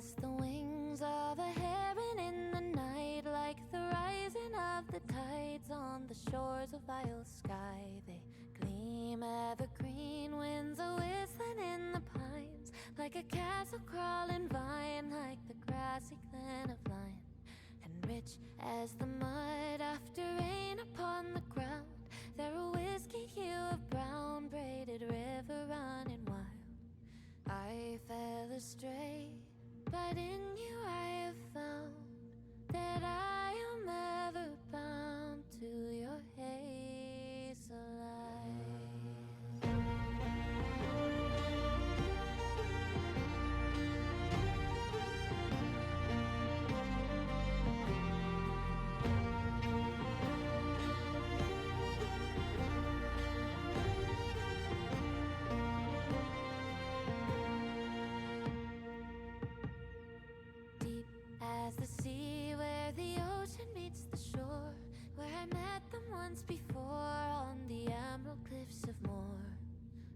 as the wings of a heron in the night, like the rising of the tides on the shores of Isle Skye. They gleam evergreen, winds are whistling in the pines, like a castle crawling vine, like the grassy glen of Lyne. And rich as the mud after rain upon the ground, there a whiskey hue of brown, braided river running wild. I fell astray, but in you I have found that I am ever bound to your hazel eyes. Deep as the sea where the ocean meets the shore, where I met them once before on the emerald cliffs of Moher.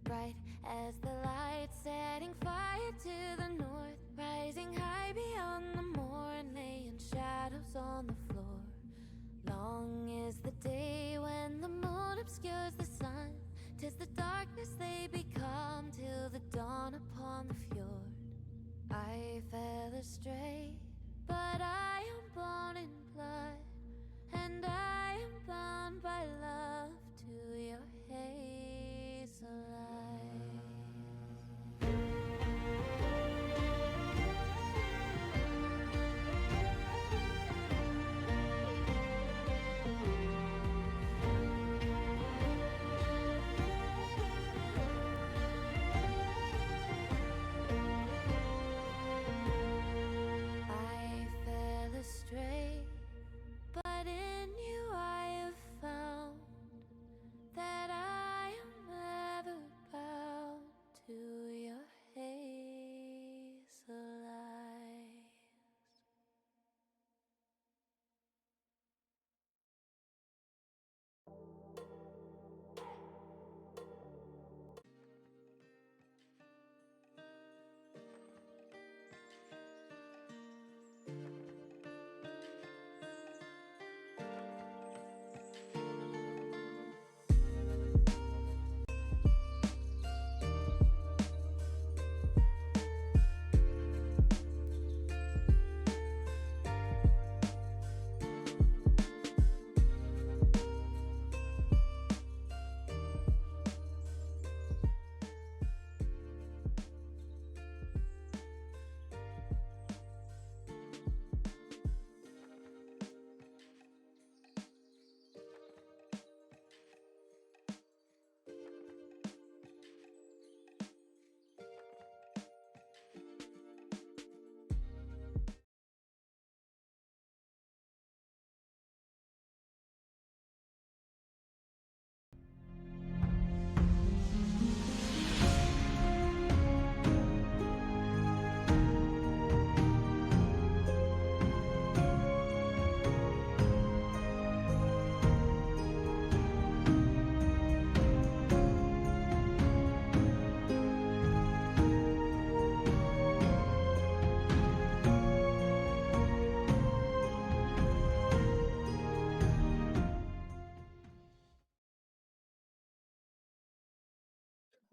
Bright as the light setting fire to the north, rising high beyond the moor and laying shadows on the floor. Long is the day when the moon obscures the sun, 'tis the darkness they become till the dawn upon the fjord. I fell astray, but I am born in blood, and I am bound by love to your hazel eyes. I fell astray, but in you I have found that I am ever bound to your hazel eyes.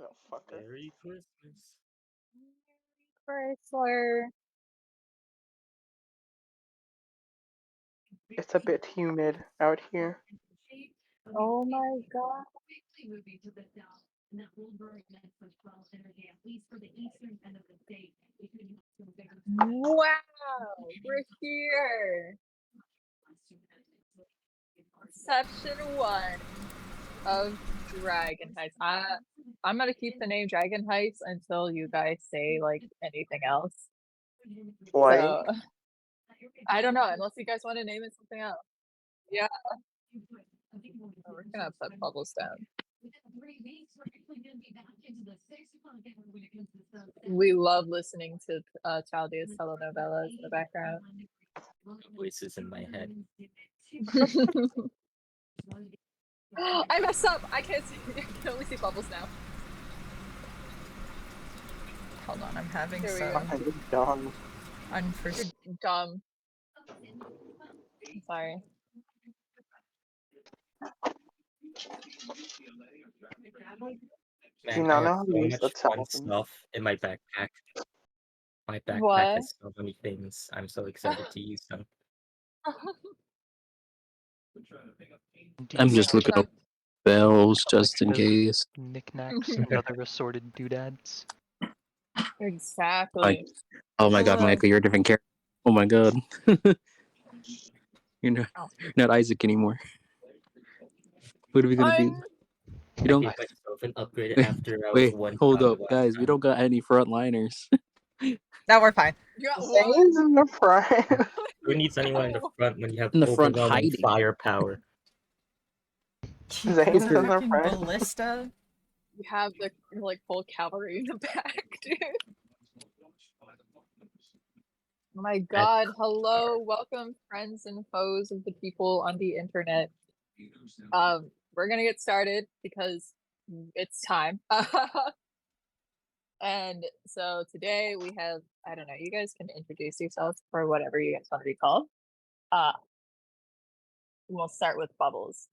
Oh, fucker. Merry Christmas. Chrysler. It's a bit humid out here. Oh my god. Wow, we're here. Section 1 of Dragon Heist. I'm gonna keep the name Dragon Heist until you guys say like anything else. Like, So, I don't know, unless you guys want to name it something else. Yeah. Oh, we're gonna put bubbles down. We love listening to childish telenovelas in the background. Voices in my head. I messed up! I can't see. I can only see bubbles now. Hold on, I'm having Here we some. go. fucking dumb. Unforeseen. You're dumb. I'm sorry. Do you Man, I not have know how to so use the much fun telephone? stuff in my backpack. My backpack What? has so many things. I'm so excited to use them. I'm Do just you looking have up bells Collection just in of case. knickknacks and other assorted doodads. Exactly. Oh my god, Ugh. Michael, you're a different character. Oh my god. you're Oh. not Isaac anymore. What are we gonna do? I'm We I don't. gave myself an upgrade Wait, after I was wait, one hold shot up, last guys. We time. don't got any frontliners. No, we're fine. you got Zane's one. in the front. Who needs anyone in the front when you have In the front overwhelming hiding. firepower? Zane's It's in a the fucking front. ballista. You have the like full cavalry in the back, dude. Oh my god, hello, welcome friends and foes of the people on the internet. We're gonna get started because it's time. And so today we have, I don't know, you guys can introduce yourselves for whatever you guys want to be called. We'll start with Bubbles.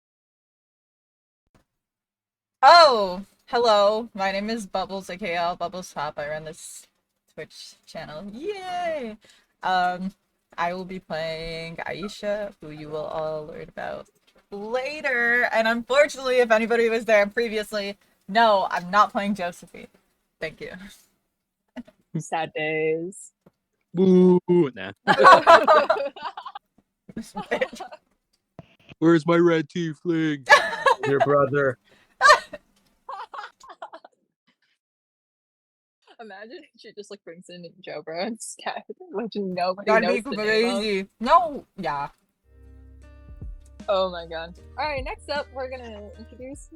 Oh, hello. My name is Bubbles, aka Bubbles Top. I run this Twitch channel. Yay! I will be playing Aisha, who you will all learn about later. And unfortunately, if anybody was there previously, no, I'm not playing Josephine. Thank you. Sad days. Boo! Nah. Where's my red tiefling? Your brother. Imagine if she just like brings in Jobra instead, which nobody That'd knows be the name of. crazy. No, yeah. Oh my god. Alright, next up we're gonna introduce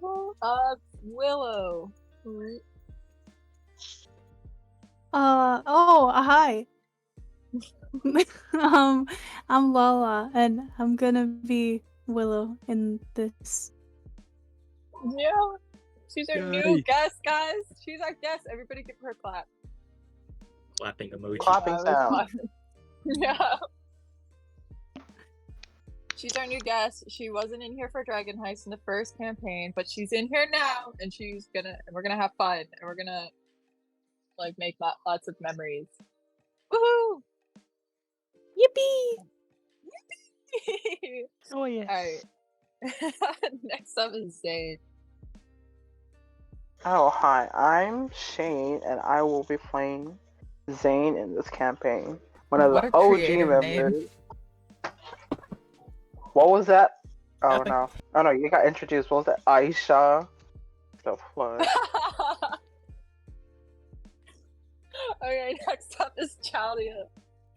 Willow. Hi. I'm Lala, and I'm gonna be Willow in this. Yeah. She's our new Yay. guest, guys. She's our guest. Everybody give her a clap. Clapping emoji. Clapping sound. Yeah. She's our new guest. She wasn't in here for Dragon Heist in the first campaign, but she's in here now, and we're gonna have fun, and we're gonna like make lots of memories. Woohoo! Yippee! Oh yes. Alright. Next up is Zane. Oh, hi. I'm Shane, and I will be playing Zane in this campaign. One of What the a OG creative members. name. What was that? Oh Nothing. no. Oh no, you got introduced. What was that? Aisha? The fuck? Okay, next up is Chalia.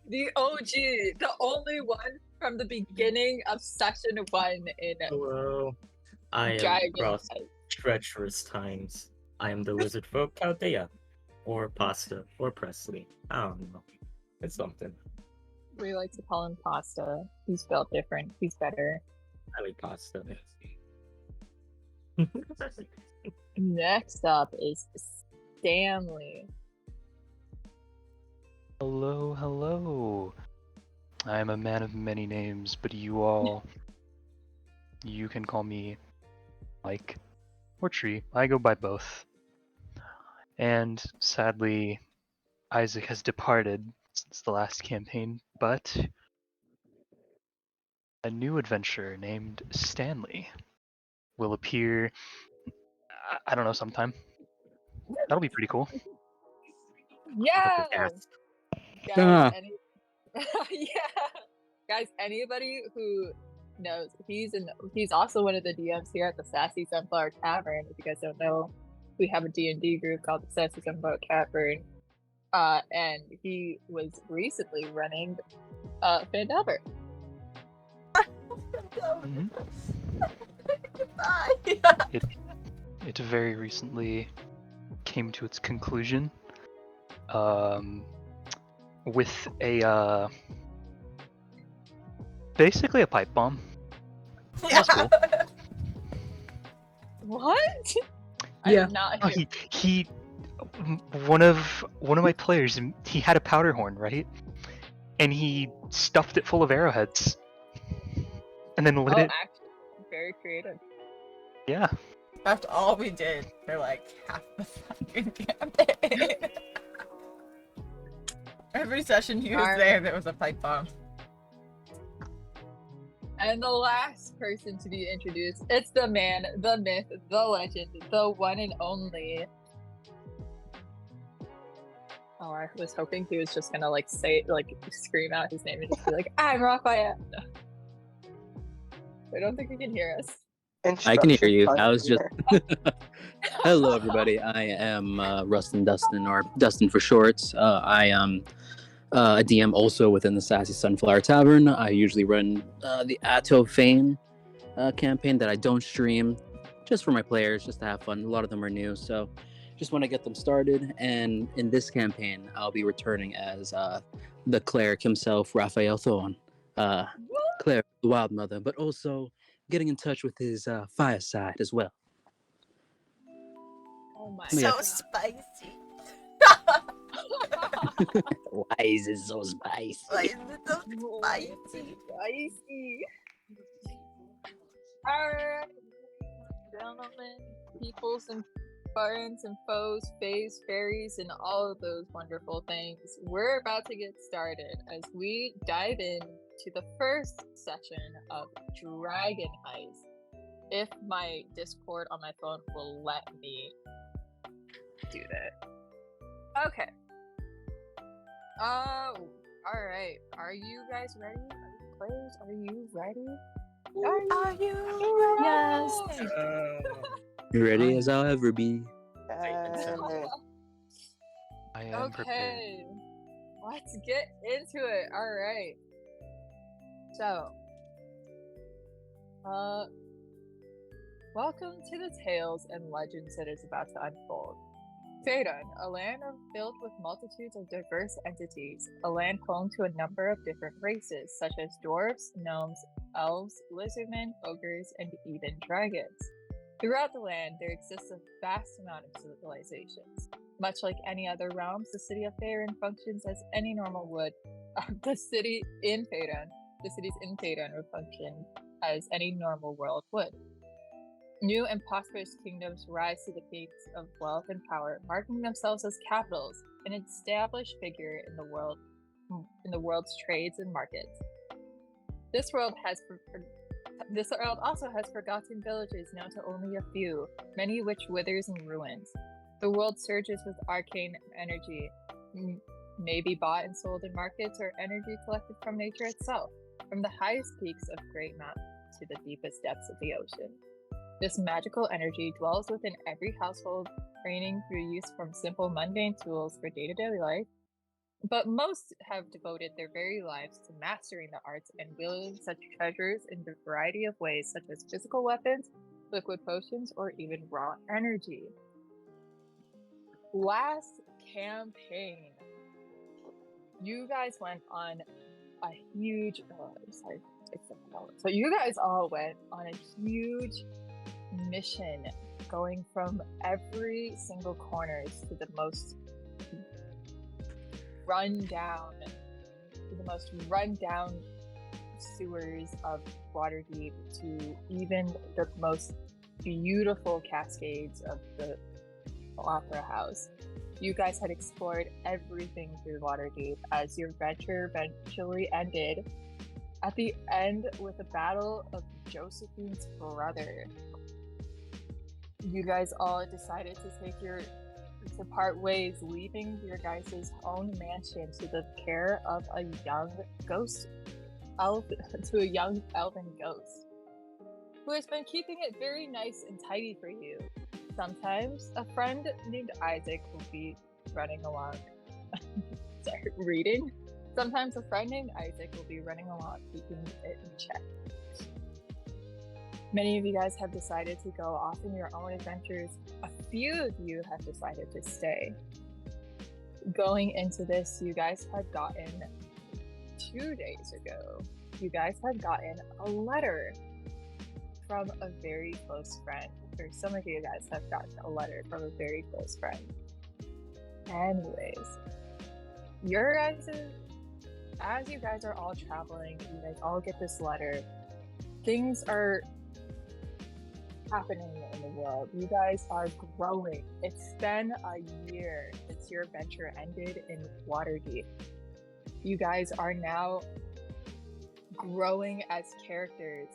The OG, the only one from the beginning of session 1 in Hello. I am Dragon across Heist. treacherous times. I am the lizard folk Chaldea. Or Pasta. Or Presley. I don't know. It's something. We like to call him Pasta. He's built different. He's better. I like pasta. Next up is Stanley. Hello, hello. I am a man of many names, but you can call me Mike or Tree. I go by both. And sadly, Isaac has departed since the last campaign, but a new adventurer named Stanley will appear, I don't know, sometime. That'll be pretty cool. Yeah! Cast. Guys, Ah. yeah! Guys, anybody who knows, he's also one of the DMs here at the Sassy Sunflower Tavern. If you guys don't know, we have a D&D group called the Sassy Sunflower Tavern. And he was recently running Fandelver. Mhm. Bye. It very recently came to its conclusion with a basically a pipe bomb. That's cool. What? I Yeah. did not Oh, hear. he one of my players, he had a powder horn, right? and he stuffed it full of arrowheads, and then lit Oh, it. actually, very creative. Yeah. That's all we did for like half the fucking campaign. Every session he was there was a pipe bomb. And the last person to be introduced, it's the man, the myth, the legend, the one and only. Oh, I was hoping he was just gonna like say, like scream out his name and just be like, "I'm Raphael." I don't think he can hear us. I can hear you. Instructions I was just. unclear. Hello, everybody. I am Rustin Dustin, or Dustin for short. I am a DM also within the Sassy Sunflower Tavern. I usually run the Atto Fane campaign that I don't stream, just for my players, just to have fun. A lot of them are new, so just want to get them started. And in this campaign, I'll be returning as the cleric himself, Raphael Thorn, cleric, the Wild Mother, but also getting in touch with his fireside as well. Oh my Yeah. god. Spicy. Why is it so spicy? Why is it so spicy? Spicy. Alright, gentlemen, peoples and barons and foes, fays, fairies, and all of those wonderful things. We're about to get started as we dive in to the first session of Dragon Heist. If my Discord on my phone will let me do that. Okay. Alright. Are you guys ready? Players, are you ready? Are you? Yes. Ready as I'll ever be. I am prepared. Okay. Let's get into it. Alright. So, welcome to the tales and legends that is about to unfold. Phaedon, a land filled with multitudes of diverse entities, a land home to a number of different races, such as dwarves, gnomes, elves, lizardmen, ogres, and even dragons. Throughout the land, there exists a vast amount of civilizations. Much like any other realms, the city of Phaedon functions as any normal would. The cities in Phaedon would function as any normal world would. New and prosperous kingdoms rise to the peaks of wealth and power, marking themselves as capitals, an established figure in the world's trades and markets. This world also has forgotten villages known to only a few, many which withers and ruins. The world surges with arcane energy, may be bought and sold in markets or energy collected from nature itself, from the highest peaks of Great Mountain to the deepest depths of the ocean. This magical energy dwells within every household, ranging through use from simple mundane tools for day-to-day life, but most have devoted their very lives to mastering the arts and wielding such treasures in a variety of ways, such as physical weapons, liquid potions, or even raw energy. Last campaign, you guys went on a huge so you guys all went on a huge mission, going from every single corners to the most rundown sewers of Waterdeep, to even the most beautiful cascades of the Opera House. You guys had explored everything through Waterdeep as your venture eventually ended at the end with the battle of Josephine's brother. You guys all decided to part ways, leaving your guys' own mansion to the care of a young elven ghost, who has been keeping it very nice and tidy for you. Sometimes a friend named Isaac will be running along. Sometimes a friend named Isaac will be running along, keeping it in check. Many of you guys have decided to go off on your own adventures. A few of you have decided to stay. Going into this, you guys had gotten 2 days ago, you guys had gotten a letter from a very close friend. Or some of you guys have gotten a letter from a very close friend. Anyways, your guys' as you guys are all traveling, you guys all get this letter. Things are happening in the world. You guys are growing. It's been a year since your adventure ended in Waterdeep. You guys are now growing as characters,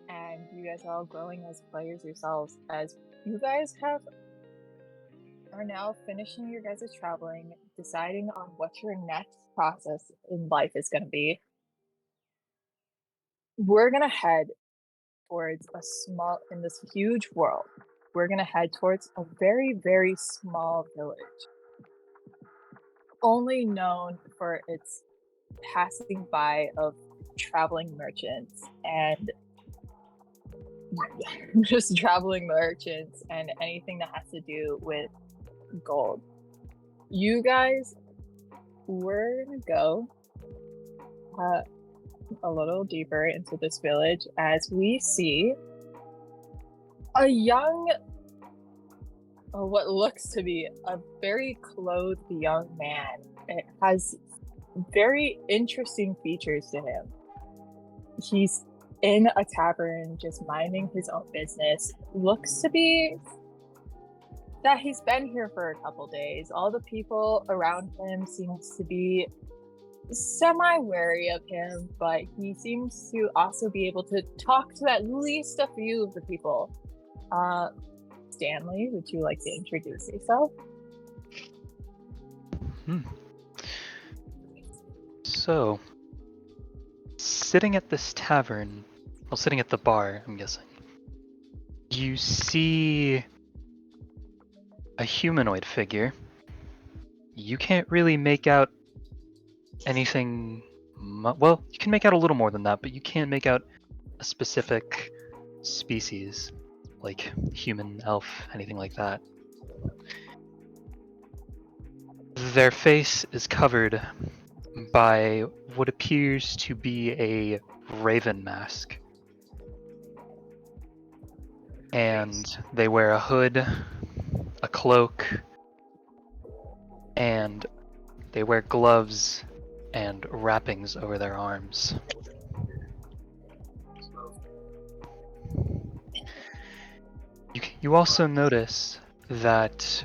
and you guys are all growing as players yourselves, as you guys are now finishing your guys' traveling, deciding on what your next process in life is going to be. We're going to head towards in this huge world, we're going to head towards a very, very small village, only known for its passing by of traveling merchants and just traveling merchants and anything that has to do with gold. You guys, we're gonna go a little deeper into this village as we see a young, what looks to be a very clothed young man. It has very interesting features to him. He's in a tavern, just minding his own business. Looks to be that he's been here for a couple days. All the people around him seems to be semi-wary of him, but he seems to also be able to talk to at least a few of the people. Stanley, would you like to introduce yourself? So, sitting at this tavern, well, sitting at the bar, I'm guessing, you see a humanoid figure. You can't really make out anything. Well, you can make out a little more than that, but you can't make out a specific species, like human, elf, anything like that. Their face is covered by what appears to be a raven mask. And they wear a hood, a cloak, and they wear gloves and wrappings over their arms. You also notice that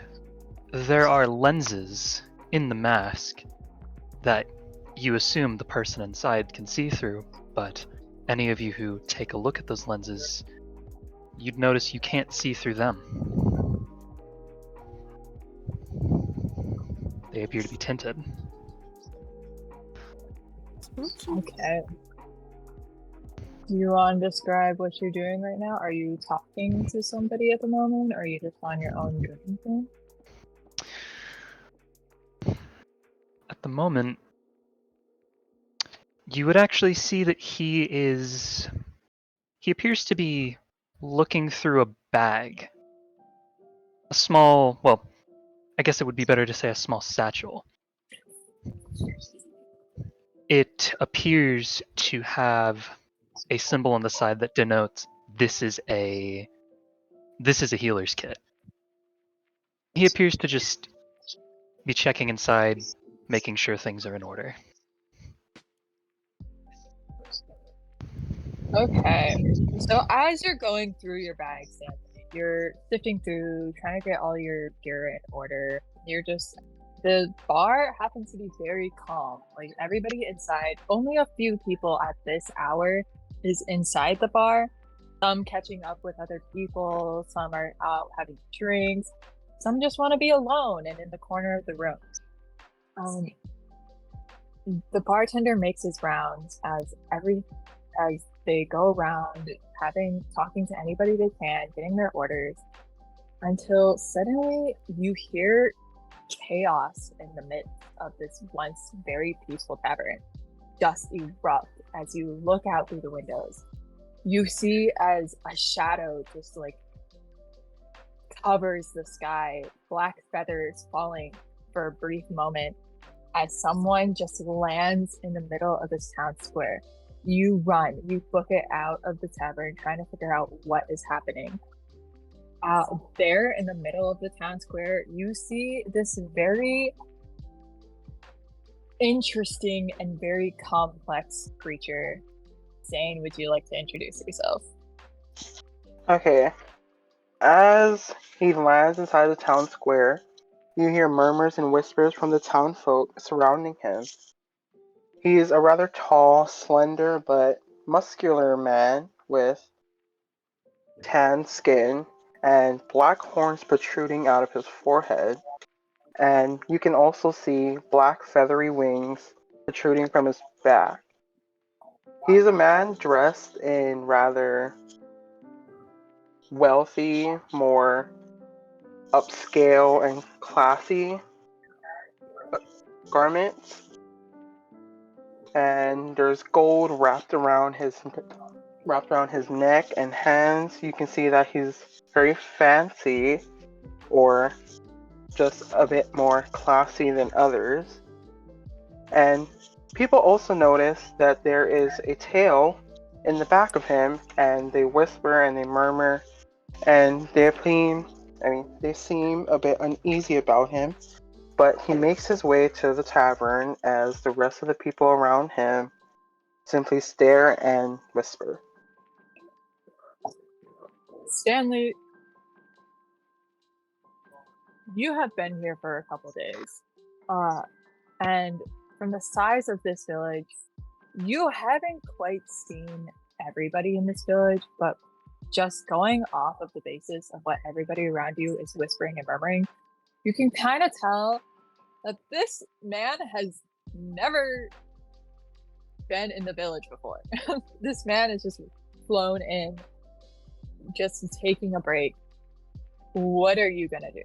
there are lenses in the mask that you assume the person inside can see through, but any of you who take a look at those lenses, you'd notice you can't see through them. They appear to be tinted. Okay. Do you want to describe what you're doing right now? Are you talking to somebody at the moment, or are you just on your own doing anything? At the moment, you would actually see that he appears to be looking through a bag. A small, well, I guess it would be better to say a small satchel. It appears to have a symbol on the side that denotes this is a healer's kit. He appears to just be checking inside, making sure things are in order. Okay. So as you're going through your bag, Stanley, you're sifting through, trying to get all your gear in order. The bar happens to be very calm. Like, everybody inside, only a few people at this hour is inside the bar. Some catching up with other people, some are out having drinks, some just want to be alone and in the corner of the room. The bartender makes his rounds as they go around talking to anybody they can, getting their orders, until suddenly you hear chaos in the midst of this once very peaceful tavern just erupt as you look out through the windows. You see as a shadow just like covers the sky, black feathers falling for a brief moment as someone just lands in the middle of this town square. You run, you book it out of the tavern, trying to figure out what is happening. There in the middle of the town square, you see this very interesting and very complex creature. Zane, would you like to introduce yourself? Okay. As he lands inside the town square, you hear murmurs and whispers from the town folk surrounding him. He is a rather tall, slender, but muscular man with tan skin and black horns protruding out of his forehead. And you can also see black feathery wings protruding from his back. He's a man dressed in rather wealthy, more upscale and classy garments, and there's gold wrapped around his neck and hands. You can see that he's very fancy, or just a bit more classy than others. And people also notice that there is a tail in the back of him, and they whisper and they murmur, and they seem a bit uneasy about him. But he makes his way to the tavern as the rest of the people around him simply stare and whisper. Stanley, you have been here for a couple days. And from the size of this village, you haven't quite seen everybody in this village, but just going off of the basis of what everybody around you is whispering and murmuring, you can kind of tell that this man has never been in the village before. This man is just flown in, just taking a break. What are you gonna do?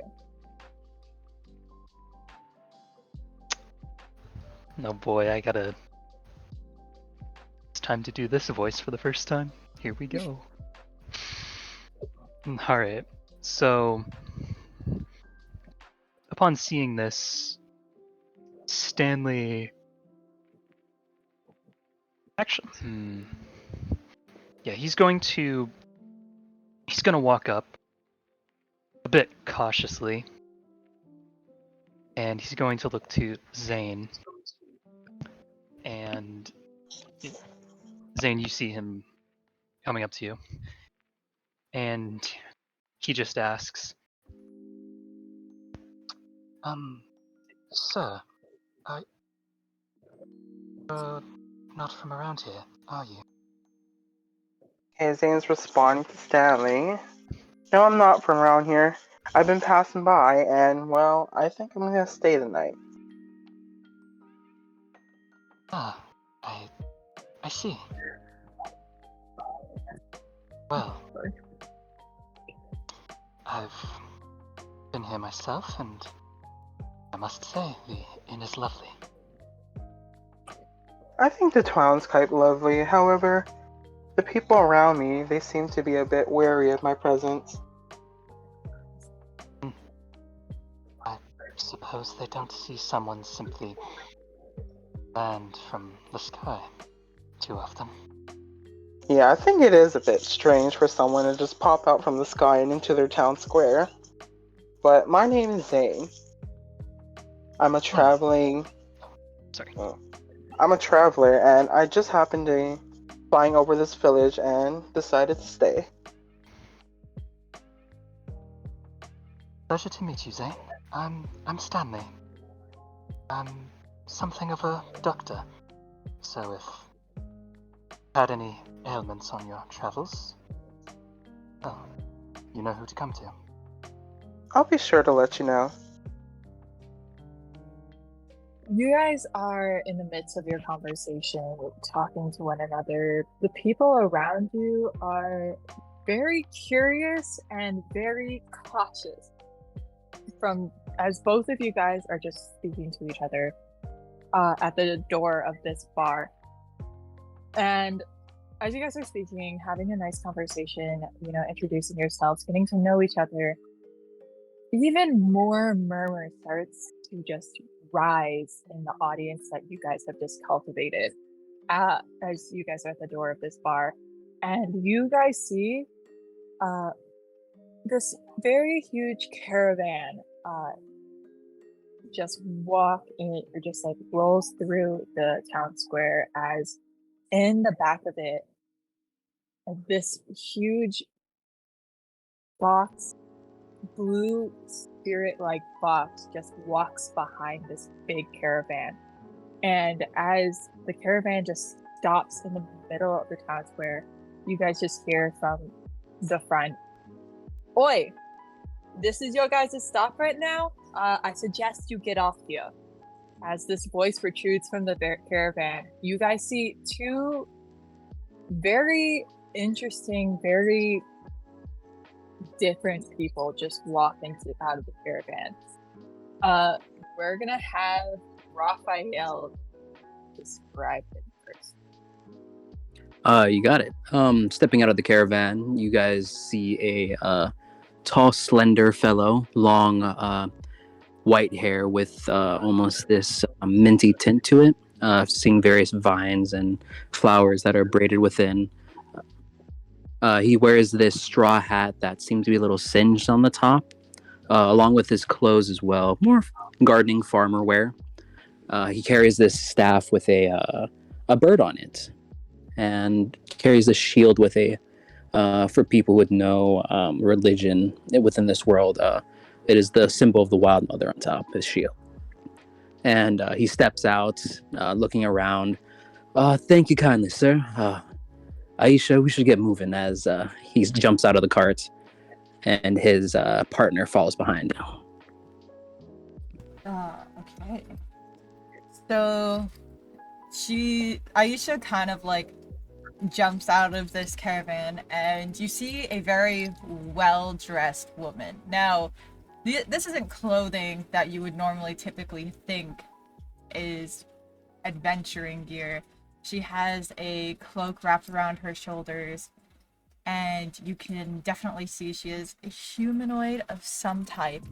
Oh boy, it's time to do this voice for the first time. Here we go. Alright, so upon seeing this, Stanley actually yeah, he's gonna walk up a bit cautiously, and he's going to look to Zane. And Zane, you see him coming up to you, and he just asks, Sir, you're not from around here, are you? His name's responding to Stanley. No, I'm not from around here. I've been passing by, and, well, I think I'm gonna stay the night. Ah, I see. Well, I've been here myself, and I must say, the inn is lovely. I think the town's quite lovely. However, the people around me, they seem to be a bit wary of my presence. I suppose they don't see someone simply land from the sky too often. Yeah, I think it is a bit strange for someone to just pop out from the sky and into their town square. But my name is Zane. I'm a traveling... sorry. I'm a traveler, and I just happened to flying over this village and decided to stay. Pleasure to meet you, Zane. I'm Stanley. I'm something of a doctor, so if you had any ailments on your travels, well, you know who to come to. I'll be sure to let you know. You guys are in the midst of your conversation, talking to one another. The people around you are very curious and very cautious. As both of you guys are just speaking to each other at the door of this bar. And as you guys are speaking, having a nice conversation, introducing yourselves, getting to know each other, even more murmur starts to just rise in the audience that you guys have just cultivated as you guys are at the door of this bar. And you guys see this very huge caravan just walk in, or just like rolls through the town square as in the back of it, this huge box, blue spirit-like fox just walks behind this big caravan. And as the caravan just stops in the middle of the town square, you guys just hear from the front, "Oi, this is your guys' stop right now. I suggest you get off here." As this voice protrudes from the caravan, you guys see two very interesting, very different people just walk out of the caravan. We're gonna have Raphael describe it first. You got it. Stepping out of the caravan, you guys see a tall, slender fellow, long, white hair with almost this minty tint to it. Seeing various vines and flowers that are braided within. He wears this straw hat that seems to be a little singed on the top, along with his clothes as well, more gardening farmer wear. He carries this staff with a bird on it, and carries a shield with a, for people with no religion within this world, it is the symbol of the Wild Mother on top, his shield. And he steps out, looking around. Thank you kindly, sir. Aisha, we should get moving, as he jumps out of the cart, and his partner follows behind. Okay. So Aisha kind of like jumps out of this caravan, and you see a very well-dressed woman. Now, this isn't clothing that you would normally typically think is adventuring gear. She has a cloak wrapped around her shoulders, and you can definitely see she is a humanoid of some type.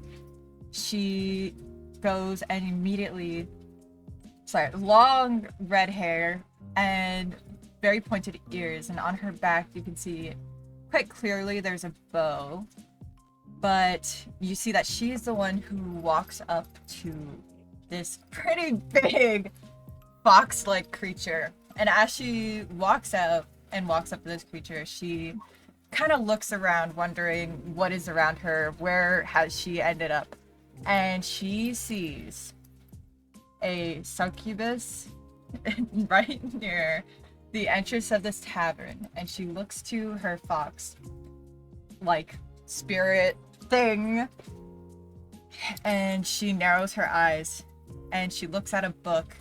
She goes and immediately, long red hair and very pointed ears, and on her back you can see quite clearly there's a bow. But you see that she's the one who walks up to this pretty big fox-like creature. And as she walks up to this creature, she kind of looks around, wondering what is around her, where has she ended up. And she sees a succubus right near the entrance of this tavern, and she looks to her fox like spirit thing, and she narrows her eyes, and she looks at a book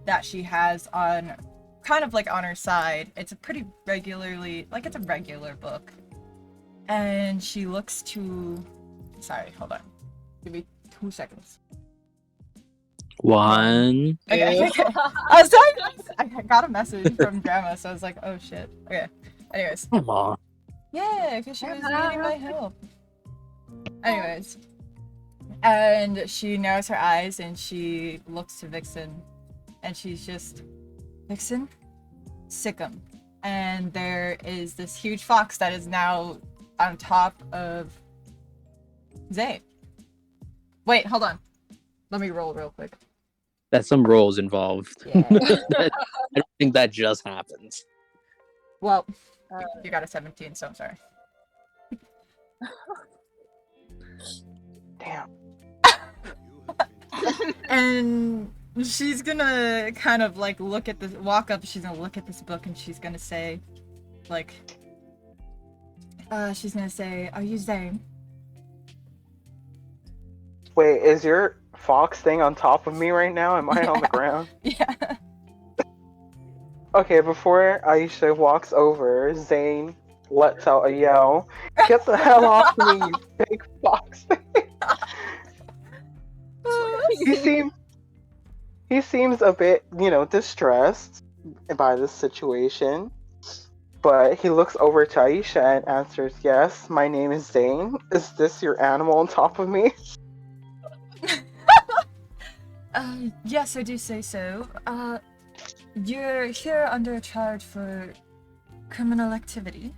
that she has on kind of like on her side. It's a pretty regularly, like, it's a regular book, and she looks to, sorry, hold on, give me 2 seconds. One. Okay. I was sorry, I got a message from Grandma, so I was like, oh shit. Okay. Anyways. Come on. Yeah, because she was needing my help. Anyways. And she narrows her eyes and she looks to Vixen. And she's just, Vixen, sick 'em. And there is this huge fox that is now on top of Zay. Wait, hold on. Let me roll real quick. That's some rolls involved. Yeah. I don't think that just happens. Well, you got a 17, so I'm sorry. Damn. And she's gonna kind of like look at this, walk up, she's gonna look at this book and she's gonna say, like, she's gonna say, are you Zane? Wait, is your fox thing on top of me right now? Am I on the ground? Yeah. Okay, before Aisha walks over, Zane lets out a yell. Get the hell off me, you big fox thing! He seems a bit, distressed by this situation. But he looks over to Aisha and answers, yes, my name is Zane. Is this your animal on top of me? Yes, I do say so. You're here under a charge for criminal activity.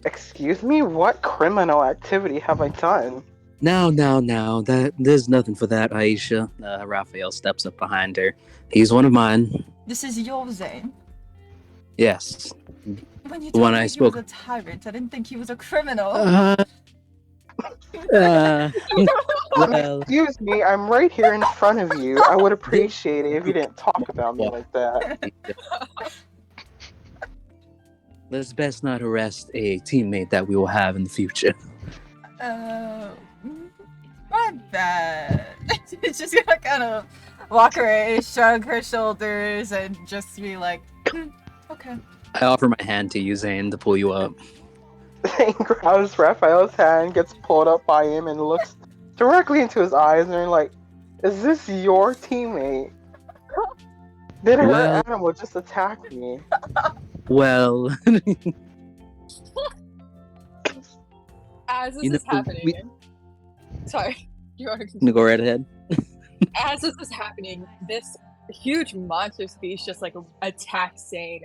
Excuse me? What criminal activity have I done? Now, there's nothing for that, Aisha. Raphael steps up behind her. He's one of mine. This is your Zane. Yes. When you The one told I me he was spoke. a tyrant, I didn't think he was a criminal. Well, Excuse me, I'm right here in front of you. I would appreciate it if you didn't talk about me like that. let's best not arrest a teammate that we will have in the future. My bad. She's just gonna kind of walk away, shrug her shoulders, and just be like, okay. I offer my hand to you, Zane, to pull you up. Zane grabs Raphael's hand, gets pulled up by him, and looks directly into his eyes, and they're like, "Is this your teammate? Did her Well- animal just attack me?" Well, As this You is know, happening, sorry, you want to go right ahead. as this is happening, this huge monster species just like attacks Zane,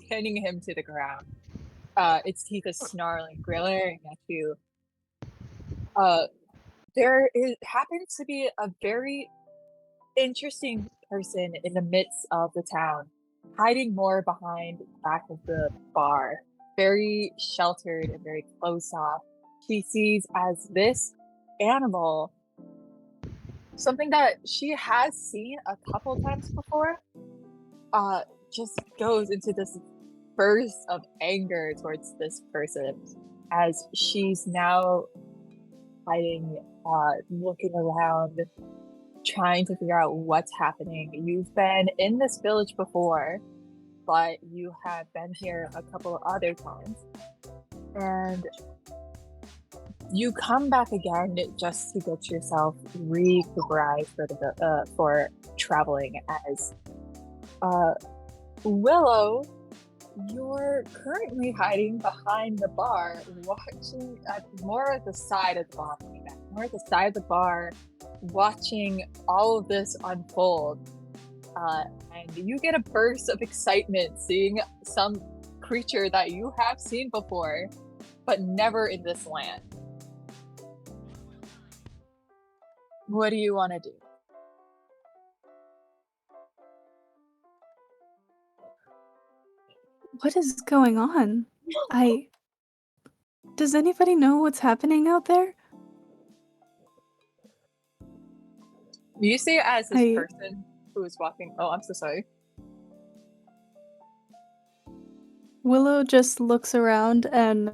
pinning him to the ground. Its teeth is snarling, glaring at you. Happens to be a very interesting person in the midst of the town, hiding more behind the back of the bar, very sheltered and very closed off. She sees as this animal something that she has seen a couple times before, just goes into this burst of anger towards this person as she's now hiding, looking around, trying to figure out what's happening. You've been in this village before, but you have been here a couple of other times. And you come back again just to get yourself recuperized for traveling as Willow, you're currently hiding behind the bar, watching more at the side of the bar, more at the side of the bar, watching all of this unfold. And you get a burst of excitement seeing some creature that you have seen before, but never in this land. What do you want to do? What is going on? Does anybody know what's happening out there? You see it as this I- person who is walking. Oh, I'm so sorry. Willow just looks around and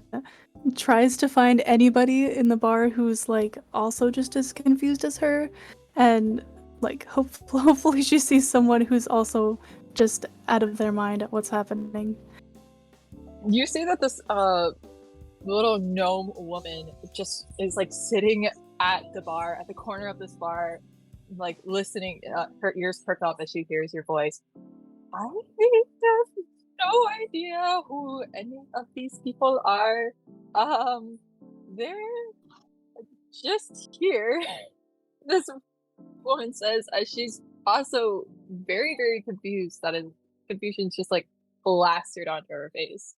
tries to find anybody in the bar who's like also just as confused as her, and like hopefully she sees someone who's also just out of their mind at what's happening. You see that this little gnome woman just is like sitting at the bar, at the corner of this bar, like listening. Her ears perk up as she hears your voice. I have no idea who any of these people are. They're just here. This woman says as she's also very, very confused. That is, confusion's just like plastered onto her face.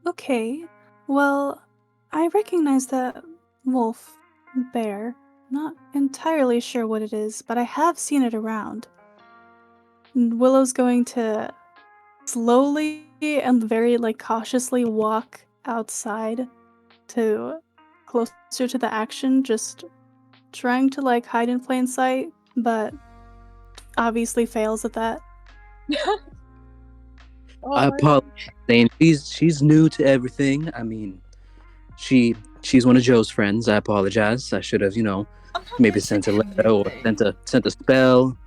Okay, well, I recognize that wolf bear. Not entirely sure what it is, but I have seen it around. And Willow's going to slowly and very like cautiously walk outside to closer to the action, just trying to like hide in plain sight, but obviously fails at that. Oh I my apologize, Zane. She's new to everything. I mean, she's one of Joe's friends. I apologize. I should have, I'm not maybe going sent to a do letter or anything. sent a spell.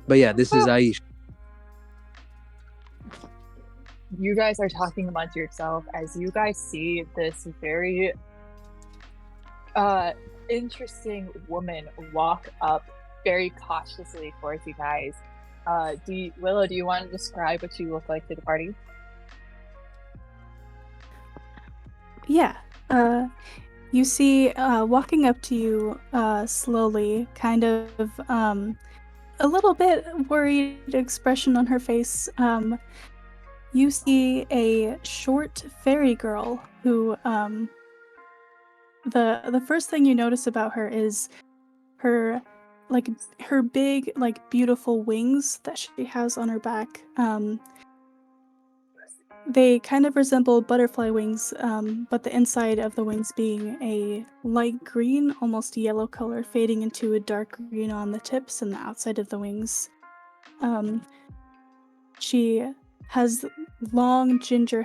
But yeah, this is Aisha. You guys are talking amongst yourself as you guys see this very interesting woman walk up very cautiously towards you guys. Willow, do you want to describe what you look like to the party? Yeah. You see, walking up to you, slowly, kind of, a little bit worried expression on her face, you see a short fairy girl who the first thing you notice about her is her her big beautiful wings that she has on her back. They kind of resemble butterfly wings, but the inside of the wings being a light green, almost yellow color, fading into a dark green on the tips and the outside of the wings. She has long ginger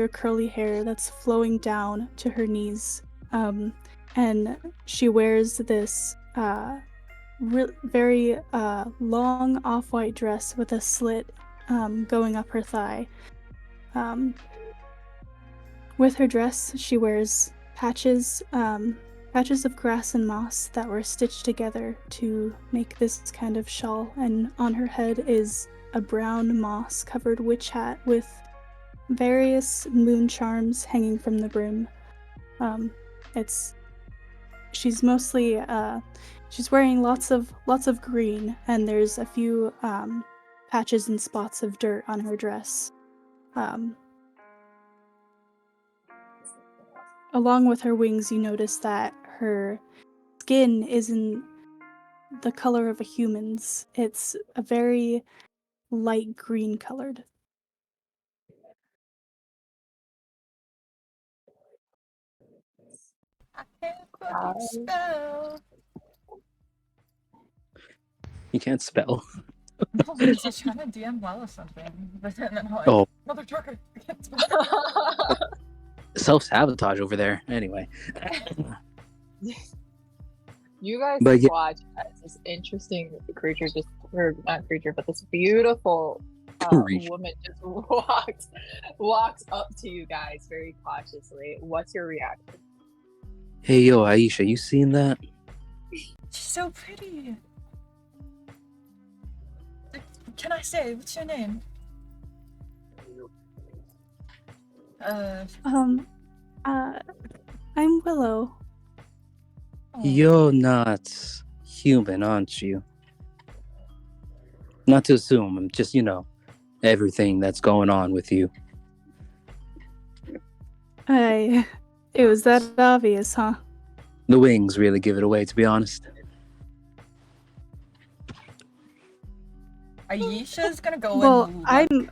curly hair that's flowing down to her knees. And she wears this very long off-white dress with a slit going up her thigh. With her dress, she wears patches of grass and moss that were stitched together to make this kind of shawl, and on her head is a brown moss-covered witch hat with various moon charms hanging from the brim. She's mostly she's wearing lots of green, and there's a few patches and spots of dirt on her dress. Along with her wings, you notice that her skin isn't the color of a human's. It's a very light green colored. I can't fucking spell. You can't spell. No, because I was trying to DM well or something. But then I'm like, Oh. mother trucker, I can't spell. Self-sabotage over there. Anyway. You guys But yeah. watch as this interesting creature or not creature, but this beautiful Creature. woman just walks up to you guys very cautiously. What's your reaction? Hey, yo, Aisha, you seen that? She's so pretty. Can I say, what's your name? I'm Willow. You're not human, aren't you? Not to assume, just, everything that's going on with you. It was that obvious, huh? The wings really give it away, to be honest. Aisha's gonna go Well, and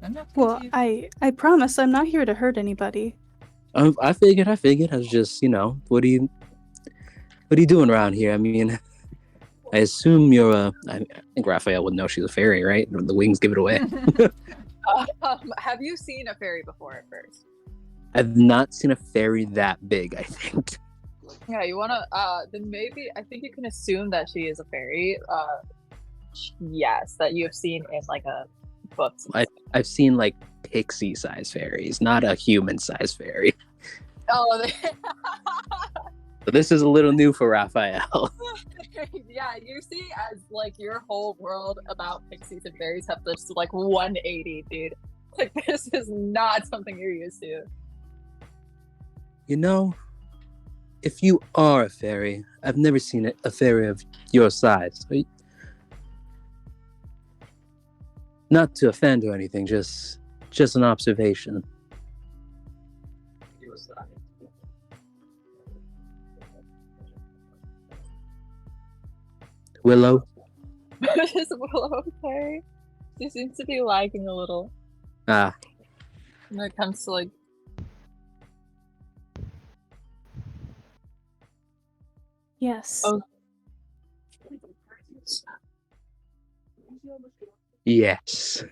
I'm not well, confused. I promise I'm not here to hurt anybody. I figured. I was just, what are you doing around here? I mean, I assume I think Raphael would know she's a fairy, right? The wings give it away. Have you seen a fairy before at first? I've not seen a fairy that big, I think. Yeah, you wanna then maybe I think you can assume that she is a fairy. Yes, that you have seen in like a book. I've seen like pixie-sized fairies, not a human-sized fairy. Oh, So this is a little new for Raphael. yeah, you see as like your whole world about pixies and fairies have this like 180, dude. Like this is not something you're used to. If you are a fairy, I've never seen a fairy of your size. Not to offend or anything, just an observation. Willow? Is Willow okay? She seems to be lagging a little Ah, when it comes to like. Yes. Oh. yes.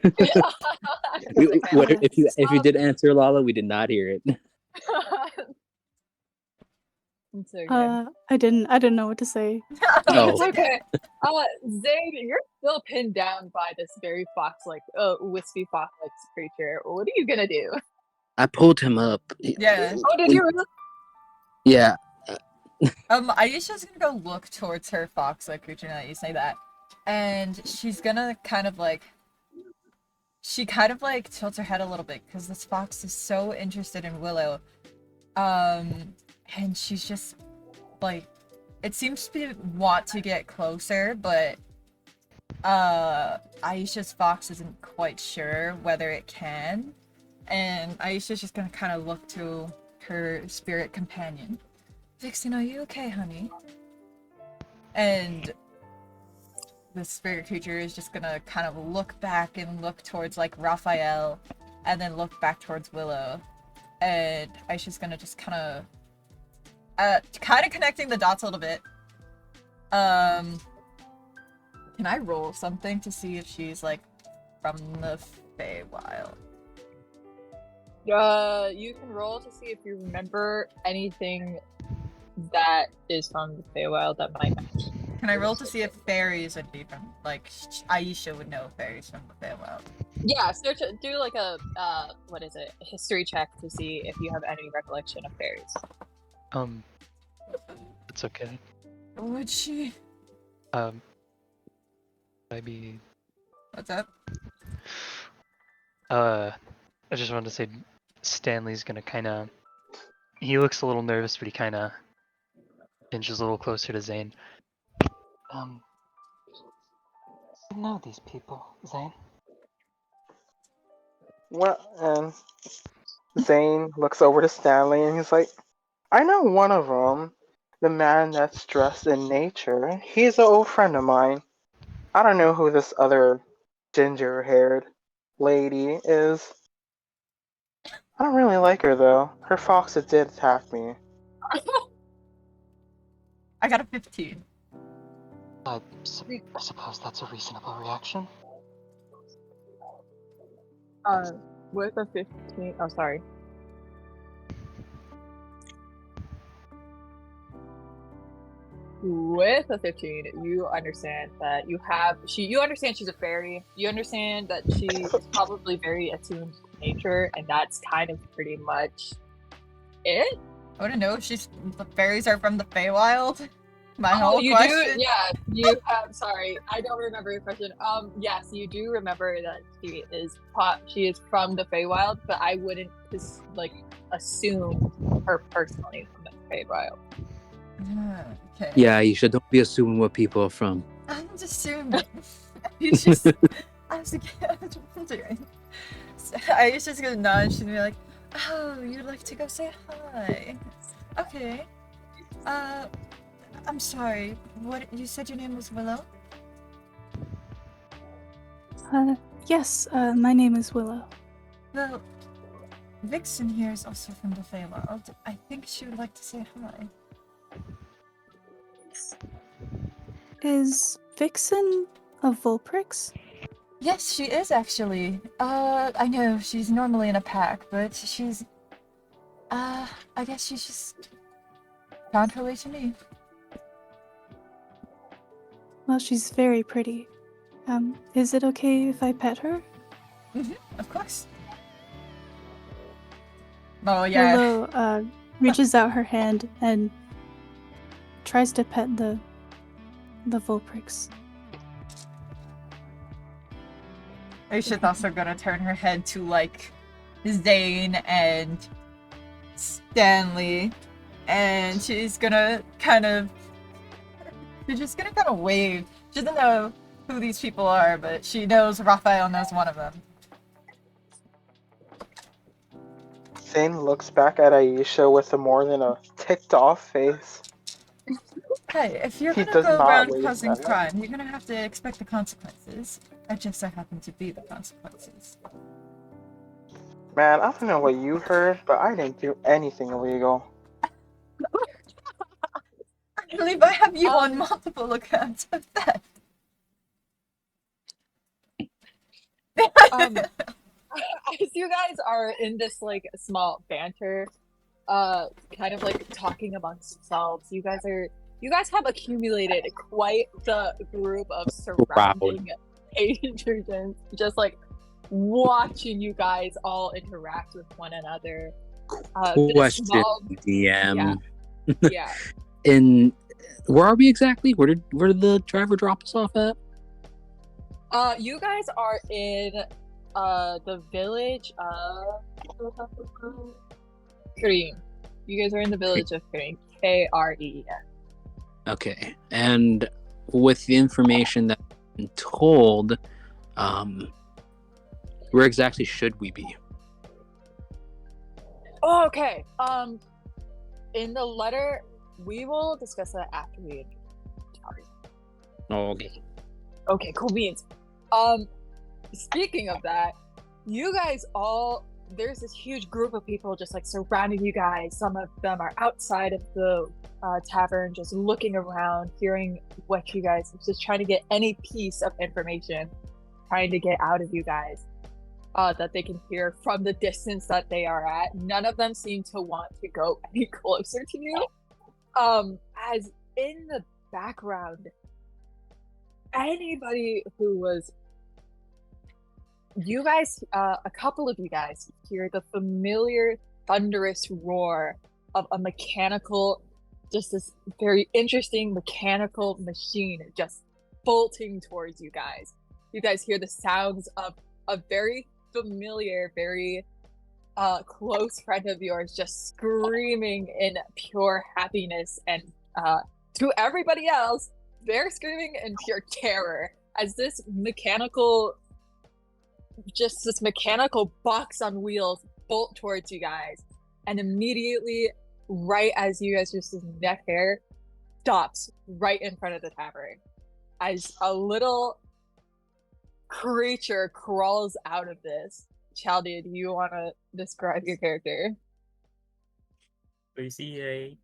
If you did answer, Lala, we did not hear it. It's okay. I didn't know what to say. Oh. It's okay. Zayd, you're still pinned down by this very wispy fox-like creature. What are you gonna do? I pulled him up. Yeah. Oh, did you really? Yeah. Aisha's gonna go look towards her fox-like creature now that you say that. And she's gonna kind of like tilts her head a little bit because this fox is so interested in Willow. And she's just like, it seems to want to get closer, but Aisha's fox isn't quite sure whether it can, and Aisha's just gonna kind of look to her spirit companion. Vixen, are you okay, honey? And the spirit creature is just gonna kind of look back and look towards like Raphael, and then look back towards Willow, and Aisha's gonna just kind of connecting the dots a little bit. Can I roll something to see if she's like from the Feywild? You can roll to see if you remember anything that is from the Feywild that might match. Can I roll to see if fairies would be from, like, Aisha would know fairies from the Feywild? Yeah, so do like a what is it? A history check to see if you have any recollection of fairies. It's okay. Would she? Maybe. What's that? I just wanted to say, Stanley's gonna kind of. He looks a little nervous, but he kind of inches a little closer to Zane. You know these people, Zane? Well, and Zane looks over to Stanley and he's like, I know one of them. The man that's dressed in nature. He's an old friend of mine. I don't know who this other ginger-haired lady is. I don't really like her, though. Her fox did attack me. I got a 15. I suppose that's a reasonable reaction. With a 15. Oh, sorry. With a 15, you understand that you understand she's a fairy. You understand that she is probably very attuned to nature, and that's kind of pretty much it. I want to know if the fairies are from the Feywild. My Oh, whole you question. do? Yeah, you have. Sorry, I don't remember your question. Yes, you do remember that she is from the Feywild, but I wouldn't just assume her personally from the Feywild. Okay. Yeah, you should don't be assuming what people are from. I'm just assuming. It's just, I was wondering. So I was just gonna nod. She'd be like, "Oh, you'd like to go say hi? Okay. I'm sorry. What you said your name was Willow? Yes, my name is Willow. Well, Vixen here is also from the Feywild. I think she would like to say hi. Is Vixen a Vulprix? Yes, she is actually. I know she's normally in a pack, but she's. I guess she's just found her way to me. Well, she's very pretty. Is it okay if I pet her? Of course. Oh yeah. Willow reaches out her hand and tries to pet the Vulprix. Aisha's also gonna turn her head to Zane and Stanley, and she's gonna kind of wave. She doesn't know who these people are, but she knows Raphael knows one of them. Zane looks back at Aisha with a more than a ticked off face. Hey, if you're He gonna does go not around wave causing back. crime, you're gonna have to expect the consequences. I just so happen to be the consequences. Man, I don't know what you heard, but I didn't do anything illegal. I believe I have you on multiple accounts of that. As you guys are in this small banter, kind of talking amongst yourselves, you guys have accumulated quite the group of surrounding agents, just watching you guys all interact with one another. Question, small, DM. yeah. Where are we exactly? Where did the driver drop us off at? You guys are in the village of Kreen. You guys are in the village of Kreen. Kreen. Okay, and with the information that told, where exactly should we be? Oh, okay. In the letter, we will discuss that after we. Okay. Okay, cool beans. Speaking of that, you guys all, there's this huge group of people just like surrounding you guys. Some of them are outside of the tavern, just looking around, hearing what you guys, just trying to get any piece of information, trying to get out of you guys that they can hear from the distance that they are at. None of them seem to want to go any closer to you. As in the background, anybody who was, you guys, a couple of you guys hear the familiar thunderous roar of a mechanical, just this very interesting mechanical machine just bolting towards you guys. You guys hear the sounds of a very familiar, very close friend of yours just screaming in pure happiness, and to everybody else, they're screaming in pure terror as this mechanical box on wheels bolt towards you guys, and immediately, right as you guys just neck hair, stops right in front of the tavern as a little creature crawls out of this. Chaldea, do you want to describe your character? So you see a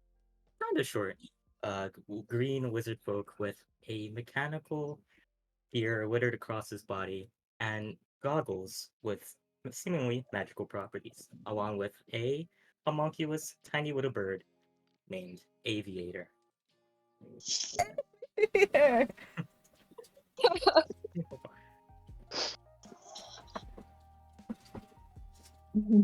kind of short, green wizard folk with a mechanical gear littered across his body and goggles with seemingly magical properties, along with a homunculus tiny little bird named Aviator.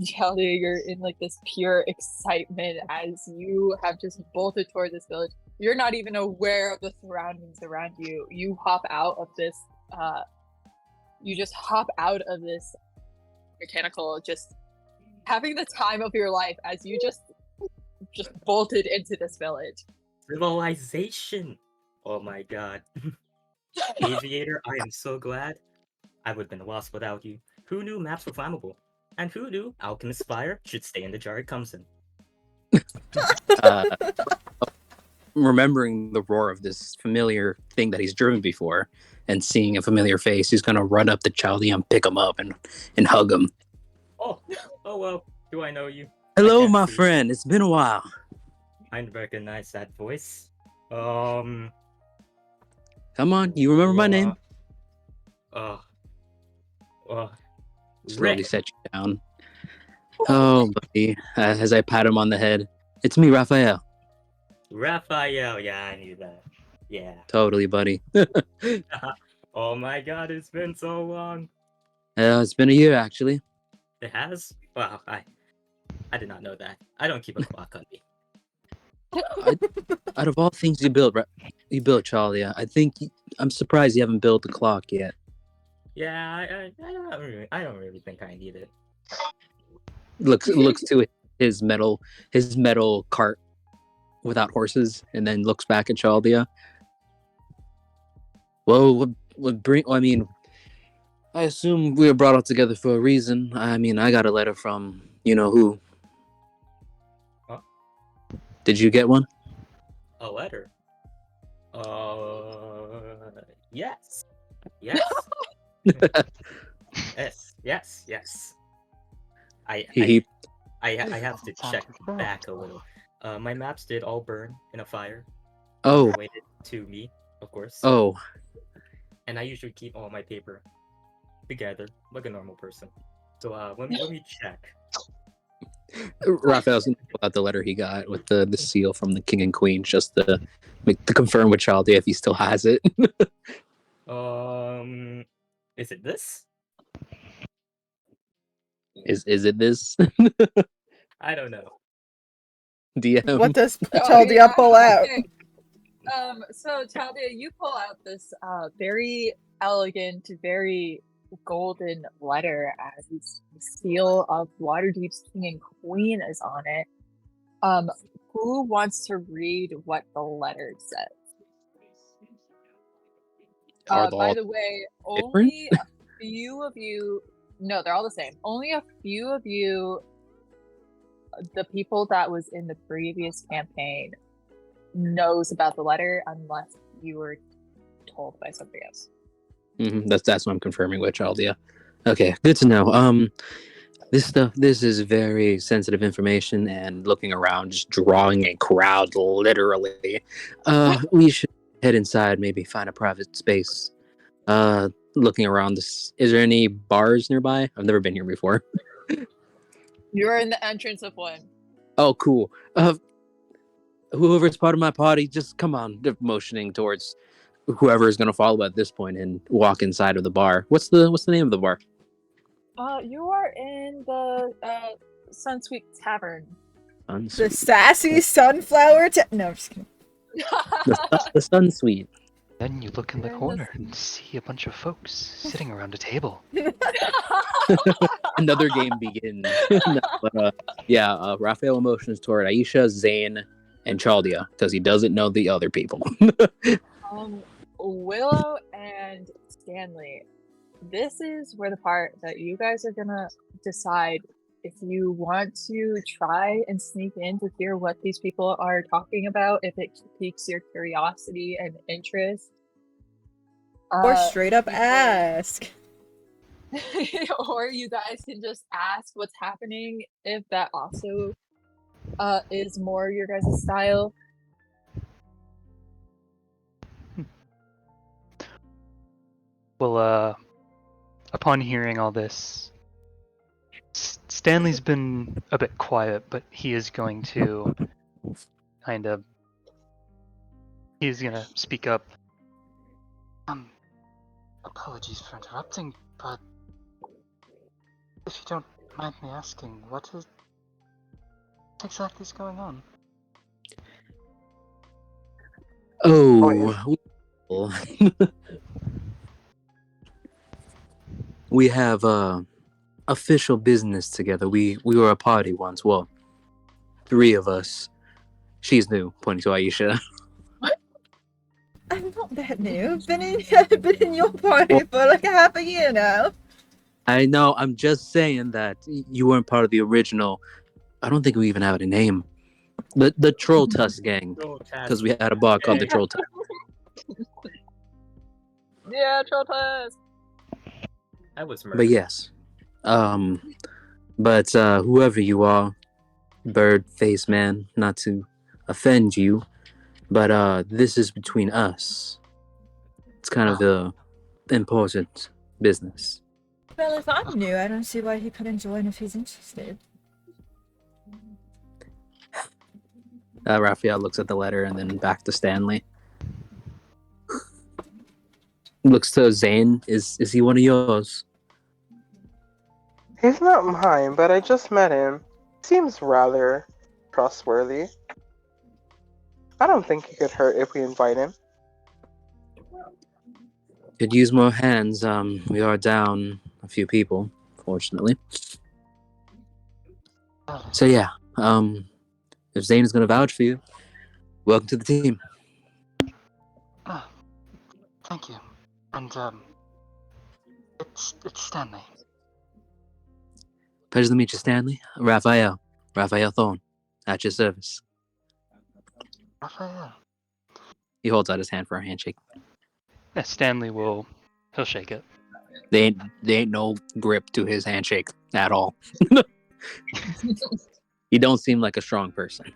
Chaldea, you're in like this pure excitement as you have just bolted toward this village. You're not even aware of the surroundings around you. You hop out of this mechanical, just having the time of your life as you just bolted into this village. Civilization! Oh my god. Aviator, I am so glad. I would have been lost without you. Who knew maps were flammable? And who knew alchemist's fire should stay in the jar it comes in? Remembering the roar of this familiar thing that he's driven before and seeing a familiar face, he's going to run up to Chaldea and pick him up and hug him. Oh well, do I know you? Hello, can't my see. friend. It's been a while. I recognize that voice. Come on, you remember my name? Slowly Rick. set you down. Oh, buddy. As I pat him on the head, it's me, Raphael. Raphael, yeah, I knew that. Yeah. Totally, buddy. Oh my god, it's been so long. It's been a year, actually. It has? Wow, I did not know that. I don't keep a clock on me. Out of all things you built, Chaldea, I'm surprised you haven't built the clock yet. Yeah, I don't really think I need it. Looks to his metal cart without horses, and then looks back at Chaldea. Well, I assume we were brought all together for a reason. I mean, I got a letter from you know who. Huh? Did you get one? A letter? Yes. Yes. Yes. I have to check back a little. My maps did all burn in a fire. Oh. Related to me, of course. Oh. And I usually keep all my paper together like a normal person. So let me check. Raphael's gonna pull out the letter he got with the seal from the king and queen, just to confirm with Chaldea if he still has it. Is it this? Is it this? I don't know. DM. What does Chaldea pull out? Okay. So Chaldea, you pull out this very elegant, very golden letter as the seal of Waterdeep's king and queen is on it. Who wants to read what the letter says? are the By all the way, different? only a few of you. No, they're all the same. Only a few of you, the people that was in the previous campaign, knows about the letter unless you were told by somebody else. That's what I'm confirming with Chaldia. Okay, good to know. This is very sensitive information, and looking around, just drawing a crowd, literally. We should head inside, maybe find a private space. Looking around, is there any bars nearby? I've never been here before. You're in the entrance of one. Oh, cool. Whoever's part of my party, just come on. They're motioning towards whoever is going to follow at this point and walk inside of the bar. What's the name of the bar? You are in the Sunsweet Tavern. The sassy sunflower. No, I'm just kidding. The Sunsweet. Then you look in the You're in corner and see a bunch of folks sitting around a table. Another game begins. No, but Raphael motions toward Aisha, Zane, and Chaldia because he doesn't know the other people. Willow and Stanley. This is where the part that you guys are gonna decide if you want to try and sneak in to hear what these people are talking about, if it piques your curiosity and interest. Or straight up you ask. or you guys can just ask what's happening if that also is more your guys' style. Well, upon hearing all this, Stanley's been a bit quiet, but he is going to he's gonna speak up. Apologies for interrupting, but if you don't mind me asking, what exactly is going on? Oh, well, we have official business together. We were a party once. Well, 3 of us. She's new, pointing to Aisha. I'm not that new. I've been in your party for like a half a year now. I know. I'm just saying that you weren't part of the original. I don't think we even have a name. The Troll Tusk gang, because we had a bar called the Troll Tusk. Yeah, Troll Tusk. I was murdered. But yes, whoever you are, bird face man, not to offend you, but this is between us. It's kind of the important business. Well, if I'm new, I don't see why he couldn't join if he's interested. Raphael looks at the letter and then back to Stanley. Looks to Zane. Is he one of yours? He's not mine, but I just met him. Seems rather trustworthy. I don't think it could hurt if we invite him. Could use more hands. We are down a few people, fortunately. So yeah, if Zane is gonna vouch for you, welcome to the team. Thank you. And it's Stanley. Pleasure to meet you, Stanley. Raphael Thorne, at your service. Raphael. He holds out his hand for a handshake. Yeah, Stanley he'll shake it. They ain't no grip to his handshake at all. He don't seem like a strong person.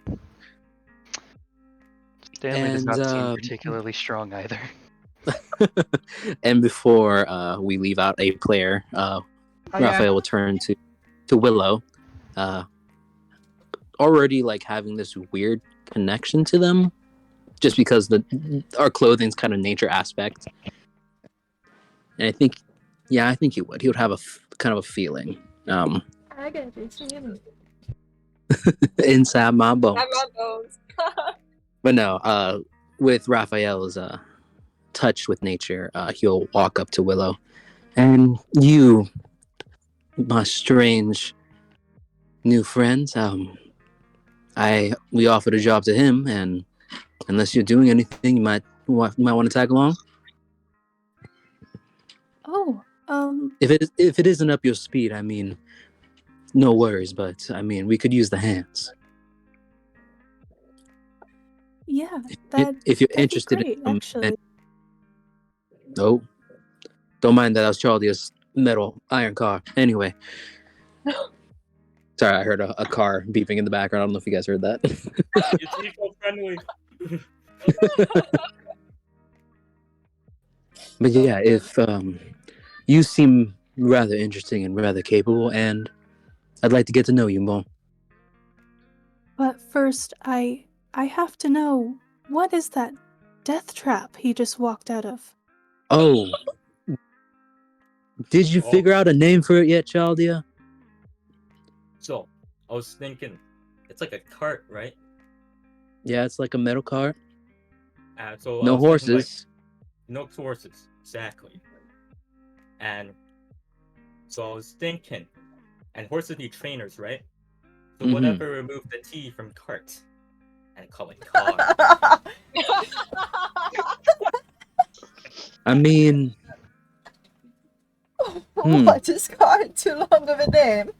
Stanley does not seem And, particularly strong either. And before we leave out a player, Raphael will turn to Willow, already like having this weird connection to them, just because our clothing's kind of nature aspect. And I think he would. He would have a kind of a feeling I got this. inside my bones. I'm on those. But no, with Raphael's touch with nature, he'll walk up to Willow, and you, my strange new friend, we offered a job to him, and unless you're doing anything, you might want to tag along. Oh, If it isn't up your speed, I mean, no worries. But I mean, we could use the hands. yeah, If you're that'd be interested great, in some, actually. oh, don't mind that. I was Charlie's metal iron car. Anyway, sorry, I heard a car beeping in the background. I don't know if you guys heard that. It's eco-friendly. But yeah, if you seem rather interesting and rather capable, and I'd like to get to know you more. But first, I have to know, what is that death trap he just walked out of? Oh, did you figure out a name for it yet, Chaldia? So, I was thinking, it's like a cart, right? Yeah, it's like a metal cart. So I No was thinking, like, horses. no horses, exactly. And so I was thinking, and horses need trainers, right? So Mhm. whatever, remove the T from cart and call it car. I mean, What is car too long of a name?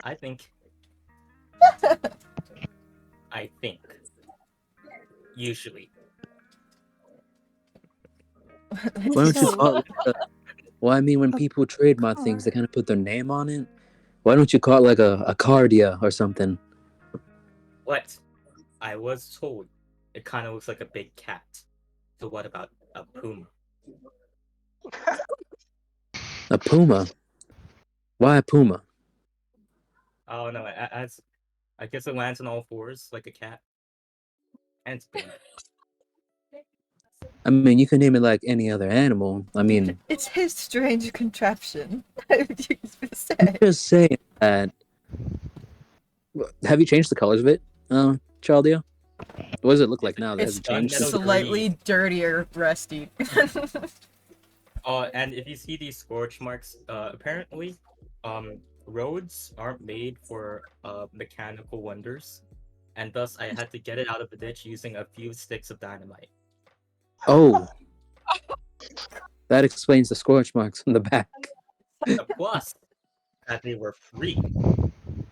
I think. Usually. why don't you So, call it? Well, I mean, when a people trademark things, they car. kind of put their name on it. Why don't you call it like a cardia or something? What? I was told it kind of looks like a big cat. So what about a puma? A puma? Why a puma? Oh no, as I guess it lands on all fours like a cat. And it's big. I mean, you can name it like any other animal. I mean, It's his strange contraption. I would use to I'm say. just saying that. Have you changed the colors of it, Chaldia? What does it look like now? That It's has it changed? gunmetal slightly green. dirtier, rusty. And if you see these scorch marks, apparently, roads aren't made for mechanical wonders, and thus I had to get it out of the ditch using a few sticks of dynamite. Oh, that explains the scorch marks on the back. The plus that they were free,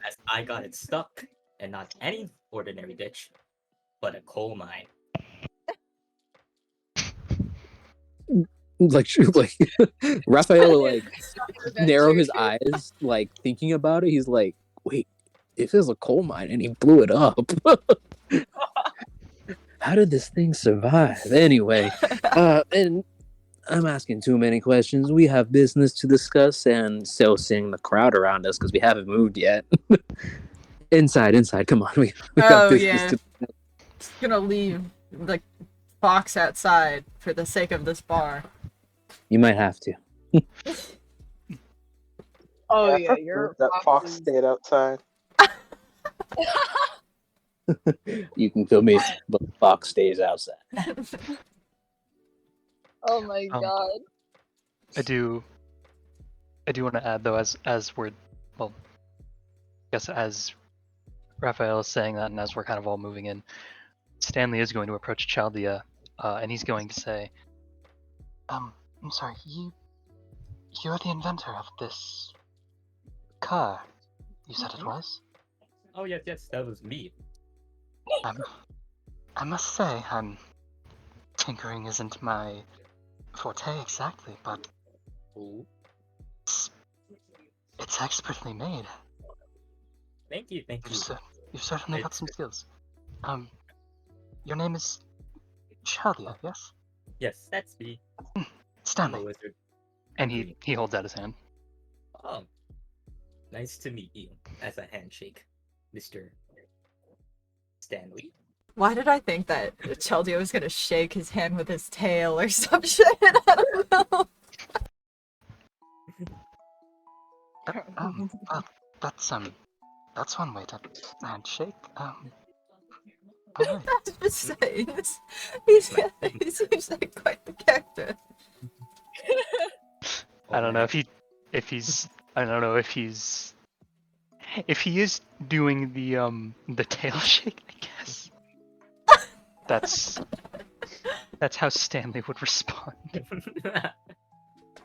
as I got it stuck, and not any ordinary ditch, but a coal mine. like Raphael like narrow his eyes, like thinking about it. He's like, wait, if there's a coal mine and he blew it up, how did this thing survive? Anyway, and I'm asking too many questions. We have business to discuss, and still seeing the crowd around us because we haven't moved yet. Inside, come on, we got business to. Just gonna leave the box outside for the sake of this bar. You might have to. Oh I yeah, prefer your that fox boxes- stayed outside. You can kill me, but the fox stays outside. Oh my god. I do want to add though, as we're, well, I guess as Raphael is saying that, and as we're kind of all moving in, Stanley is going to approach Chaldia, and he's going to say, I'm sorry, you're the inventor of this car, you said it was? Oh yes, that was me. I must say, tinkering isn't my forte exactly, but Ooh. it's expertly made. Thank you. You've certainly got some skills. Your name is Chaldia, yes? Yes, that's me. I'm a Stanley. wizard. and he holds out his hand. Oh, nice to meet you. As a handshake, Mr. Stanley. Why did I think that Chaldia was gonna shake his hand with his tail or some shit? I don't know. Well, that's one way to handshake. Alright. I was just saying, he seems like quite the character. I don't know if he is doing the tail shake, I guess. That's That's how Stanley would respond.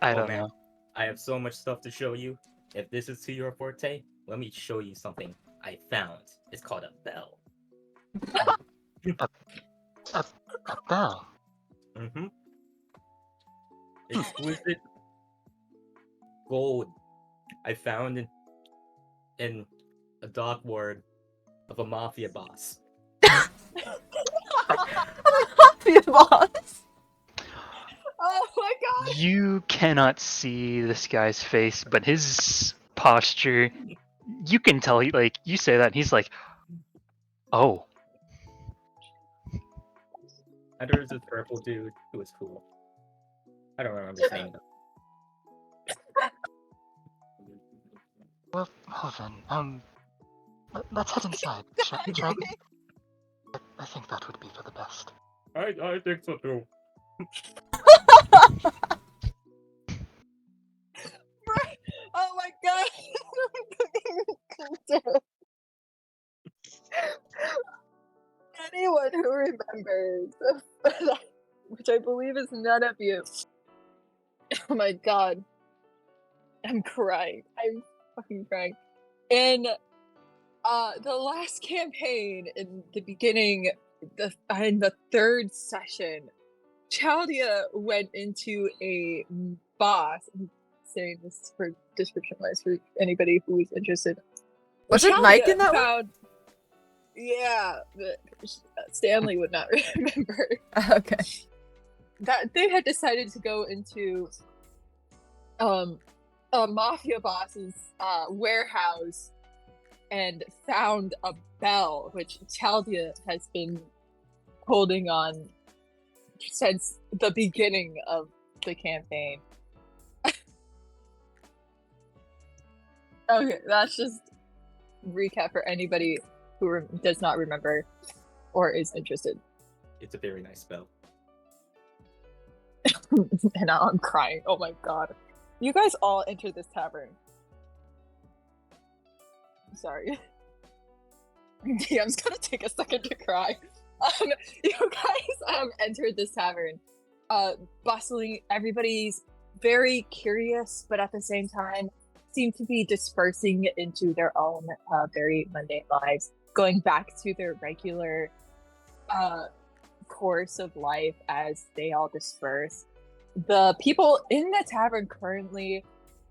I don't man, know. I have so much stuff to show you. If this is to your forte, let me show you something I found. It's called a bell. A bell. Mm-hmm. Exquisite gold I found in a dock ward of a mafia boss. Mafia boss. Oh my god! You cannot see this guy's face, but his posture, you can tell. He like you say that, and he's like, "Oh, And there's this purple dude who was cool. I don't remember his name though. Well then, let's head inside, shall we? I think that would be for the best. I think so too. Oh my god! Anyone who remembers, which I believe is none of you. Oh my god. I'm crying. I'm fucking crying. In the last campaign, in the beginning, in the third session, Chaldia went into a boss. I'm saying this for description wise for anybody who is interested. Was it Mike in that one? found, yeah, but Stanley would not remember. Okay. That they had decided to go into a mafia boss's warehouse and found a bell, which Chaldia has been holding on since the beginning of the campaign. Okay, that's just recap for anybody who does not remember or is interested. It's a very nice spell. And now I'm crying. Oh my god. You guys all enter this tavern. I'm sorry. DM's gonna take a second to cry. You guys entered this tavern. Bustling, everybody's very curious, but at the same time seem to be dispersing into their own very mundane lives, going back to their regular course of life as they all disperse. The people in the tavern currently,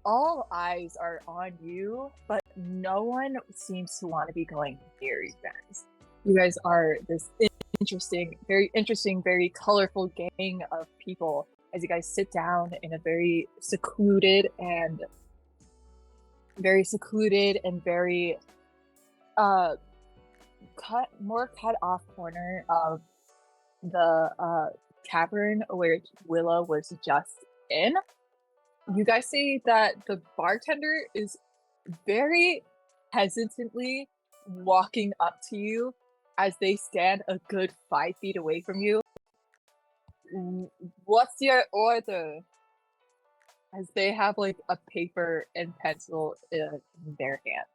all eyes are on you, but no one seems to want to be going near you guys. You guys are this interesting, very colorful gang of people as you guys sit down in a very secluded and very cut off corner of the tavern where Willow was just in. You guys see that the bartender is very hesitantly walking up to you as they stand a good 5 feet away from you. What's your order? As they have like a paper and pencil in their hand.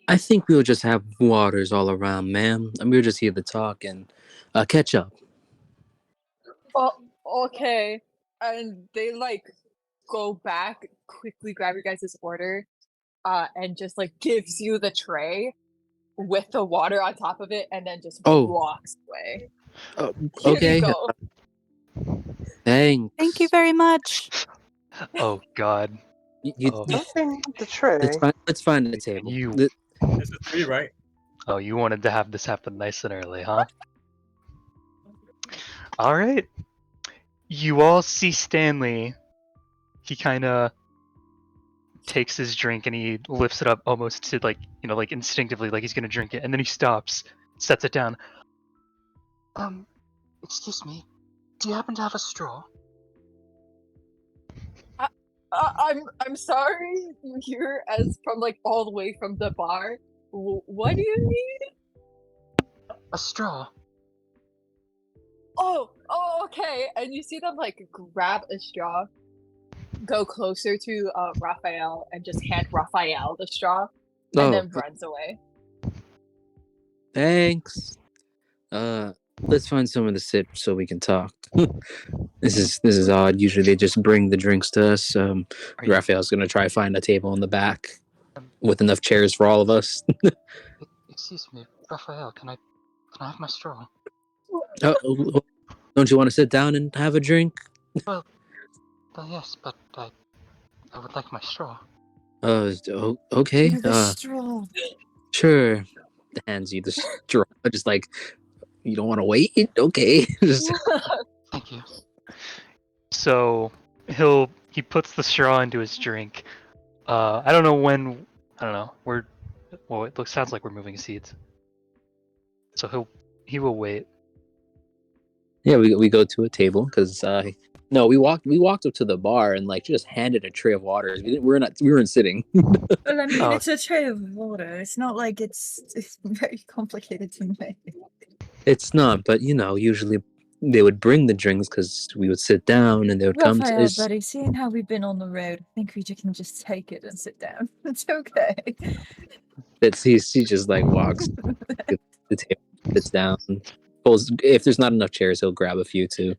I think we'll just have waters all around, ma'am. And we're just here to talk and catch up. Oh, okay. And they like go back, quickly grab your guys' order, and just like gives you the tray with the water on top of it, and then just walks away. Here Okay. you go. Thanks. Thank you very much. oh god." Something with the tray. Let's find the table. You This is free, right? Oh, you wanted to have this happen nice and early, huh? All right. You all see Stanley. He kind of takes his drink and he lifts it up almost to like instinctively, like he's gonna drink it, and then he stops, sets it down. Excuse me. Do you happen to have a straw? I'm sorry, you're as from like all the way from the bar. What do you need? A straw. Oh, okay. And you see them like grab a straw go closer to Raphael and just hand Raphael the straw, and then runs away. Thanks. Let's find somewhere to sit so we can talk. This is odd. Usually they just bring the drinks to us. Raphael's gonna try to find a table in the back with enough chairs for all of us. Excuse me, Raphael, can I have my straw? Don't you want to sit down and have a drink? Well, yes, but I would like my straw. Okay. The straw. Sure. Hands you the straw. Just like, you don't want to wait? Okay. Just... Thank you. So he puts the straw into his drink. I don't know when. I don't know. Sounds like we're moving seats. So he will wait. Yeah, we go to a table because no, we walked up to the bar and like just handed a tray of water. We weren't sitting. Well, I mean, Oh. it's a tray of water. It's not like it's very complicated to make. It's not, but usually they would bring the drinks because we would sit down and they would come to Raphael, us. buddy, seeing how we've been on the road, I think we can just take it and sit down. It's okay. He just like walks to the table, sits down, pulls. If there's not enough chairs, he'll grab a few to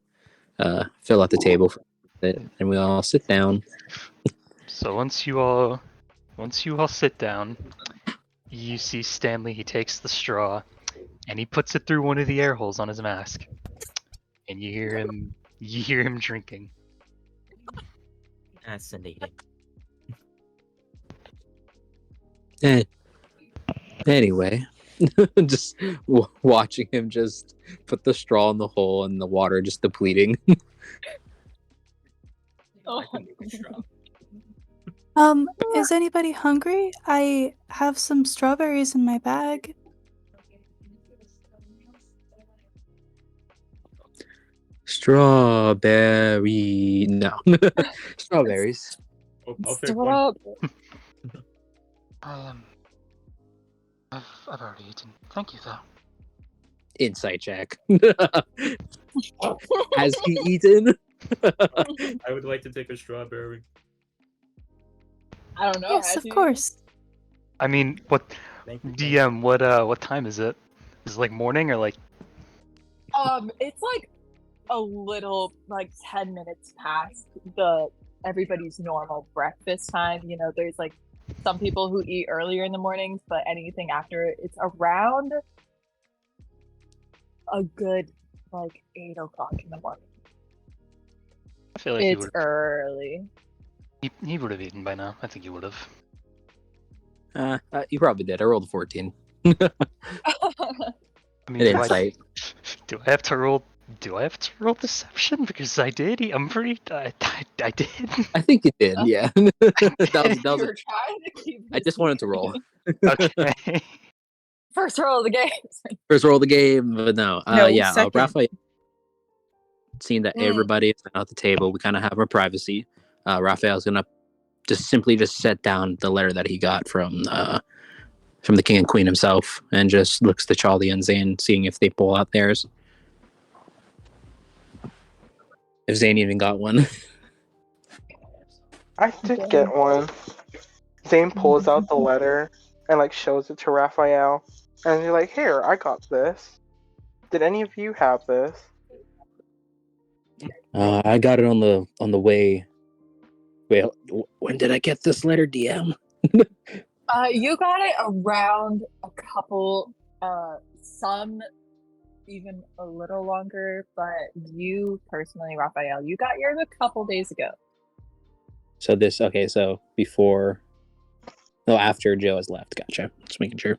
fill out the table for it, and we all sit down. So once you all sit down, you see Stanley. He takes the straw and he puts it through one of the air holes on his mask, and you hear him drinking. Fascinating. Anyway, just watching him just put the straw in the hole and the water just depleting. Oh, Is anybody hungry? I have some strawberries in my bag. Strawberry. No. Strawberries. I'll take one. I've already eaten. Thank you, though. Insight check. Has he eaten? I would like to take a strawberry. I don't know. Yes, of course. I mean, what Thank you. DM? What time is it? Is it like morning or like? It's like a little, like 10 minutes past everybody's normal breakfast time. There's like some people who eat earlier in the mornings, but anything after it's around a good like 8 o'clock in the morning. I feel like It's early. he would have eaten by now. I think he would have. You probably did. I rolled a 14. I mean, An insight. Do I have to roll deception because I did? I did. I think you did. Yeah. that was You a, were trying to keep I just wanted to roll. Okay. first roll of the game. First roll of the game, but no. No, Yeah. second. Raphael. Seeing that everybody is at the table, we kind of have our privacy. Raphael's gonna just set down the letter that he got from the king and queen himself, and just looks to Charlie and Zane, seeing if they pull out theirs. If Zane even got one. I did get one. Zane pulls out the letter and like shows it to Raphael, and you're like, "Here, I got this. Did any of you have this?" I got it on the way. Wait, when did I get this letter, DM? You got it around a couple, some even a little longer, but you personally, Raphael, you got yours a couple days ago. So after Joe has left. Gotcha. Just making sure.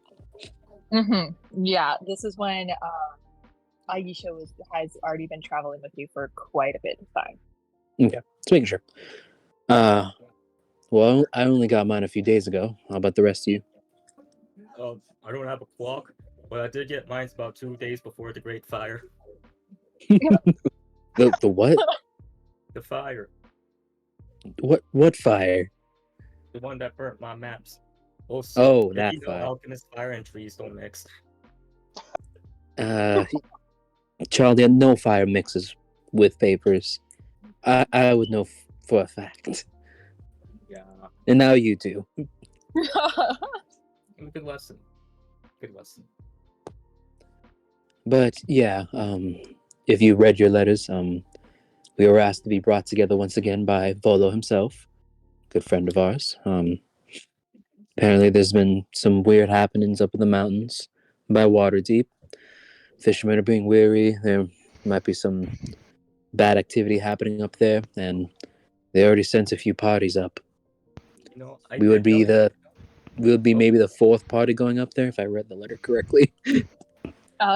Yeah, this is when Aisha has already been traveling with you for quite a bit of time. Okay, just making sure. Well, I only got mine a few days ago. How about the rest of you? I don't have a clock, but I did get mine about 2 days before the Great Fire. The what? The fire. What fire? The one that burnt my maps. Also, that fire. Alchemist fire and trees don't mix. Charlie, no fire mixes with papers. I would know for a fact. And now you do. Good lesson. Good lesson. But yeah, if you read your letters, we were asked to be brought together once again by Volo himself, good friend of ours. Apparently, there's been some weird happenings up in the mountains by Waterdeep. Fishermen are being weary. There might be some bad activity happening up there, and they already sent a few parties up. I We would did be know. maybe the fourth party going up there if I read the letter correctly.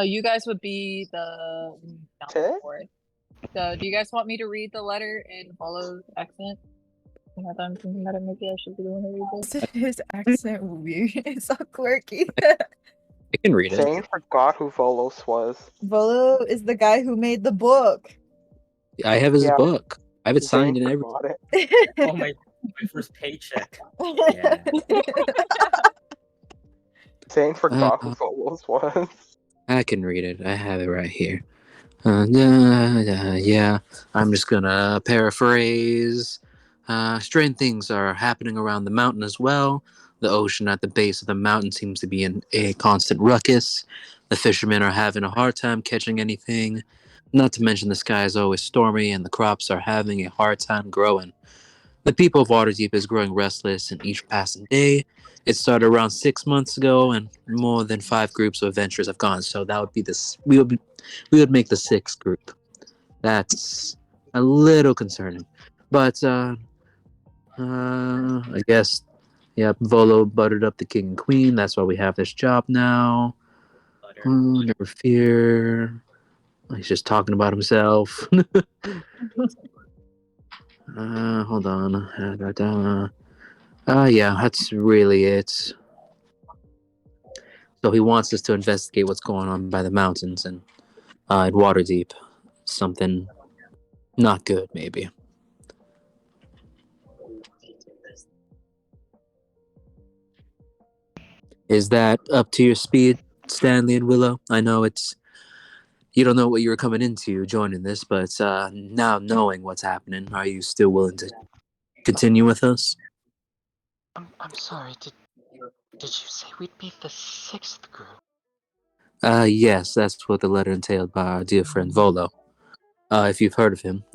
You guys would be the not Okay. fourth. So, do you guys want me to read the letter in Volo's accent? Now that I'm thinking about it, maybe I should be the one to read this. His accent weird. It's so quirky. I can read it. Zane forgot who Volos was. Volo is the guy who made the book. I have his Yeah. book. I have it Zane signed and everything. forgot it. Oh, my first paycheck. Yeah. Zane forgot who Volos was. I can read it. I have it right here. Yeah, I'm just gonna paraphrase. Strange things are happening around the mountain as well. The ocean at the base of the mountain seems to be in a constant ruckus. The fishermen are having a hard time catching anything. Not to mention the sky is always stormy and the crops are having a hard time growing. The people of Waterdeep is growing restless in each passing day. It started around 6 months ago, and more than 5 groups of adventurers have gone. So that would be this. We would make the 6th group. That's a little concerning, but I guess yeah. Volo buttered up the king and queen. That's why we have this job now. Never fear. He's just talking about himself. Hold on. Yeah, that's really it. So he wants us to investigate what's going on by the mountains and at Waterdeep. Something not good, maybe. Is that up to your speed, Stanley and Willow? I know you don't know what you were coming into joining this, but now knowing what's happening, are you still willing to continue with us? I'm sorry. Did you say we'd be the 6th group? Yes, that's what the letter entailed by our dear friend Volo. If you've heard of him,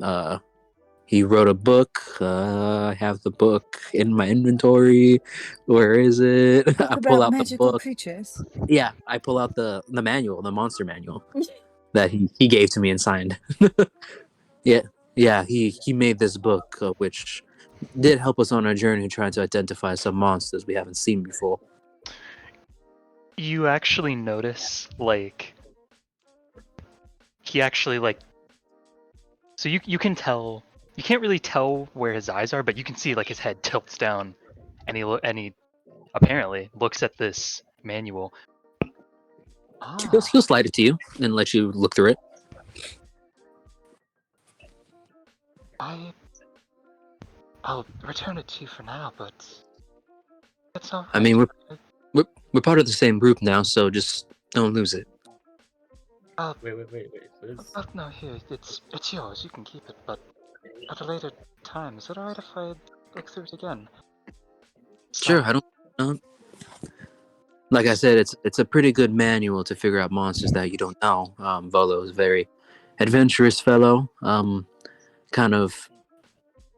he wrote a book. I have the book in my inventory. Where is it? I pull About out the magical book. creatures. Yeah, I pull out the manual, the monster manual that he gave to me and signed. Yeah, he made this book, which did help us on our journey trying to identify some monsters we haven't seen before. You actually notice, like, he actually, like, so you can tell, you can't really tell where his eyes are, but you can see, like, his head tilts down, and he apparently looks at this manual. He'll slide it to you and let you look through it. I'll return it to you for now, but it's all right. I mean, we're part of the same group now, so just don't lose it. Wait. No, here, it's yours. You can keep it, but at a later time, is it alright if I look through it again? Sure, I don't. Like I said, it's a pretty good manual to figure out monsters that you don't know. Volo is a very adventurous fellow. Kind of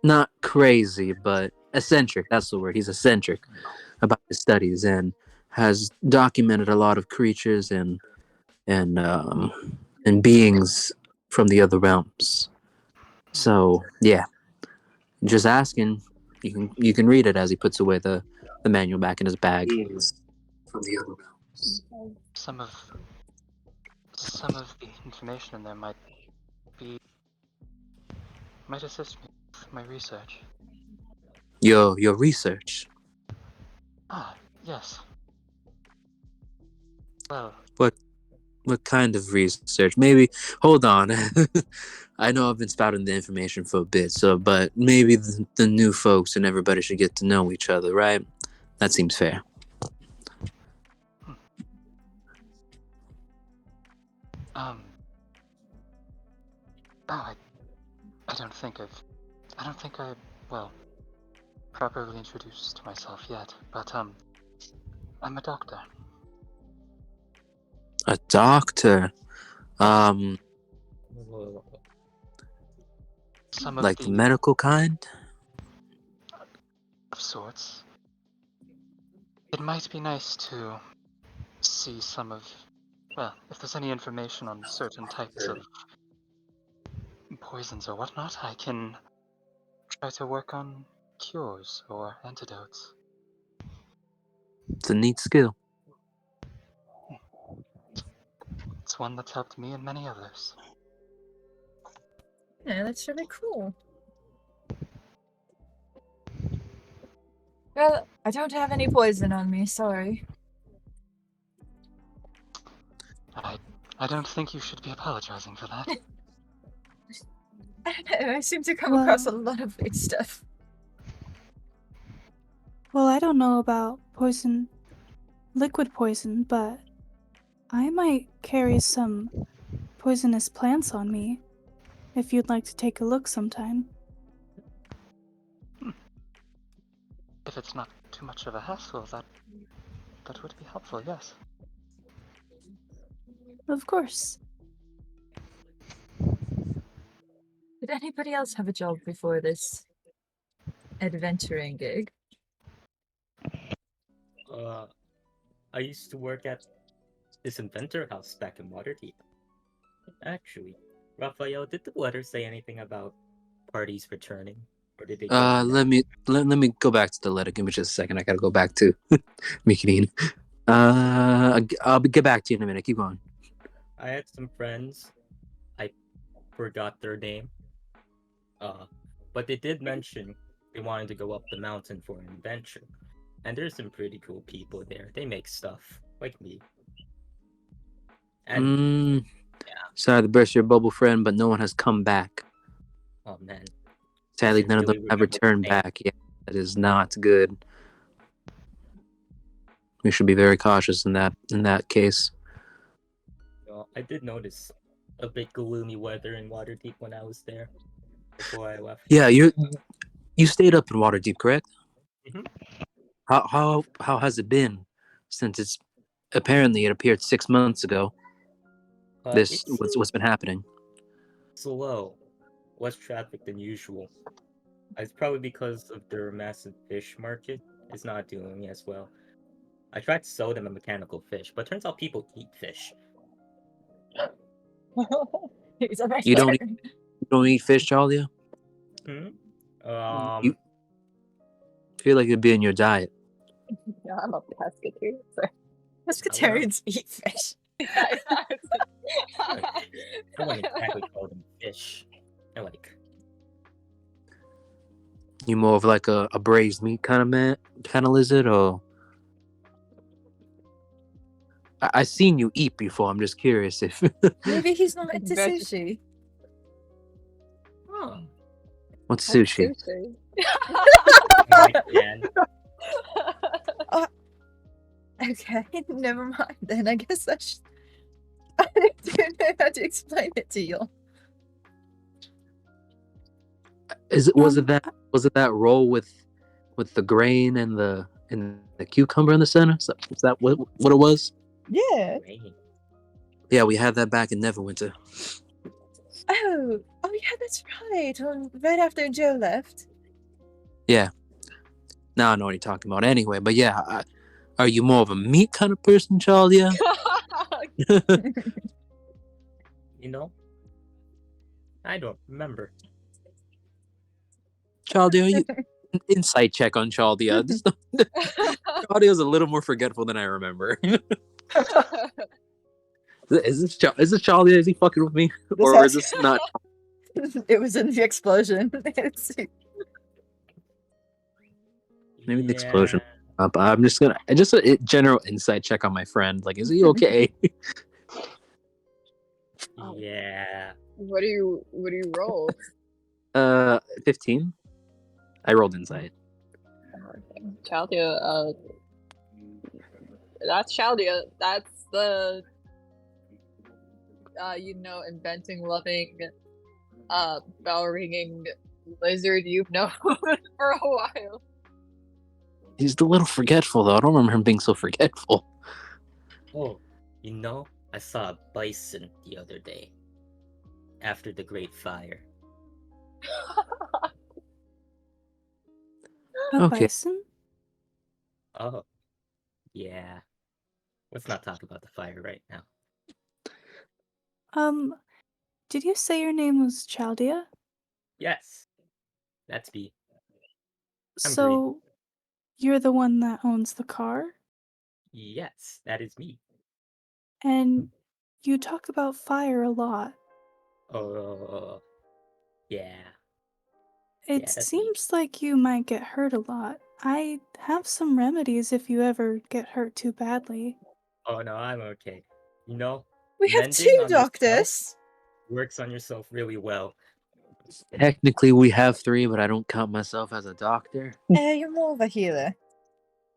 not crazy, but eccentric. That's the word. He's eccentric about his studies and has documented a lot of creatures and beings from the other realms. So yeah, just asking. You can read it as he puts away the manual back in his bag. From the other realms. Some of the information in there might assist me with my research. Your research. Yes. Well, What kind of research? Maybe hold on. I know I've been spouting the information for a bit, but maybe the new folks and everybody should get to know each other, right? That seems fair. I don't think I, well, properly introduced myself yet, but I'm a doctor. A doctor. Whoa. Some of Like the the medical kind? of sorts. It might be nice to see some of, well, if there's any information on certain types of poisons or whatnot, I can try to work on cures or antidotes. It's a neat skill. It's one that's helped me and many others. Yeah, that's really cool. Well, I don't have any poison on me, sorry. I don't think you should be apologizing for that. I don't know, I seem to come across a Well- lot of weird stuff. Well, I don't know about poison, liquid poison, but I might carry some poisonous plants on me if you'd like to take a look sometime. If it's not too much of a hassle, that would be helpful, yes. Of course. Did anybody else have a job before this adventuring gig? I used to work at this inventor house back in Waterdeep. Actually, Raphael, did the letter say anything about parties returning, or did they? Let me go back to the letter. Give me just a second. I gotta go back to Mikirin. I'll get back to you in a minute. Keep going. I had some friends. I forgot their name. But they did mention they wanted to go up the mountain for an adventure. And there's some pretty cool people there. They make stuff like me. And Sorry to burst your bubble, friend, but no one has come back. oh man. Sadly, You none of them really have remember returned the name? back. Yeah, that is not good. We should be very cautious in that case. Well, I did notice a bit gloomy weather in Waterdeep when I was there before I left. Yeah, you stayed up in Waterdeep, correct? Mhm. How has it been since it appeared 6 months ago? What's been happening? Slow, less traffic than usual. It's probably because of their massive fish market is not doing as well. I tried to sell them a mechanical fish, but turns out people eat fish. He's a You don't vegetarian. eat fish, Jalia? You feel like it'd be in your diet. Yeah, I'm a pescatarian. So. Pescatarians eat fish. I wouldn't exactly call them fish. They're like You more of like a braised meat kind of man, kind of lizard, or I seen you eat before. I'm just curious if Maybe he's not into Veg- sushi. oh, what's What's sushi? man. Okay, never mind then. I guess that's. I don't know how to explain it to you. Was it that roll with the grain and the cucumber in the center? Is that what it was? Yeah. Yeah, we had that back in Neverwinter. Oh, yeah, that's right. Right after Joe left. Yeah. Now I know what you're talking about. Anyway, but yeah, are you more of a meat kind of person, Charlie? Yeah. You know, I don't remember. Charlie, are you insight check on Charlie? Charlie is a little more forgetful than I remember. Is this Charlie? Is he fucking with me, or is this not? It was in the explosion. Maybe the explosion. I'm just gonna a general insight check on my friend. Like, is he okay? Yeah. What do you roll? 15. I rolled insight. Chaldia, that's Chaldia. That's the inventing, loving, bell ringing lizard you've known for a while. He's a little forgetful, though. I don't remember him being so forgetful. Oh, I saw a bison the other day after the Great Fire. A Okay. bison? Oh, yeah. Let's not talk about the fire right now. Did you say your name was Chaldea? Yes, that's me. I'm So, you're the one that owns the car? Yes, that is me. And you talk about fire a lot. Oh, yeah. It Yeah, that's me. seems like you might get hurt a lot. I have some remedies if you ever get hurt too badly. Oh no, I'm okay. We have Mending two on yourself doctors. works on yourself really well. Technically, we have 3, but I don't count myself as a doctor. You're more of a healer.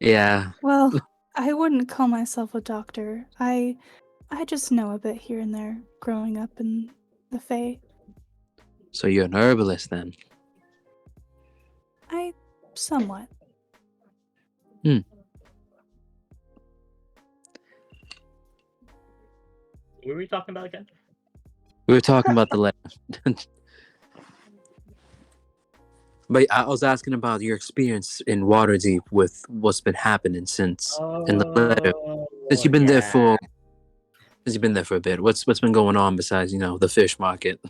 Yeah. Well, I wouldn't call myself a doctor. I just know a bit here and there growing up in the Fae. So you're an herbalist then? I somewhat. What were we talking about again? We were talking about the letter. But I was asking about your experience in Waterdeep with what's been happening since in the letter. Since you've been there for a bit, what's been going on besides the fish market?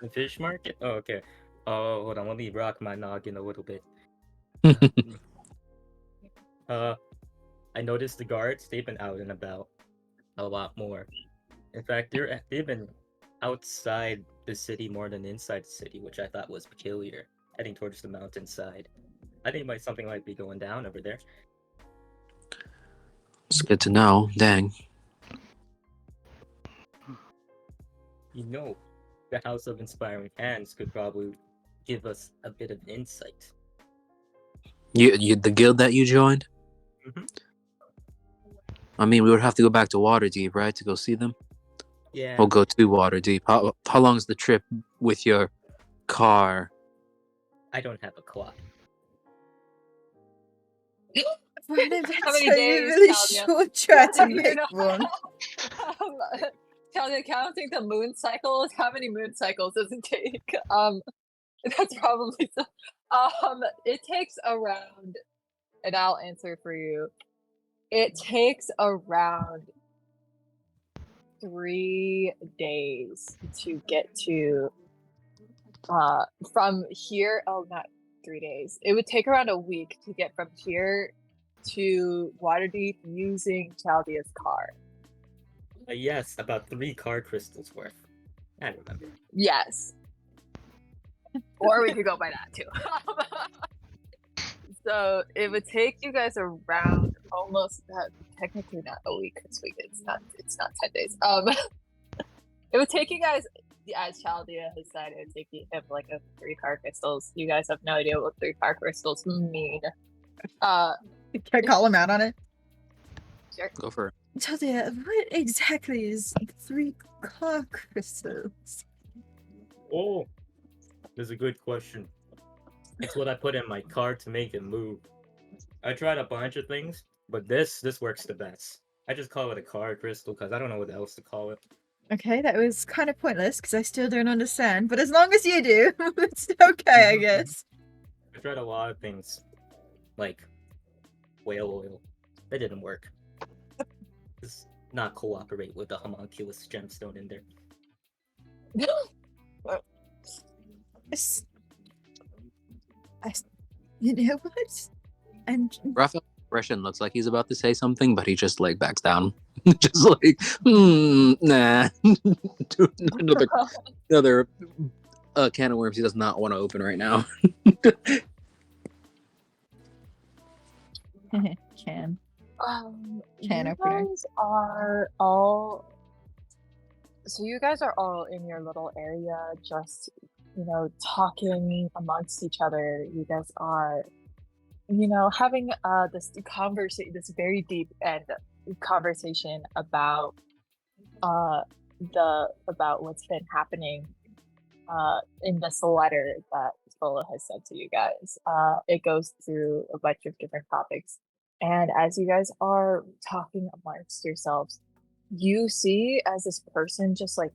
The fish market? Oh, okay. Oh, hold on. Let me rock my noggin a little bit. I noticed the guards. They've been out and about a lot more. In fact, they've been outside the city more than inside the city, which I thought was peculiar. Heading towards the mountainside. I think something might be going down over there. It's good to know. Dang. The House of Inspiring Hands could probably give us a bit of insight. You the guild that you joined? Mhm. I mean, we would have to go back to Waterdeep, right, to go see them? Yeah. Or go to Waterdeep. How long is the trip with your car? I don't have a clock. Brandon, How many that's days, really Talia? short try to You make know- one. Talia, counting the moon cycles, how many moon cycles does it take? That's probably it takes around, and I'll answer for you. It takes around 3 days to get to from here. Oh, not 3 days. It would take around a week to get from here to Waterdeep using Chaldea's car. Yes, about 3 card crystals worth. I remember. Yes. Or we could go by that too. So it would take you guys around almost technically not a week this week. It's not 10 days. It would take you guys, as Chaldea has said, it would take you like 3 card crystals. You guys have no idea what 3 card crystals mean. Can I call him out on it? Sure. Go for it. Chaldea, what exactly is 3 car crystals? Oh, that's a good question. It's what I put in my car to make it move. I tried a bunch of things, but this works the best. I just call it a card crystal because I don't know what else to call it. Okay, that was kind of pointless because I still don't understand. But as long as you do, it's okay, I guess. I tried a lot of things, like whale oil. That didn't work. Just not cooperate with the homunculus gemstone in there. You know what? And Raphael's expression looks like he's about to say something, but he just backs down. Just like, nah. another can of worms he does not want to open right now. Can You opener. guys are all. So you guys are all in your little area, just talking amongst each other. You guys are, having this conversation, this very deep and conversation about about what's been happening in this letter that Bola has said to you guys. It goes through a bunch of different topics. And as you guys are talking amongst yourselves, you see as this person just like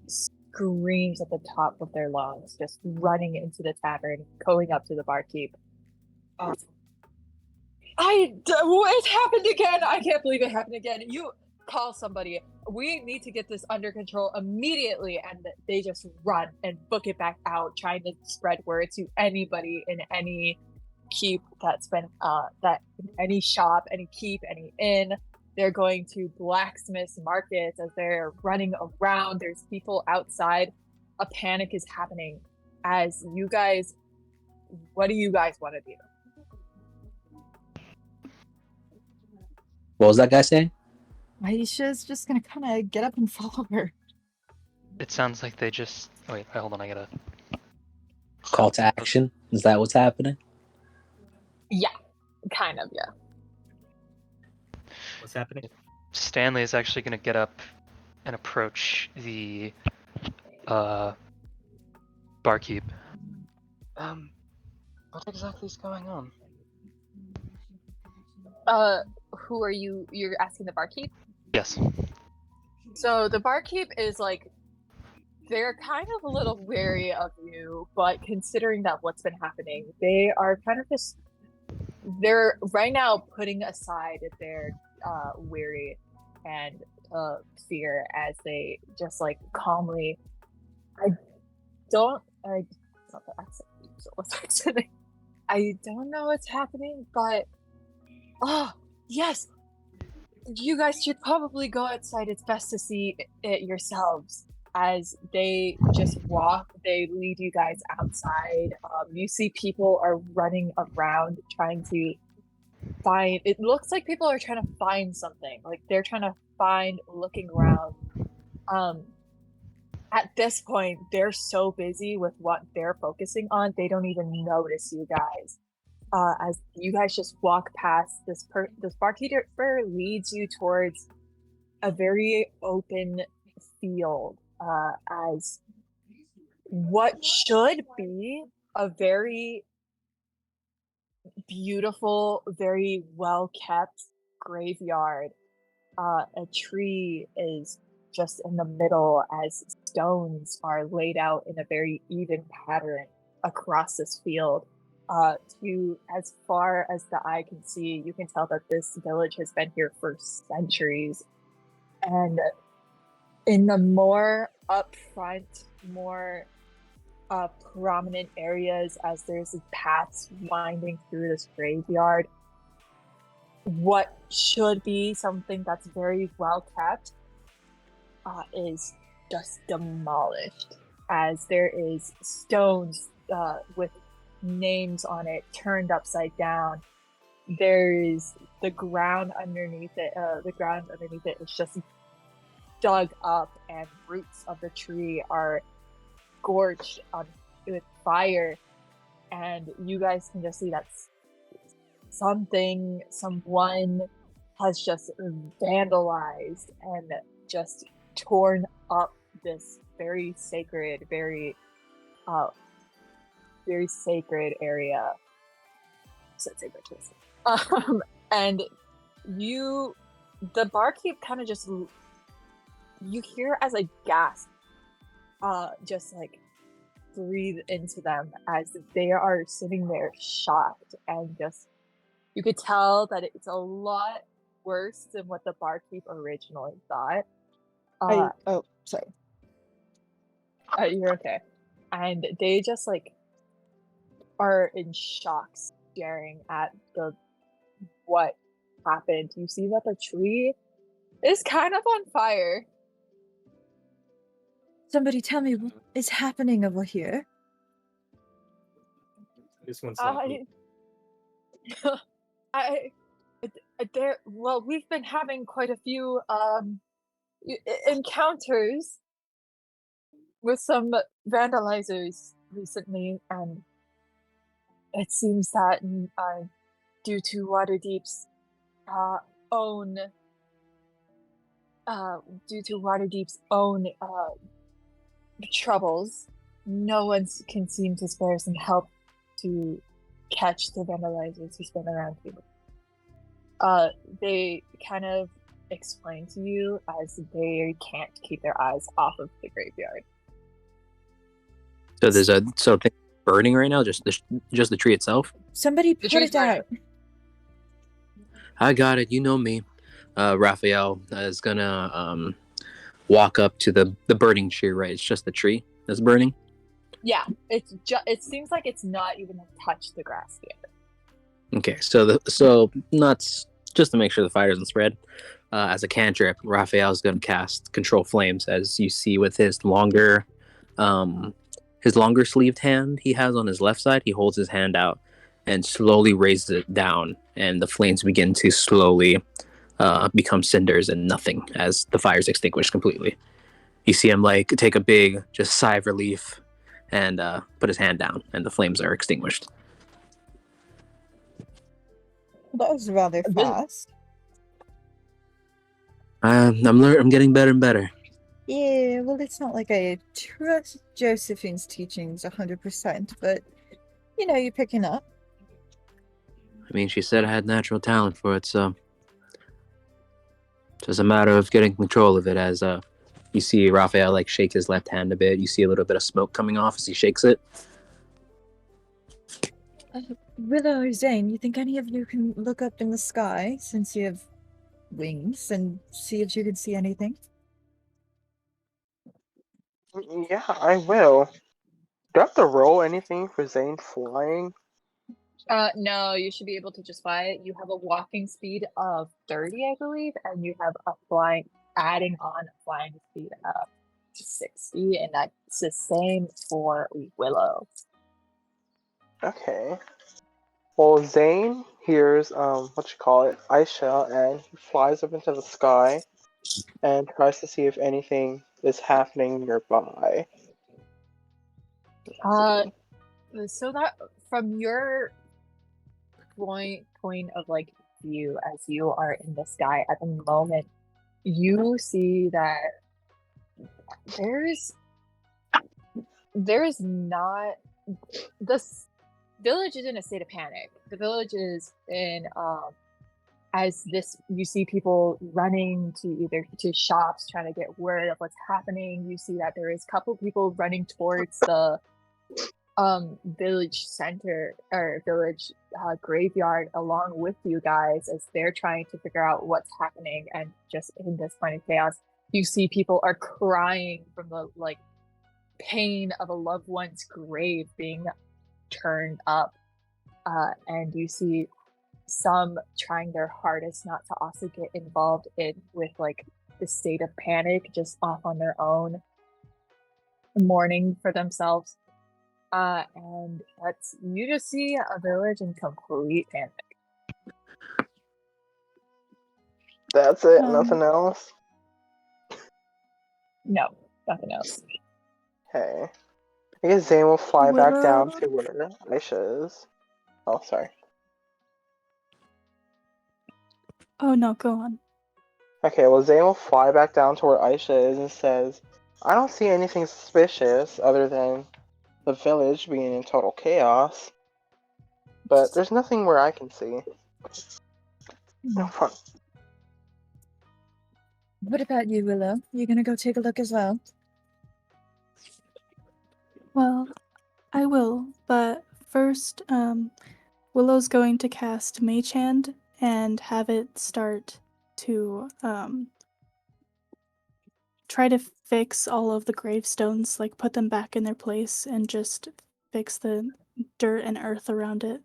screams at the top of their lungs, just running into the tavern, going up to the barkeep. It happened again. I can't believe it happened again. You call somebody. We need to get this under control immediately. And they just run and book it back out, trying to spread word to anybody in any keep that's been that any shop, any keep, any inn. They're going to blacksmiths markets as they're running around. There's people outside. A panic is happening. As you guys, what do you guys want to do? What was that guy saying? Aisha's just gonna kind of get up and follow her. It sounds like they just. Wait, hold on. I gotta. Call to action? Is that what's happening? Yeah, kind of, yeah. What's happening? Stanley is actually gonna get up and approach the barkeep. What exactly is going on? Who are you? You're asking the barkeep? Yes. So the barkeep is like, they're kind of a little wary of you, but considering that what's been happening, they are kind of just, they're right now putting aside their weary and fear as they just like calmly, I don't know what's happening, but oh yes, you guys should probably go outside. It's best to see it yourselves. As they just walk, they lead you guys outside. You see people are running around trying to find, it looks like people are trying to find something. Like they're trying to find, looking around. At this point, they're so busy with what they're focusing on, they don't even notice you guys. As you guys just walk past, this barkeeper leads you towards a very open field, as what should be a very beautiful, very well kept graveyard. A tree is just in the middle as stones are laid out in a very even pattern across this field. To as far as the eye can see, you can tell that this village has been here for centuries. And in the more upfront, more prominent areas, as there's paths winding through this graveyard, what should be something that's very well kept is just demolished, as there is stones with names on it turned upside down. There is the ground underneath it. The ground underneath it is just dug up, and roots of the tree are scorched with fire. And you guys can just see that someone has just vandalized and just torn up this very sacred, very sacred area. So it's sacred to us. And the barkeep kind of just, you hear as a gasp, just like breathe into them as they are sitting there shocked, and just, you could tell that it's a lot worse than what the barkeep originally thought. Sorry. You're okay. And they just like are in shock, staring at what happened. You see that the tree is kind of on fire. Somebody tell me what is happening over here. This one's not me. Well, we've been having quite a few encounters with some vandalizers recently, and it seems that due to Waterdeep's own troubles, no one can seem to spare some help to catch the vandalizers who spin around you. They kind of explain to you as they can't keep their eyes off of the graveyard. So there's thing burning right now, just the tree itself. Somebody The put tree's it out. I got it. You know me. Raphael is gonna walk up to the burning tree. Right, it's just the tree that's burning. Yeah, it seems like it's not even touched the grass yet. Okay, so not just to make sure the fire doesn't spread. As a cantrip, Raphael is going to cast Control Flames, as you see with his longer sleeved hand he has on his left side. He holds his hand out and slowly raises it down, and the flames begin to slowly become cinders and nothing as the fire's extinguished completely. You see him like take a big just sigh of relief and put his hand down, and the flames are extinguished. That was rather fast. I'm getting better and better. Yeah, well, it's not like I trust Josephine's teachings 100%, but, you're picking up. I mean, she said I had natural talent for it, so it's just a matter of getting control of it. As you see Raphael like shake his left hand a bit, you see a little bit of smoke coming off as he shakes it. Willow or Zane, you think any of you can look up in the sky, since you have wings, and see if you can see anything? Yeah, I will. Do I have to roll anything for Zane flying? No, you should be able to just fly it. You have a walking speed of 30, I believe, and you have adding on a flying speed of 60, and that's the same for Willow. Okay. Well, Zane hears Aisha, and he flies up into the sky and tries to see if anything is happening nearby. So that from your point of like view, as you are in the sky at the moment, you see that there's not this village is in a state of panic. The village is in you see people running to shops trying to get word of what's happening. You see that there is a couple people running towards the village center or village graveyard along with you guys as they're trying to figure out what's happening. And just in this point of chaos, you see people are crying from the like pain of a loved one's grave being turned up, and you see some trying their hardest not to also get involved with like the state of panic, just off on their own, mourning for themselves. And you just see a village in complete panic. That's it? Nothing else? No, nothing else. Okay. I guess Zane will fly back Willow? down to where Aisha is. Oh, sorry. Oh no, go on. Okay, well, Zane will fly back down to where Aisha is and says, I don't see anything suspicious other than the village being in total chaos. But there's nothing where I can see. No fun. What about you, Willow? You gonna go take a look as well? Well, I will, but first, Willow's going to cast Mage Hand and have it start to try to fix all of the gravestones, like put them back in their place and just fix the dirt and earth around it.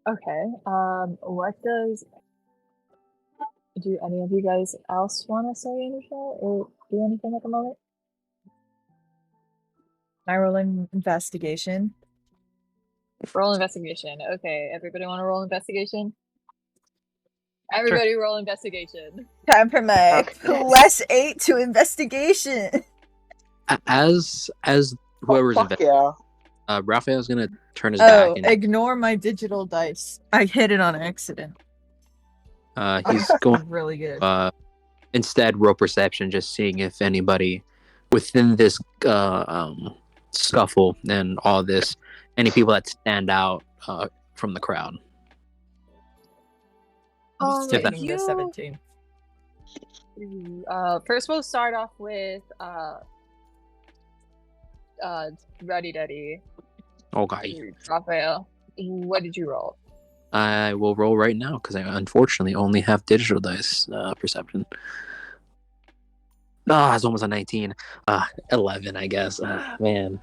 Okay. Do any of you guys else want to say anything or do anything at the moment? I roll an investigation. Roll investigation. Okay, everybody want to roll investigation? Everybody roll investigation. Time for my Okay. +8 to investigation. As whoever's Fuck yeah. Raphael's gonna turn his back. Oh, ignore my digital dice. I hit it on accident. He's going really good. instead roll perception, just seeing if anybody within this scuffle and all this, any people that stand out from the crowd. Just If that- taking the 17. First we'll start off with Ready Daddy. Okay. Raphael. What did you roll? I will roll right now because I unfortunately only have digital dice perception. It's almost a 19. 11, I guess. Man.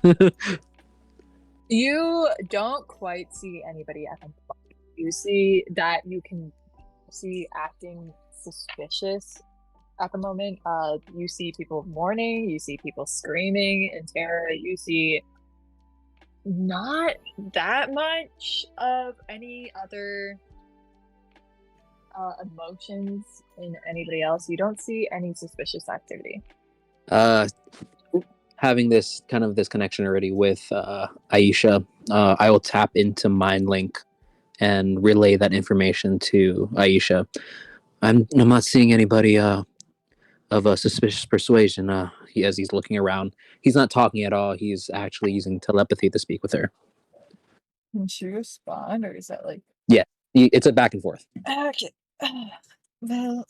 You don't quite see anybody at the moment. You see that you can see acting suspicious at the moment. You see people mourning, you see people screaming in terror, you see not that much of any other emotions in anybody else. You don't see any suspicious activity. Having this connection already with Aisha, I will tap into Mind Link and relay that information to Aisha. I'm not seeing anybody of a suspicious persuasion. As he's looking around, he's not talking at all. He's actually using telepathy to speak with her. Can she respond, or is that like? It's a back and forth. Okay. Well,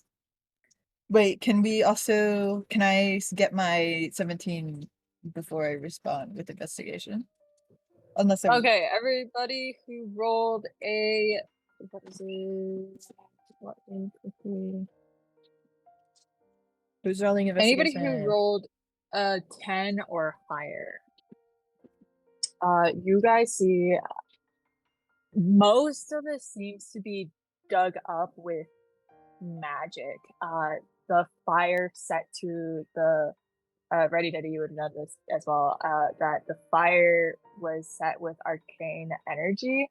wait. Can I get my 17 before I respond with investigation? Unless I. Okay, everybody who rolled a what is it? What in quickly? Who's rolling investigation? Anybody who rolled a 10 or higher. You guys see most of it seems to be dug up with magic. The fire set to the Ready Daddy, you would know this as well, that the fire was set with arcane energy,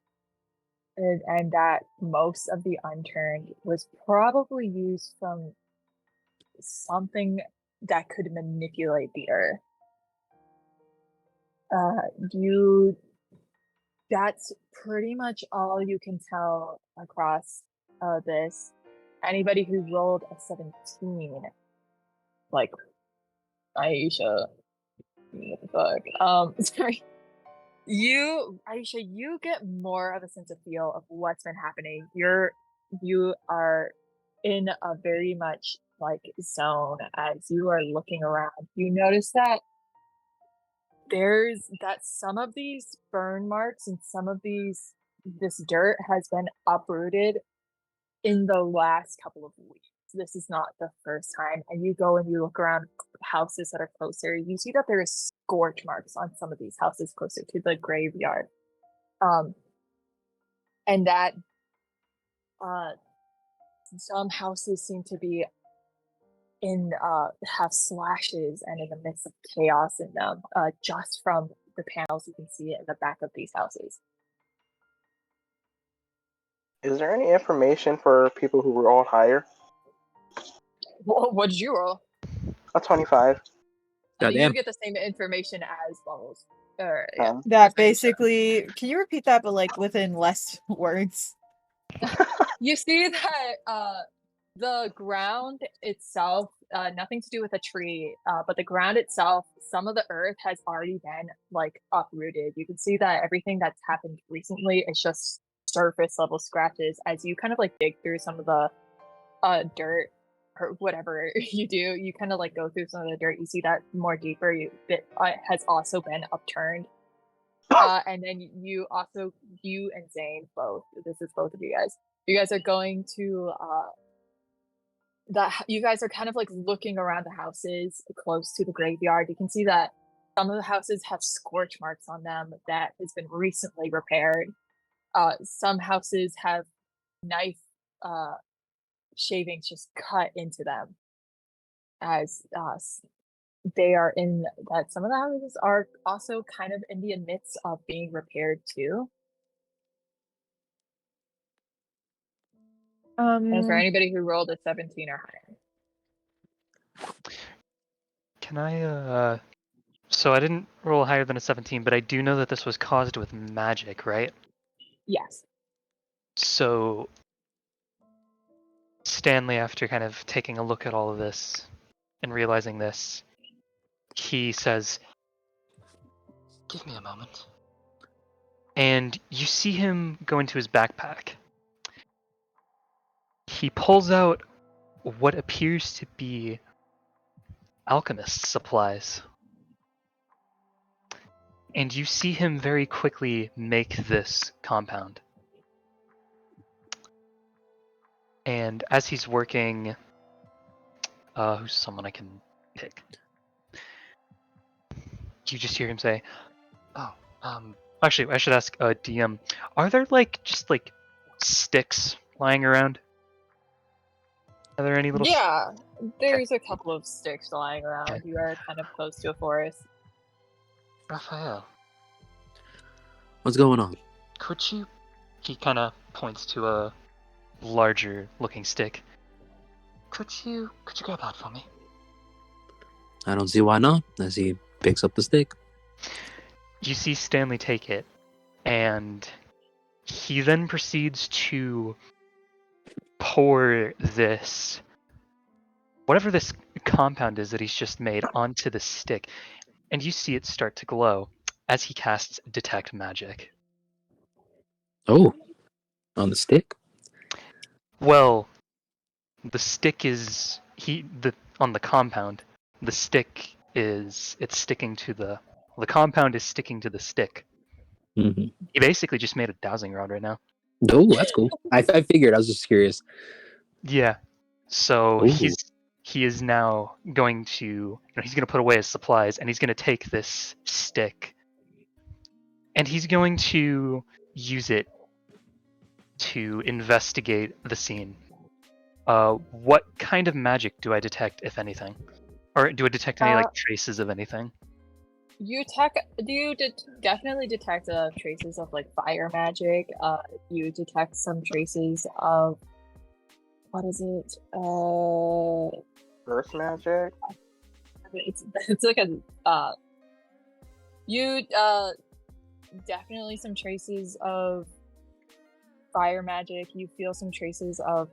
and that most of the unturned was probably used from something that could manipulate the earth. That's pretty much all you can tell across this. Anybody who rolled a 17, like Aisha, what the fuck? Sorry. Aisha, you get more of a sense of feel of what's been happening. You are in a very much like zone as you are looking around. You notice that some of these burn marks and some of this dirt has been uprooted in the last couple of weeks. This is not the first time. And you go and you look around houses that are closer, you see that there is scorch marks on some of these houses closer to the graveyard. And that some houses seem to be have slashes and in the midst of chaos in them, just from the panels you can see in the back of these houses. Is there any information for people who rolled higher? What did you roll? A 25. I think Goddamn. you get the same information as Bubbles. That basically. Can you repeat that, but like within less words? You see that the ground itself, nothing to do with a tree, but the ground itself, some of the earth has already been like uprooted. You can see that everything that's happened recently is just surface level scratches. As you kind of like dig through some of the dirt or whatever you do, you kind of like go through some of the dirt. You see that more deeper. It has also been upturned. And then you and Zane both. This is both of you guys. You guys are going to you guys are kind of like looking around the houses close to the graveyard. You can see that some of the houses have scorch marks on them that has been recently repaired. Some houses have knife shavings just cut into them as they are in that. Some of the houses are also kind of in the midst of being repaired too. And for anybody who rolled a 17 or higher. Can I, so I didn't roll higher than a 17, but I do know that this was caused with magic, right? Yes. So Stanley, after kind of taking a look at all of this and realizing this, he says, Give me a moment. and you see him go into his backpack. He pulls out what appears to be alchemist supplies. And you see him very quickly make this compound. And as he's working, who's someone I can pick? You just hear him say, Oh, actually, I should ask DM, are there just sticks lying around? Are there any little Yeah, there's a couple of sticks lying around. Okay. You are kind of close to a forest. Raphael, What's going on? could you? He kind of points to a larger looking stick. Could you grab that for me? I don't see why not, as he picks up the stick. You see Stanley take it, and he then proceeds to pour this, whatever this compound is that he's just made, onto the stick, and you see it start to glow as he casts Detect Magic. Oh, on the stick? Well, the stick is on the compound. The stick is sticking to the compound is sticking to the stick. Mm-hmm. He basically just made a dowsing rod right now. Oh, that's cool. I figured. I was just curious. Yeah. So Ooh. he is now going to he's going to put away his supplies, and he's going to take this stick, and he's going to use it to investigate the scene. What kind of magic do I detect, if anything? Or do I detect any traces of anything? You definitely detect traces of fire magic. You detect some traces of what is it? Earth magic. It's like you definitely some traces of fire magic. You feel some traces of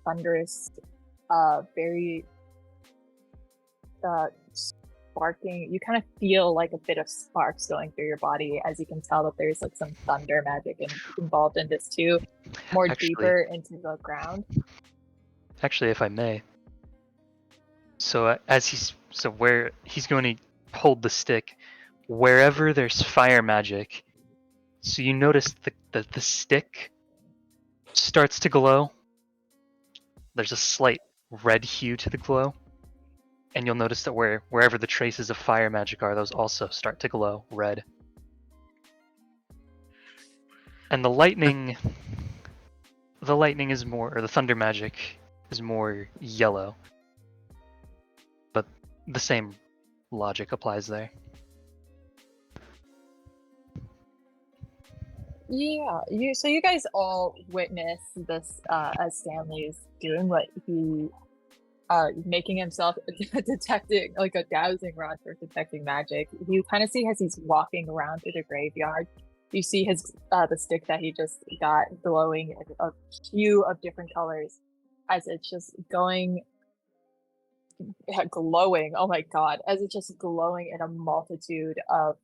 thunderous, very sparking. You kind of feel a bit of sparks going through your body, as you can tell that there's some thunder magic involved in this too, more deeper into the ground. Actually, if I may. So where he's going to hold the stick, wherever there's fire magic. So you notice the stick starts to glow. There's a slight red hue to the glow. And you'll notice that wherever the traces of fire magic are, those also start to glow red. And the lightning is more, or the thunder magic is more yellow. But the same logic applies there. Yeah, so you guys all witness this as Stanley is doing what he making himself detecting a dowsing rod for detecting magic. You kind of see as he's walking around through the graveyard, you see his the stick that he just got glowing a hue of different colors as it's just glowing. Oh my god, as it's just glowing in a multitude of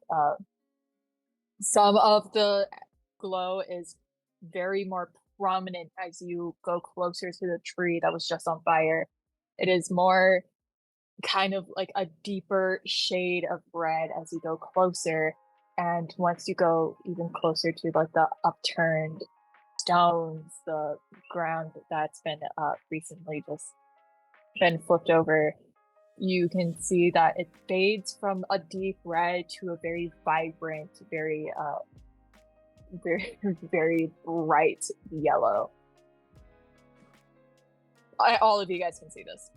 some of the glow is very more prominent as you go closer to the tree that was just on fire. It is more kind of a deeper shade of red as you go closer, and once you go even closer to the upturned stones, the ground that's been recently just been flipped over, you can see that it fades from a deep red to a very vibrant, very very bright yellow. All of you guys can see this.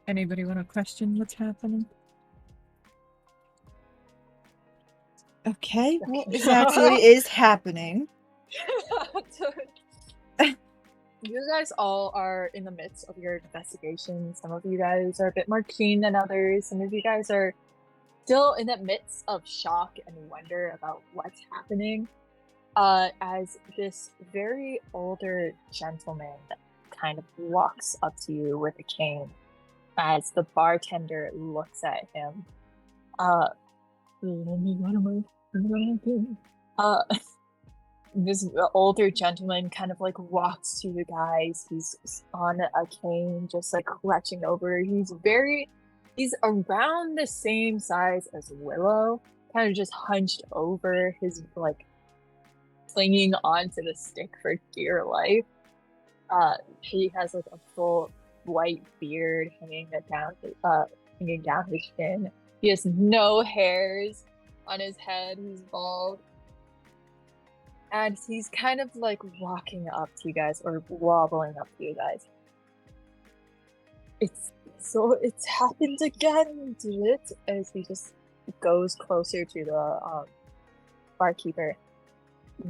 Anybody want to question what's happening? Okay, what exactly is happening? You guys all are in the midst of your investigation. Some of you guys are a bit more keen than others. Some of you guys are still in the midst of shock and wonder about what's happening. as this very older gentleman kind of walks up to you with a cane, as the bartender looks at him. This older gentleman kind of like walks to you guys. He's on a cane, just like clutching over. He's around the same size as Willow, kind of just hunched over, his like clinging onto the stick for dear life. He has like a full white beard hanging down his chin. He has no hairs on his head. He's bald. And he's kind of like walking up to you guys, or wobbling up to you guys. It's happened again, did it? As he just goes closer to the barkeeper.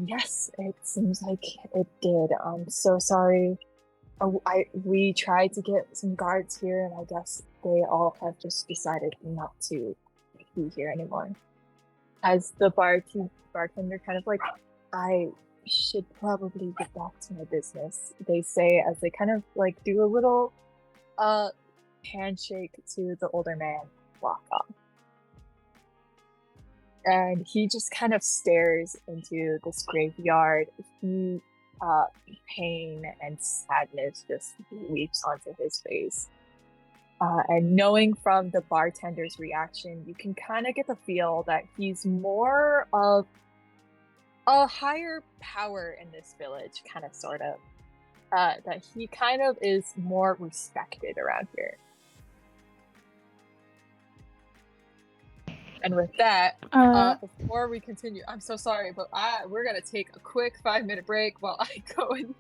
Yes, it seems like it did. I'm so sorry. We tried to get some guards here, and I guess they all have just decided not to be here anymore. As the bartender kind of like, I should probably get back to my business, they say, as they kind of like do a little handshake to the older man, walk off. And he just kind of stares into this graveyard. Pain and sadness just weeps onto his face. And knowing from the bartender's reaction, you can kind of get the feel that he's more of a higher power in this village, kind of, sort of. That he kind of is more respected around here. And with that, before we continue, I'm so sorry, but we're gonna take a quick 5-minute break while I go and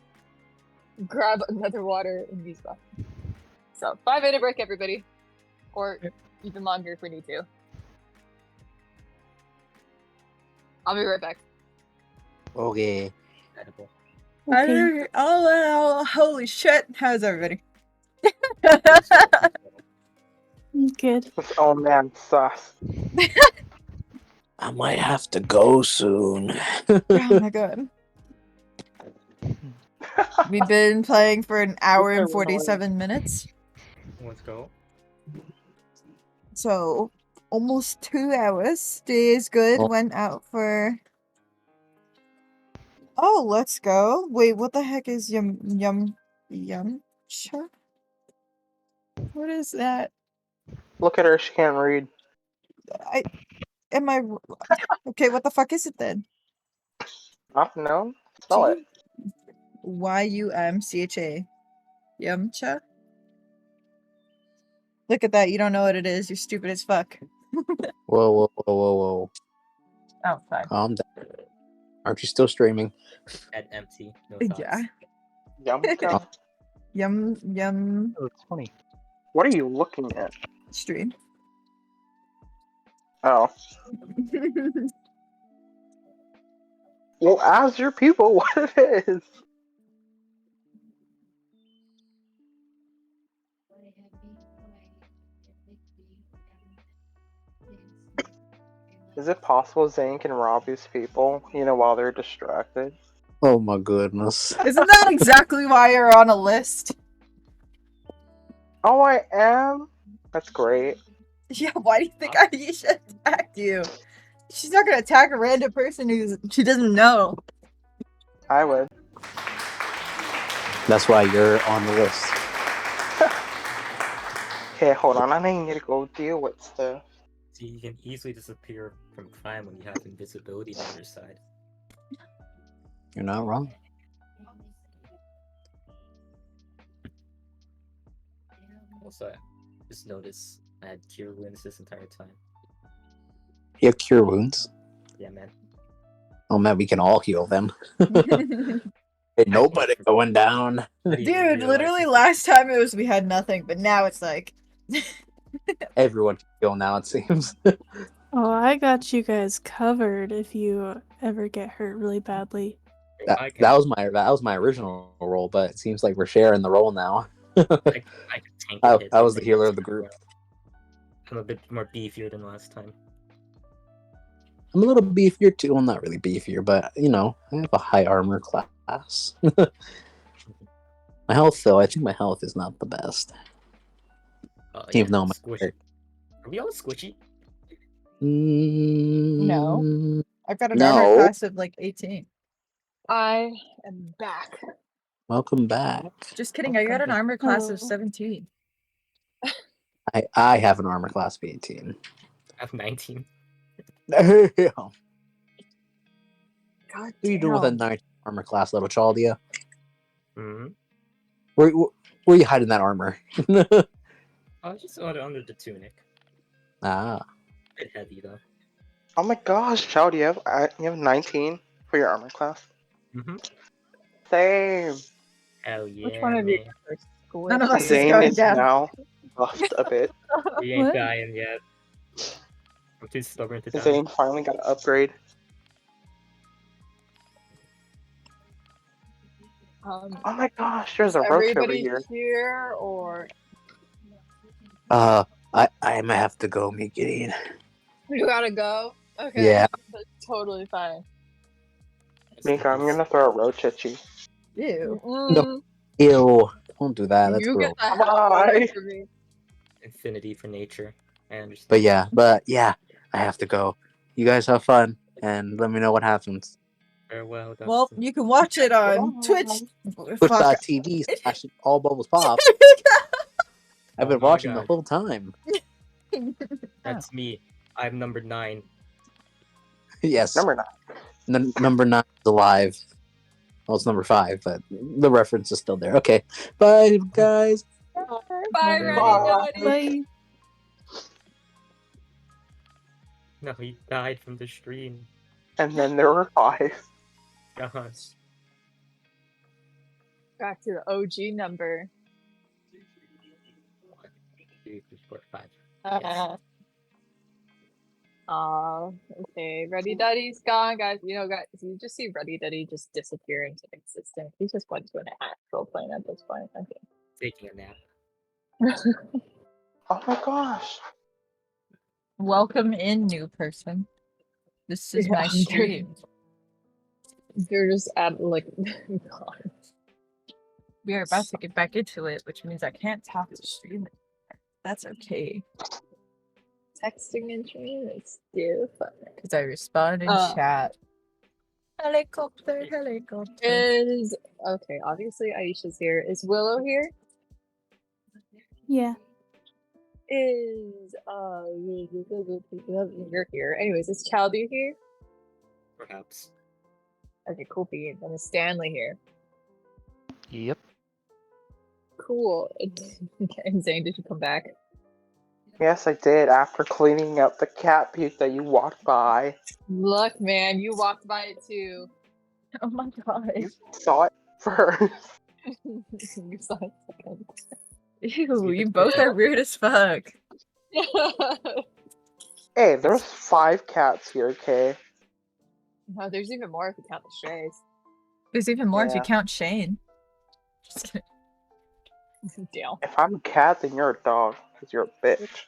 grab another water and use that. So 5-minute break, everybody, or even longer if we need to. I'll be right back. Okay. Okay. Oh, holy shit. How's everybody? Good. This old man sus. I might have to go soon. Oh my god. We've been playing for an hour and 47 minutes. Let's go. So, almost 2 hours. Day is good. Oh. Went out for... Oh, let's go. Wait, what the heck is yum cha? What is that? Look at her, she can't read. Okay, what the fuck is it then? I don't know. Spell it. YUMCHA. Yumcha? Look at that, you don't know what it is. You're stupid as fuck. Whoa. Oh, fine. Calm down. Aren't you still streaming? At empty. No thoughts. Yeah. Yum. Yum Oh, it's funny. What are you looking at? stream. Oh. Well, ask your people what it is. Is it possible Zane can rob these people, while they're distracted? Oh my goodness. Isn't that exactly why you're on a list? Oh, I am? That's great. Yeah, why do you think Aisha attacked you? She's not gonna attack a random person she doesn't know. I would. That's why you're on the list. Okay, hold on. I need to go deal with stuff. See, you can easily disappear from crime when you have invisibility on your side. You're not wrong. Also, I just noticed I had cure wounds this entire time. You have cure wounds? Yeah, man. Oh man, we can all heal them. Ain't nobody going down. Dude, literally last time it was we had nothing, but now it's like... Everyone can heal now, it seems. Oh, I got you guys covered if you ever get hurt really badly. That was my original role, but it seems like we're sharing the role now. I was the healer of the group. I'm a bit more beefier than last time. I'm a little beefier too. Well, not really beefier, but I have a high armor class. My health, though, I think my health is not the best. Even though my squishy. Are we all squishy? No. I've got an No. armor class of like 18. I am back. Welcome back. Just kidding. I got an armor class of Oh. 17. I have an armor class of 18. I have 19. What God are you doing with a 19 armor class, little Chaldia? Mm-hmm. Where are you hiding that armor? I just got it under the tunic. Ah. A bit heavy though. Oh my gosh, Chow, you have 19 for your armor class? Mm-hmm. Same. Hell yeah, Which one of you man. are squishy? None of us is Zane going is down. now buffed a bit. We ain't What? dying yet. I'm too stubborn to die. Zane finally got an upgrade. Oh my gosh, there's Is a roach over everybody here. here or I might have to go, meet Gideon. you gotta go? Okay. Yeah. That's totally fine. Mika, I'm gonna throw a roach at you. Ew. No. Ew. Don't do that. That's You gross. get the hell away from me. Infinity for nature. I understand. But yeah, I have to go. You guys have fun, and let me know what happens. Farewell, Dustin. Well, you can watch it on Twitch. Fuck. Twitch.tv/allbubblespop. I've been Oh my watching the God. whole time. That's me. I'm number 9. Yes. Number 9. Number 9 is alive. Well, it's number 5, but the reference is still there. Okay. Bye, guys. Bye, Bye. Ready. Bye. No, he died from the stream. And then there were 5. Gosh. Back to the OG number. 1, 2, 3, 4, 5. Yes. Okay. Ruddy Duddy's gone, guys. Guys, you just see Ruddy Duddy just disappear into existence. He just went to an actual plane at this point. Okay. Taking a nap. Oh my gosh. Welcome in, new person. This is my stream. They're just at like God. We are about to get back into it, which means I can't talk to stream. That's okay. Texting and stream is still fun. Because I respond in chat. Helicopter. Is okay, obviously Aisha's here. Is Willow here? Yeah. Is you're here. Anyways, is Chaldea here? Perhaps. Okay, cool beans. And is Stanley here? Yep. Cool. And Zane, did you come back? Yes, I did, after cleaning up the cat puke that you walked by. Look, man, you walked by it too. Oh my god. You saw it first. You saw it second. Ew, you both are weird as fuck. Hey, there's 5 cats here, okay? No, there's even more if you count the strays. There's even more if you Yeah. count Shane. Just kidding. Damn. If I'm a cat, then you're a dog, because you're a bitch.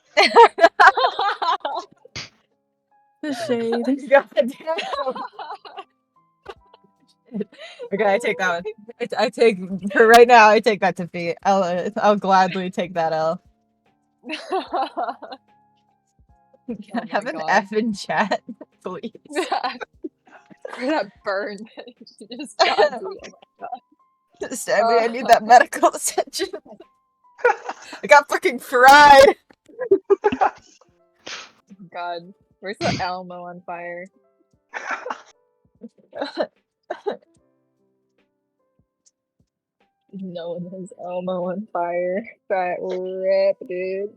The shade. God damn. Okay, I take that one. I take for right now. I take that defeat. I'll gladly take that L. Can I Oh have my an God. F in chat, please? For that burn that you just got. Dude. Oh my God. Stanley, I need that medical attention. I got fucking fried. God, where's the Elmo on fire? No one has Elmo on fire. That rip, dude.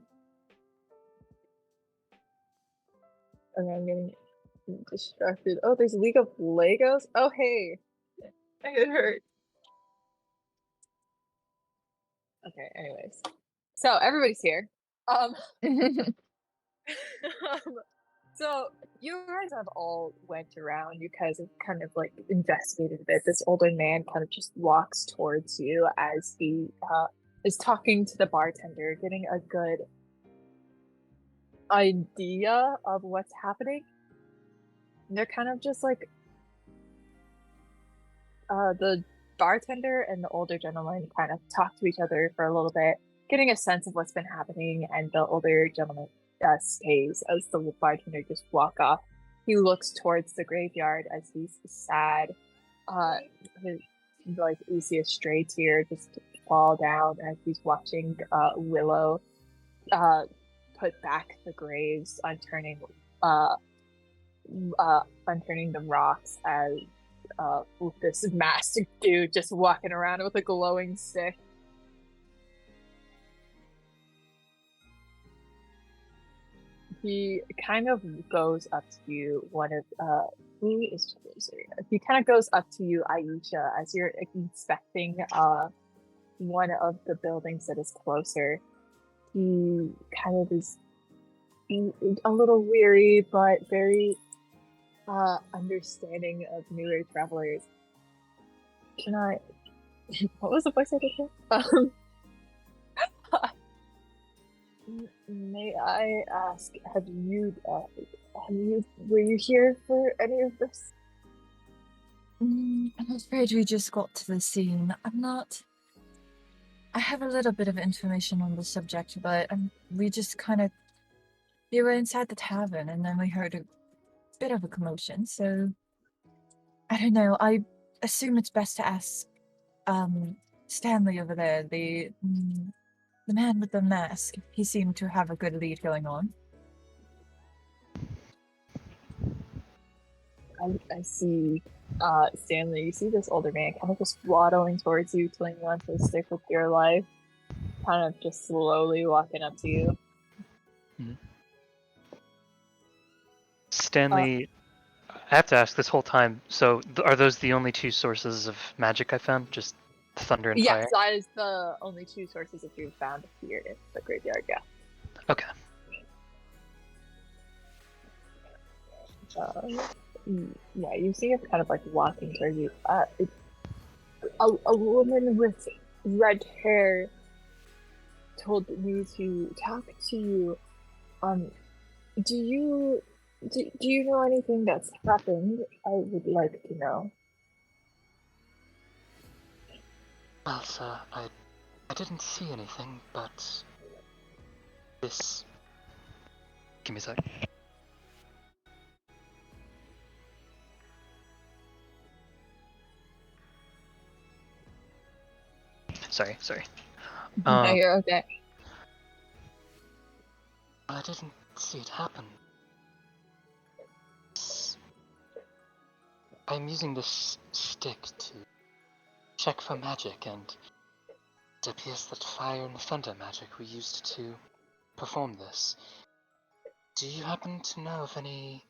Okay, I'm getting distracted. Oh, there's League of Legos? Oh, hey. It hurt. Okay, anyways. So, everybody's here. So, you guys have all went around. You guys have kind of like investigated a bit. This older man kind of just walks towards you as he is talking to the bartender, getting a good idea of what's happening. they're kind of just like the bartender and the older gentleman kind of talk to each other for a little bit, getting a sense of what's been happening, and the older gentleman stays as the bartender just walk off. He looks towards the graveyard as he's sad. You see a stray tear just fall down as he's watching Willow put back the graves, unturning the rocks as this masked dude just walking around with a glowing stick. He kind of goes up to you. Who is closer? He kind of goes up to you, Aisha, as you're inspecting one of the buildings that is closer. He kind of is a little weary, but very understanding of newer travelers. What was the voice I did here? May I ask, were you here for any of this? I'm afraid we just got to the scene. I have a little bit of information on the subject, but we were inside the tavern and then we heard a bit of a commotion, so I don't know. I assume it's best to ask Stanley over there, the man with the mask. He seemed to have a good lead going on. I see, Stanley, you see this older man kind of just waddling towards you, clinging onto a stick with your life, kind of just slowly walking up to you. Stanley, I have to ask this whole time, so are those the only two sources of magic I found? Just thunder and fire? Yes, that is the only two sources that you've found here in the graveyard, yeah. Okay. Yeah, you see him kind of like walking towards you. A woman with red hair told me to talk to you. Do you know anything that's happened? I would like to know. Well, sir, I didn't see anything, but this... Give me a sec. Sorry. No, you're okay. I didn't see it happen. I'm using this stick to check for magic, and it appears that fire and thunder magic were used to perform this. Do you happen to know of any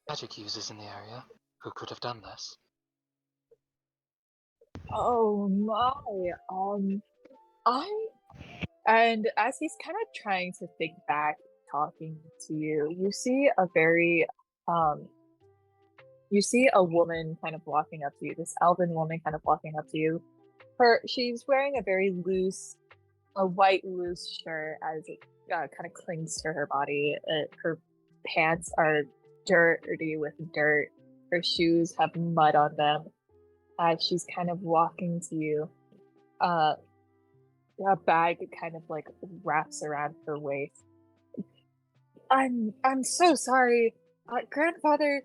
magic users in the area who could have done this? Oh my, and as he's kind of trying to think back, talking to you, you see a woman kind of walking up to you, this elven woman kind of walking up to you. She's wearing a very white loose shirt as it kind of clings to her body. Her pants are dirty with dirt. Her shoes have mud on them. As she's kind of walking to you, a bag kind of like wraps around her waist. I'm so sorry, grandfather.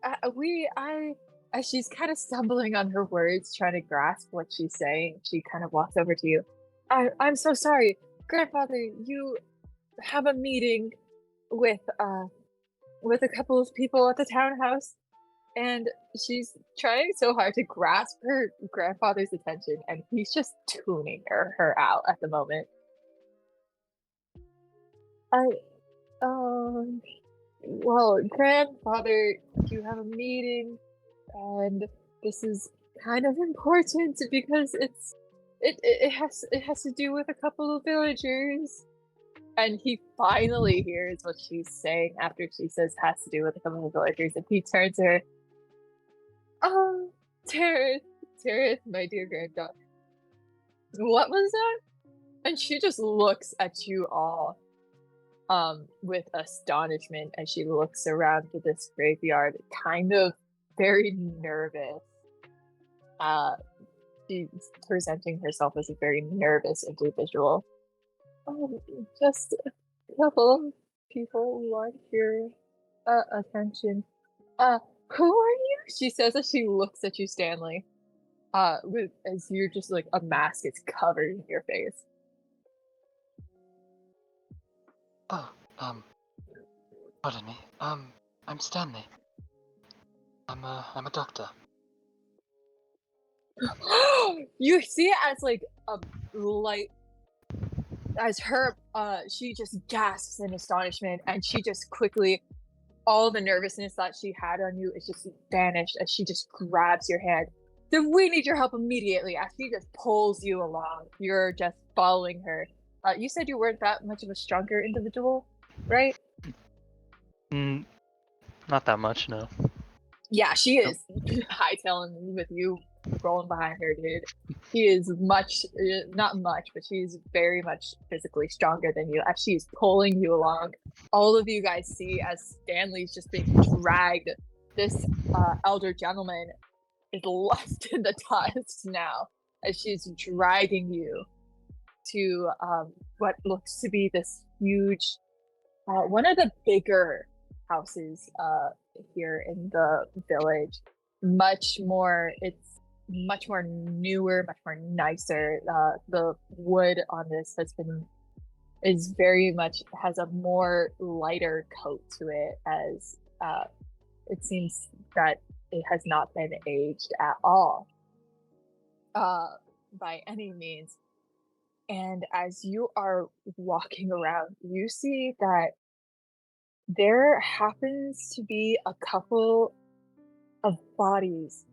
As she's kind of stumbling on her words, trying to grasp what she's saying, she kind of walks over to you. I'm so sorry, grandfather. You have a meeting with a couple of people at the townhouse, and she's trying so hard to grasp her grandfather's attention, and he's just tuning her out at the moment. Well, grandfather, you have a meeting, and this is kind of important because it has to do with a couple of villagers. And he finally hears what she's saying after she says has to do with a couple of villagers, and he turns to her. Oh, Terith, my dear granddaughter. What was that? And she just looks at you all. with astonishment as she looks around to this graveyard, kind of very nervous. She's presenting herself as a very nervous individual. Oh, just a couple of people want your attention. Who are you? She says as she looks at you, Stanley. As you're just like a mask is covered in your face. Oh, pardon me. I'm Stanley. I'm a doctor. You see it as like a light as her she just gasps in astonishment, and she just quickly, all the nervousness that she had on you is just vanished as she just grabs your hand. Then we need your help immediately as she just pulls you along. You're just following her. You said you weren't that much of a stronger individual, right? Not that much, no. Yeah, she is hightailing with you rolling behind her, dude. She is much, not much, but she's very much physically stronger than you as she's pulling you along. All of you guys see as Stanley's just being dragged. This elder gentleman is left in the dust now as she's dragging you to what looks to be this huge, one of the bigger houses here in the village. It's much more newer, much more nicer. The wood on this has a more lighter coat to it, as it seems that it has not been aged at all by any means. And as you are walking around, you see that there happens to be a couple of bodies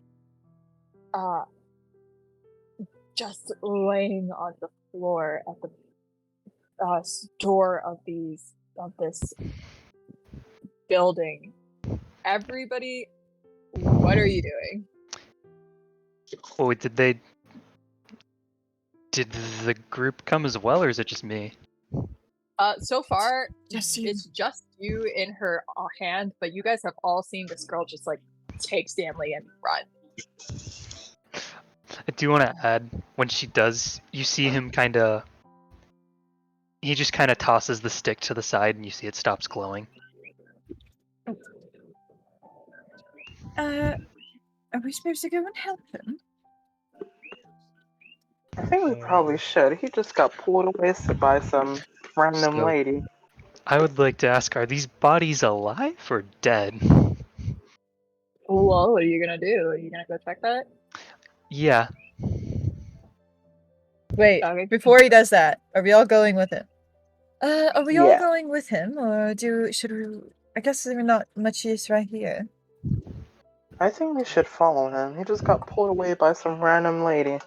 just laying on the floor at the door of this building. Everybody, what are you doing? Oh, did the group come as well, or is it just me? So far, Just you. it's just you in her hand, but you guys have all seen this girl just like take Stanley and run. I do want to add, when she does, you see him he just kind of tosses the stick to the side and you see it stops glowing. Are we supposed to go and help him? I think we probably should. He just got pulled away by some random So- lady. I would like to ask, are these bodies alive or dead? Well, what are you gonna do? Are you gonna go check that? Yeah. Wait, Okay. before he does that, are we all going with him? Are we all Yeah. going with him, or should we? I guess there's not much use right here. I think we should follow him. He just got pulled away by some random lady.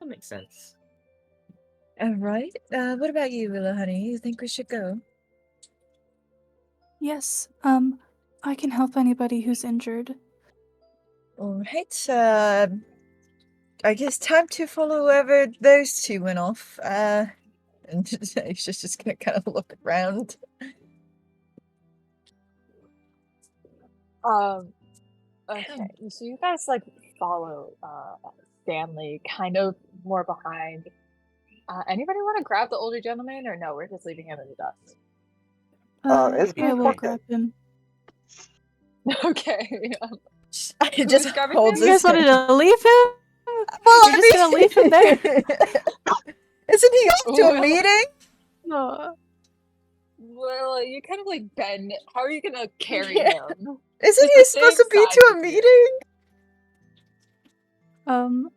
That makes sense. All right. What about you, Willow Honey? You think we should go? Yes, I can help anybody who's injured. All right. I guess time to follow wherever those two went off. And Aisha's just gonna kind of look around. Okay, so you guys like follow Stanley kind of more behind. Anybody want to grab the older gentleman, or no? We're just leaving him in the dust. It's I will important. grab him. Okay. I Who's just grabbing holds him? You his guys wanted to leave him? Well, You're just gonna leave him there? Isn't he off to a Well- meeting? No. Well, you kind of like bend. How are you gonna carry Yeah. him? Isn't It's he the supposed to same be size to a as you. meeting?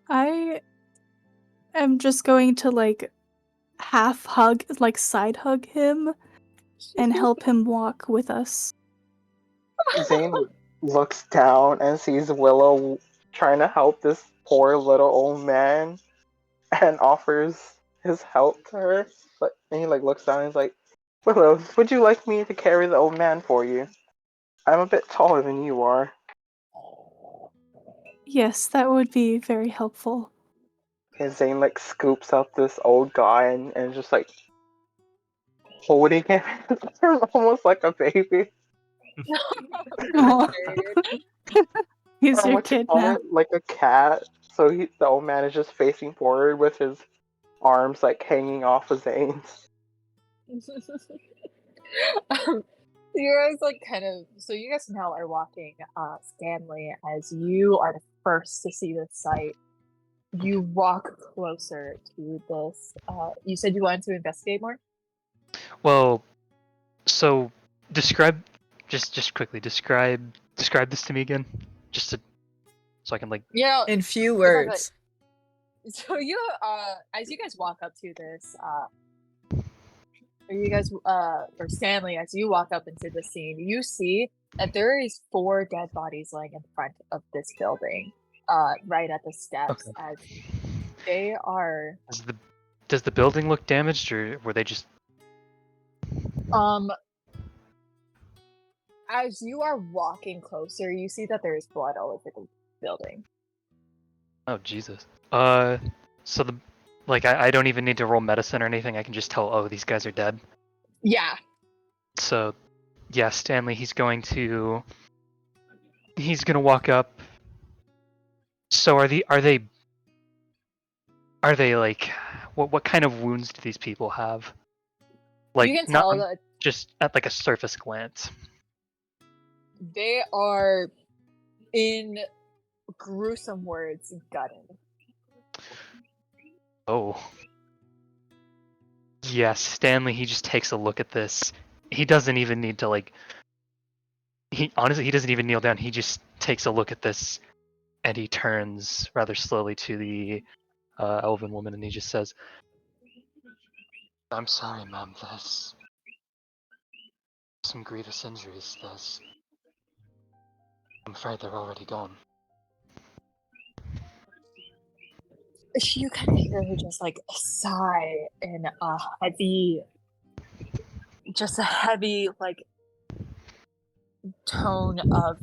I am just going to like half hug, like side hug him and help him walk with us. Zane looks down and sees Willow trying to help this poor little old man and offers his help to her. But and he like looks down and he's like, Willow, would you like me to carry the old man for you? I'm a bit taller than you are. Yes, that would be very helpful. And Zane like scoops up this old guy and just like holding him almost like a baby. Oh, Weird. he's Or your what you kid call now. it, like a cat. So the old man is just facing forward with his arms like hanging off of Zane's. You guys like kind of so you guys now are walking Stanley as you are the first to see this site. You walk closer to this. You said you wanted to investigate more? Well, so describe just quickly describe this to me again, just to so I can like. Yeah. In few it's like words. So you as you guys walk up to this or you guys or Stanley, as you walk up into the scene, you see that there is 4 dead bodies laying in front of this building, right at the steps. Okay. As they are Does the building look damaged, or were they just? as you are walking closer, you see that there is blood all over the building. Oh Jesus. So the like I don't even need to roll medicine or anything. I can just tell. Oh, these guys are dead. Yeah. So, yeah, Stanley. He's gonna walk up. So are they like what kind of wounds do these people have? Like You can not tell that just at like a surface glance. they are, in gruesome words, gutted. Oh. Yeah, Stanley, he just takes a look at this. He doesn't even need to like he doesn't even kneel down. He just takes a look at this and he turns rather slowly to the elven woman and he just says, I'm sorry, ma'am. There's some grievous injuries. I'm afraid they're already gone. You kind of hear her just like sigh in a heavy, like tone of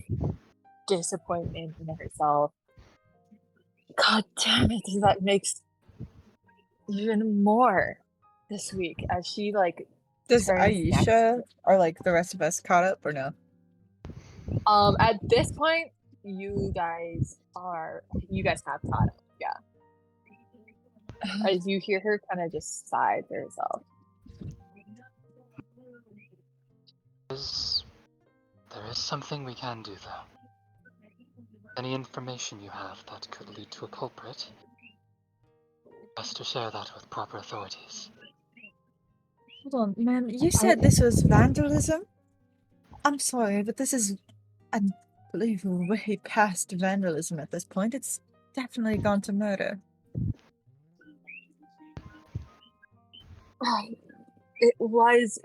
disappointment in herself. God damn it, that makes even more this week as she like Does turns next. Aisha or like the rest of us caught up or no? At this point, you guys have caught up, yeah. As you hear her kind of just sigh to herself. There is something we can do, though. Any information you have that could lead to a culprit, best to share that with proper authorities. Hold on, ma'am. You said this was vandalism? I'm sorry, but this is, I believe, way past vandalism at this point. It's definitely gone to murder. It was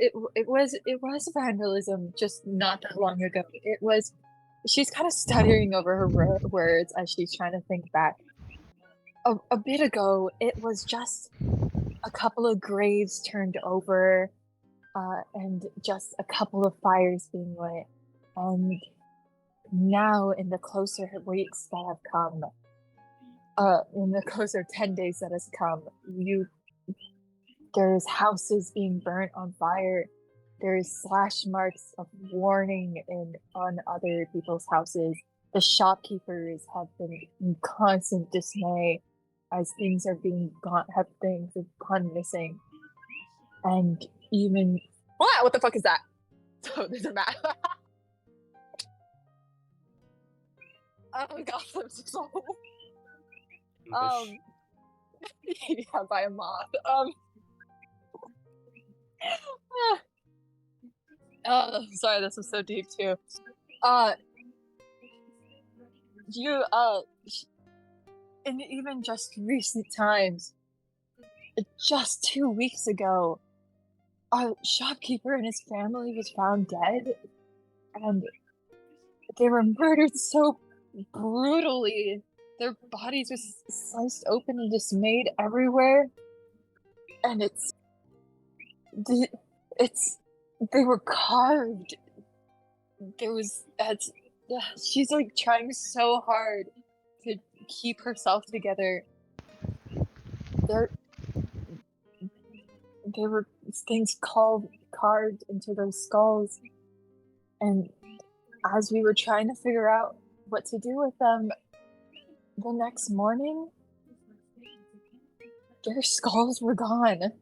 vandalism just not that long ago. It was. She's kind of stuttering over her words as she's trying to think back. A bit ago, it was just a couple of graves turned over, and just a couple of fires being lit. And now, in the closer weeks that have come, in the closer 10 days that has come, there's houses being burnt on fire. There's slash marks of warning on other people's houses. The shopkeepers have been in constant dismay as things have gone missing. And even what the fuck is that? So there's a map. Oh god, I'm so yeah, by a moth. Sorry, this was so deep too. In even just recent times, just 2 weeks ago, a shopkeeper and his family was found dead, and they were murdered so brutally. Their bodies were sliced open and just made everywhere, and they were carved. She's like trying so hard to keep herself together. There were things carved into those skulls. And as we were trying to figure out what to do with them, the next morning, their skulls were gone.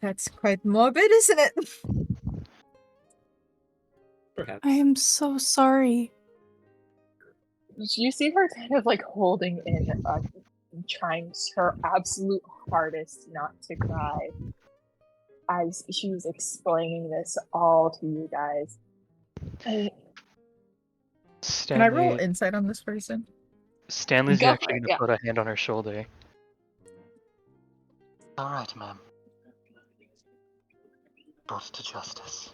That's quite morbid, isn't it? Perhaps. I am so sorry. You see her kind of like holding in, trying her absolute hardest not to cry as she was explaining this all to you guys. Can Stanley, I roll insight on this person? Stanley's Go for actually it, gonna yeah. put a hand on her shoulder. All right, ma'am. Brought to justice.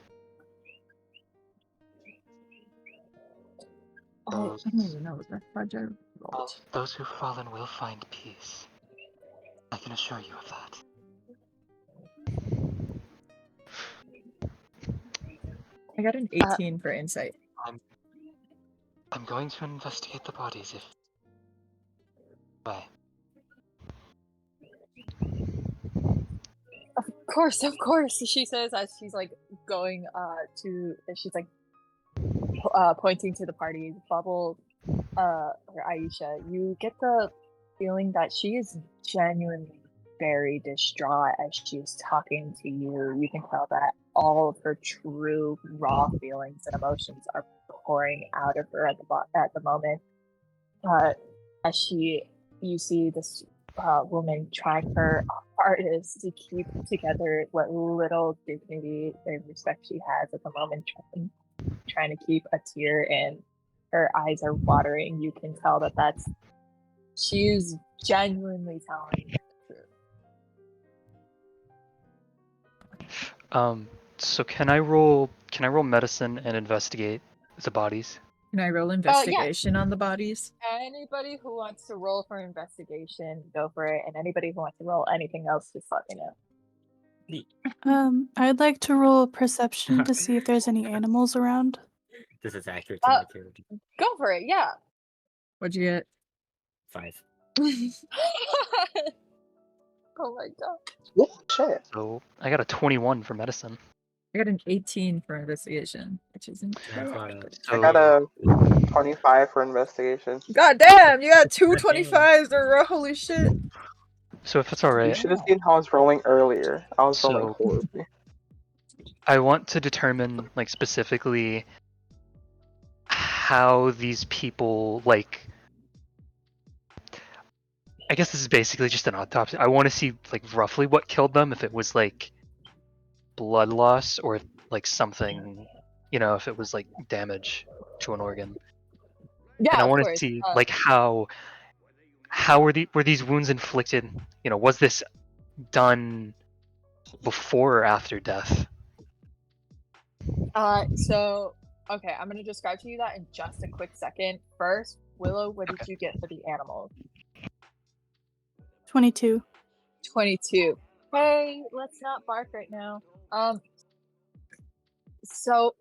I don't even know what that project rolled. Those who've fallen will find peace. I can assure you of that. I got an 18 for insight. I'm going to investigate the bodies if... Bye. Of course, she says as she's like going she's like pointing to the party. Bubble, or Aisha, you get the feeling that she is genuinely very distraught as she's talking to you. You can tell that all of her true raw feelings and emotions are pouring out of her at the moment. As you see this woman trying her hardest to keep together what little dignity and respect she has at the moment, trying to keep a tear in. Her eyes are watering. You can tell that she's genuinely telling you the truth. So can I roll medicine and investigate the bodies? Can I roll investigation on the bodies? Anybody who wants to roll for investigation, go for it. And anybody who wants to roll anything else, just let me know. I'd like to roll perception to see if there's any animals around. This is accurate to my character. Go for it, yeah. What'd you get? 5. Oh my god. Oh, shit. So I got a 21 for medicine. I got an 18 for investigation, which is Have, I got a 25 for investigation. God damn, you got two 25s, or holy shit. So if it's You alright, should have seen how I was rolling earlier. I was rolling So- horribly. I want to determine like specifically how these people like. I guess this is basically just an autopsy. I want to see like roughly what killed them. If it was like blood loss or like something, if it was like damage to an organ. Yeah, And I of want to course. see like how were these wounds inflicted? Was this done before or after death? Okay, I'm gonna describe to you that in just a quick second. First, Willow, what did you get for the animals? 22. 22. Hey, let's not bark right now. So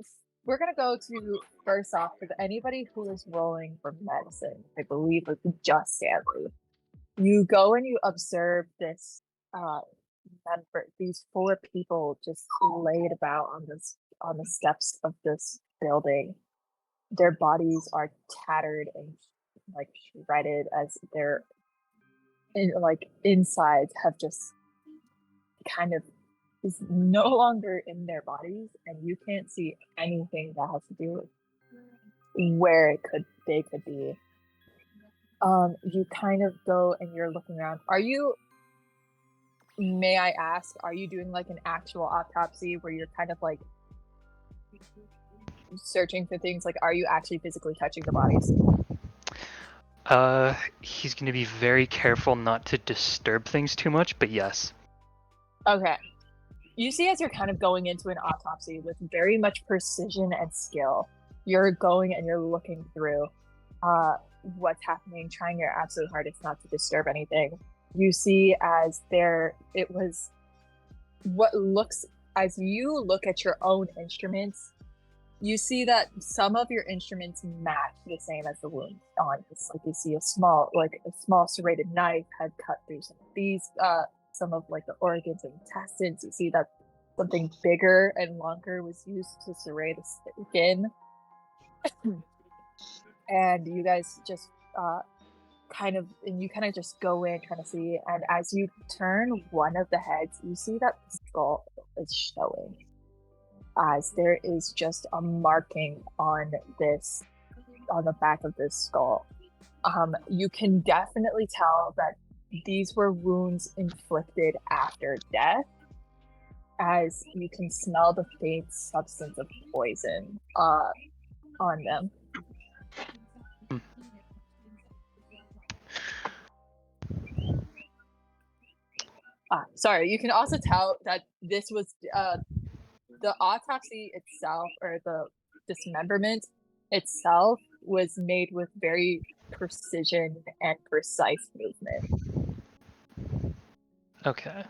we're gonna go to first off with anybody who is rolling for medicine. I believe it's just Stanley. You go and you observe this these 4 people just laid about on the steps of this building. Their bodies are tattered and like shredded as their insides have just kind of is no longer in their bodies, and you can't see anything that has to do with where they could be. You kind of go and you're looking around. May I ask, are you doing like an actual autopsy where you're kind of like searching for things? Like, are you actually physically touching the bodies? He's going to be very careful not to disturb things too much, but yes. Okay. You see, as you're kind of going into an autopsy with very much precision and skill, you're going and you're looking through what's happening, trying your absolute hardest not to disturb anything. You see it was what looks, as you look at your own instruments, you see that some of your instruments match the same as the wounds on this. Like you see a small serrated knife had cut through some of these some of like the organs and intestines. You see that something bigger and longer was used to serrate the skin. And you guys just kind of just go in trying to see, and as you turn one of the heads, you see that the skull is showing, as there is just a marking on the back of this skull. You can definitely tell that these were wounds inflicted after death, as you can smell the faint substance of poison on them. Sorry, you can also tell that this was the autopsy itself, or the dismemberment itself, was made with very precision and precise movement. Okay.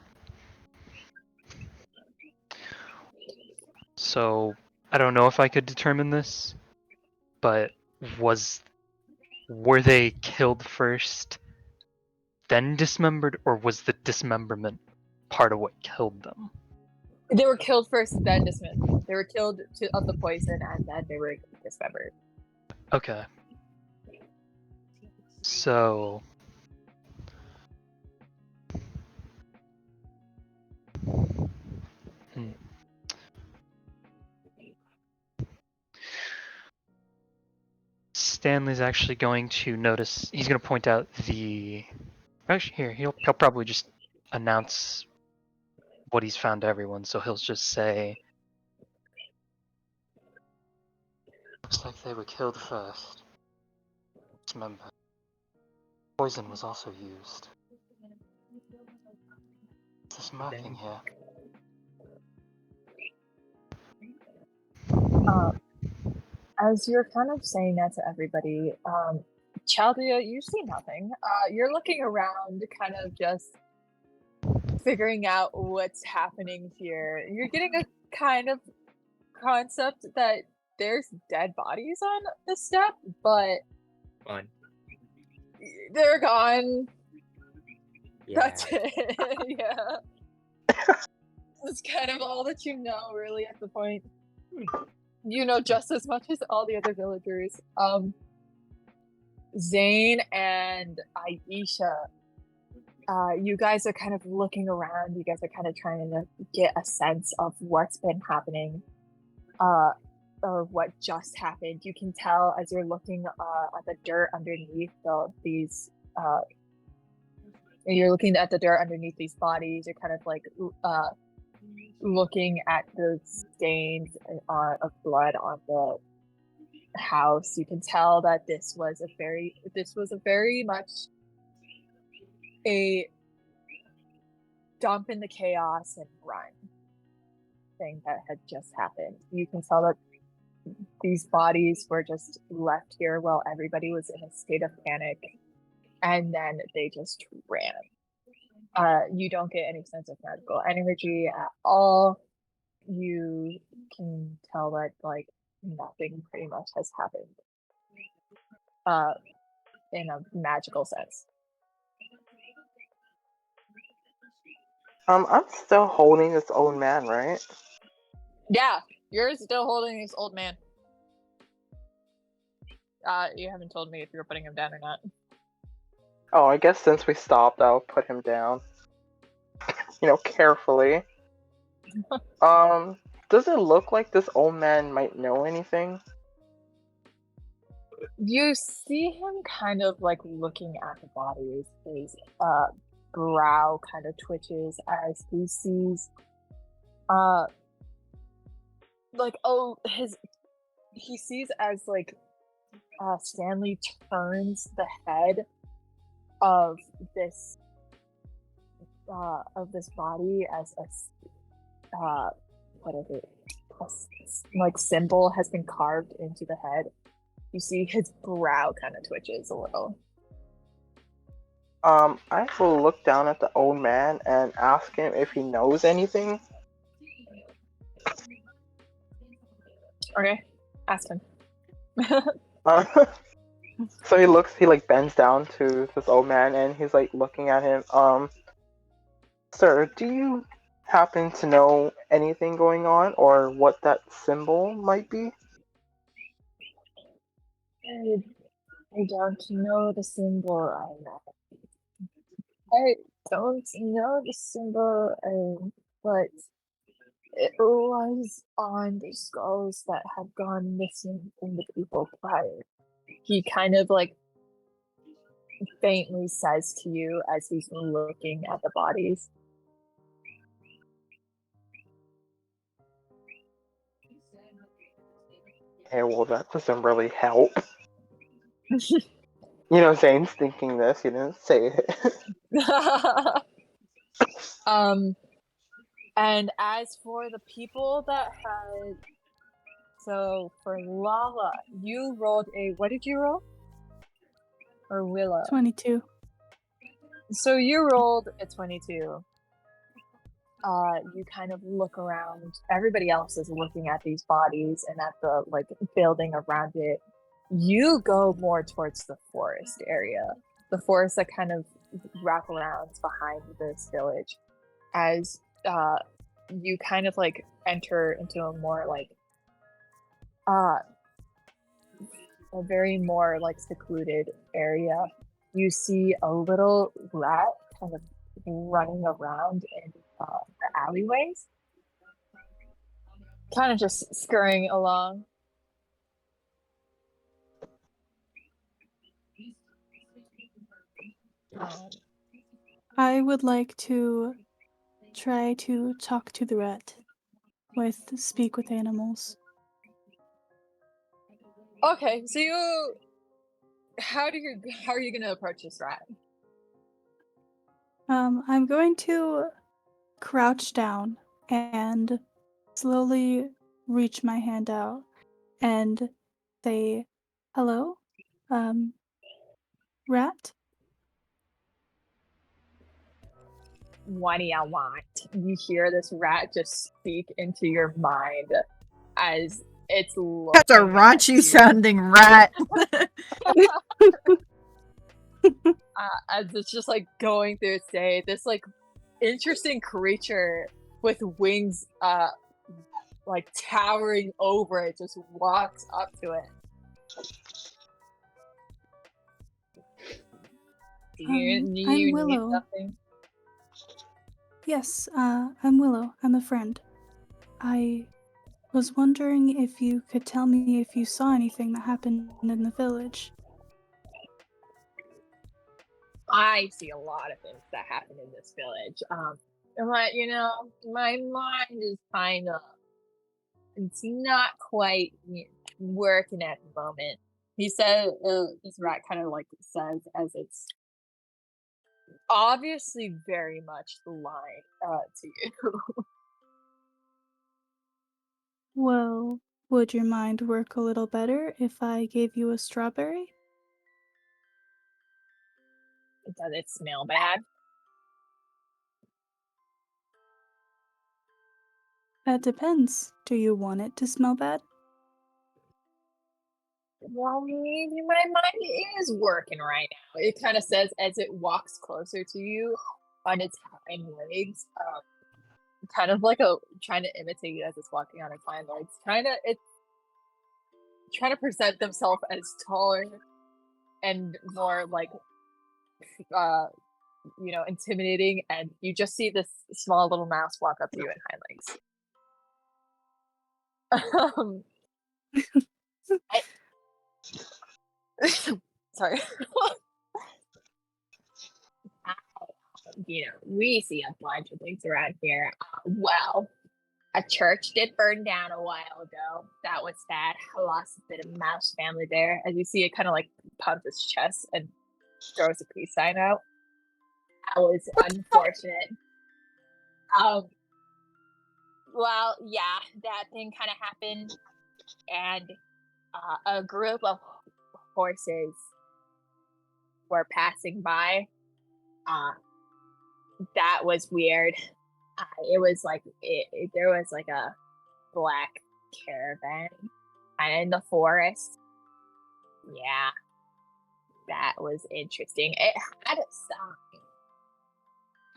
So, I don't know if I could determine this, but were they killed first, then dismembered, or was the dismemberment part of what killed them? They were killed first, then dismembered. They were killed of the poison, and then they were dismembered. Okay. So... Stanley's actually going to notice, he's going to point out actually here, he'll probably just announce what he's found to everyone, so he'll just say, Looks like they were killed first. Remember, poison was also used. This marking here. As you're kind of saying that to everybody, Chaldea, you see nothing. You're looking around, kind of just figuring out what's happening here. You're getting a kind of concept that there's dead bodies on the step, but Fine. they're gone. Yeah. That's it. Yeah. That's kind of all that you know, really, at the point. You know just as much as all the other villagers. Zane and Aisha, you guys are kind of looking around. You guys are kind of trying to get a sense of what's been happening, or what just happened. You can tell as you're looking at the dirt underneath you're looking at the dirt underneath these bodies. You're kind of like looking at the stains of blood on the house. You can tell that this was a very much a dump in the chaos and run thing that had just happened. You can tell that these bodies were just left here while everybody was in a state of panic, and then they just ran. You don't get any sense of magical energy at all. You can tell that like nothing pretty much has happened in a magical sense. I'm still holding this old man, right? Yeah, you're still holding this old man. You haven't told me if you're putting him down or not. Oh, I guess since we stopped, I'll put him down. Carefully. Does it look like this old man might know anything? You see him kind of like looking at the bodies. His brow kind of twitches as he sees he sees as like Stanley turns the head of this body as a symbol has been carved into the head. You see his brow kind of twitches a little. I will look down at the old man and ask him if he knows anything. Okay, ask him. So he bends down to this old man and he's like looking at him. Sir, do you happen to know anything going on or what that symbol might be? I don't know the symbol. I don't know the symbol, but it was on the skulls that had gone missing from the people prior. He kind of like faintly says to you as he's looking at the bodies. Okay, well, that doesn't really help. You know, Zane's thinking this, he didn't say it. And as for the people that had, so for Lala, you rolled a, what did you roll? Or Willow? 22. So you rolled a 22. You kind of look around. Everybody else is looking at these bodies and at the like building around it. You go more towards the forest area, the forest that kind of wrap around behind this village. As you kind of like enter into a more like a very more like secluded area. You see a little rat kind of running around in the alleyways, kind of just scurrying along. I would like to try to talk to the rat with speak with animals. Okay, so how are you gonna approach this rat? I'm going to crouch down and slowly reach my hand out and say, "Hello, rat." What do you want? You hear this rat just speak into your mind as it's looking That's a raunchy sounding rat. as it's just like going through its day. This like interesting creature with wings like towering over it just walks up to it. Do you I'm need Willow. something? Yes, I'm Willow. I'm a friend. I was wondering if you could tell me if you saw anything that happened in the village. I see a lot of things that happen in this village. But my mind is kind of, it's not quite working at the moment. He said, this rat kind of like says as it's obviously very much lying to you. Well, would your mind work a little better if I gave you a strawberry? Does it smell bad? That depends. Do you want it to smell bad? Well, maybe my mind is working right now. It kind of says as it walks closer to you on its hind legs, kind of like trying to imitate you as it's walking on its hind legs. It's trying to present themselves as taller and more like intimidating, and you just see this small little mouse walk up to you in hind legs. Sorry. We see a bunch of things around here. Well, a church did burn down a while ago. That was sad. I lost a bit of mouse family there. As you see, it kind of like pumps its chest and throws a peace sign out. That was unfortunate. Well, yeah, that thing kind of happened, and a group of horses were passing by. That was weird. It was like there was like a black caravan and in the forest. Yeah, that was interesting. It had a sign.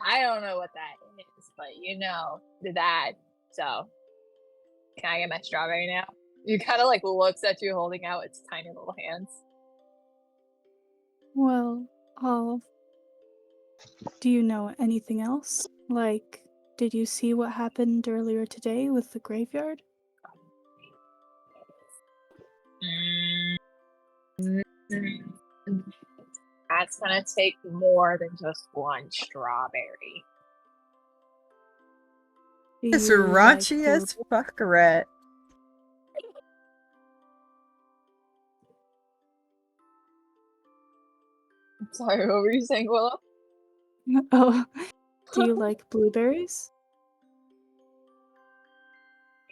I don't know what that is, but you know that. So, can I get my strawberry now? You kind of like looks at you holding out its tiny little hands. Well, do you know anything else? Like, did you see what happened earlier today with the graveyard? That's gonna take more than just one strawberry. Do It's you like raunchy as blue- fuck, Rat. I'm sorry, what were you saying, Willow? Oh, do you like blueberries?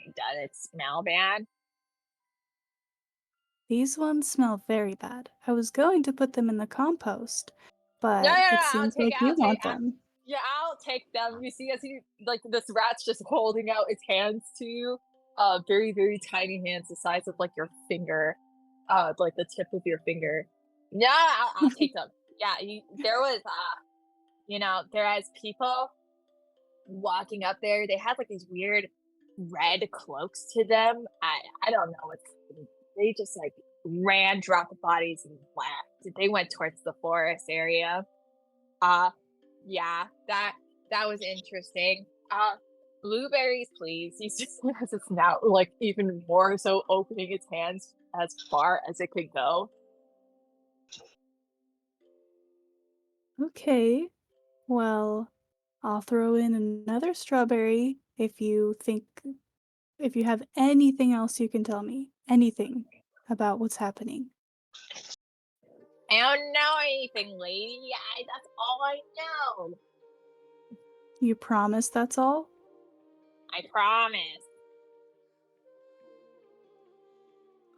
Does it smell bad? These ones smell very bad. I was going to put them in the compost, but No, it I'll seems take like it. you want them. Yeah, I'll take them. You see, as he like this rat's just holding out its hands to you, very very tiny hands, the size of like your finger, like the tip of your finger. Yeah, I'll take them. Yeah, there was there was people walking up there. They had like these weird red cloaks to them. I don't know what's. They just like ran, dropped the bodies, and left. They went towards the forest area. Yeah, that was interesting. Blueberries, please. He just has its now like even more so opening its hands as far as it could go. Okay, well, I'll throw in another strawberry if you have anything else you can tell me. Anything about what's happening. I don't know anything, lady. That's all I know. You promise that's all? I promise.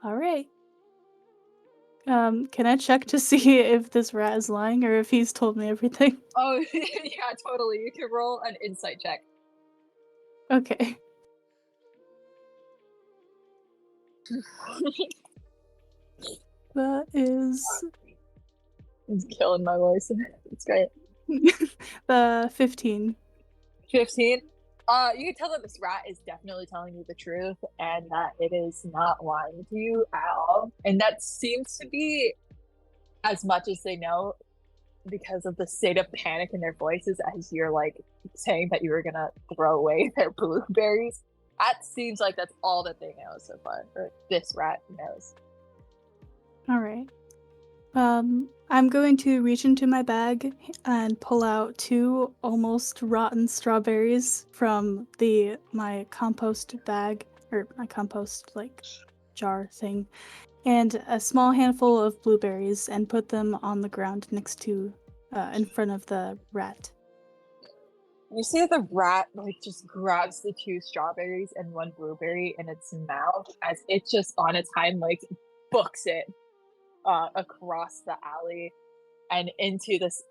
All right. Can I check to see if this rat is lying or if he's told me everything? Oh yeah, totally. You can roll an insight check. Okay. That is It's killing my voice. It's great. the 15. 15. You can tell that this rat is definitely telling you the truth and that it is not lying to you at all. And that seems to be as much as they know because of the state of panic in their voices as you're like saying that you were gonna throw away their blueberries. That seems like that's all that they know so far, or this rat knows. All right. I'm going to reach into my bag and pull out 2 almost rotten strawberries from my compost bag, or my compost like jar thing, and a small handful of blueberries and put them on the ground next to in front of the rat. You see the rat like just grabs the 2 strawberries and 1 blueberry in its mouth as it just on its hind legs books it across the alley and into this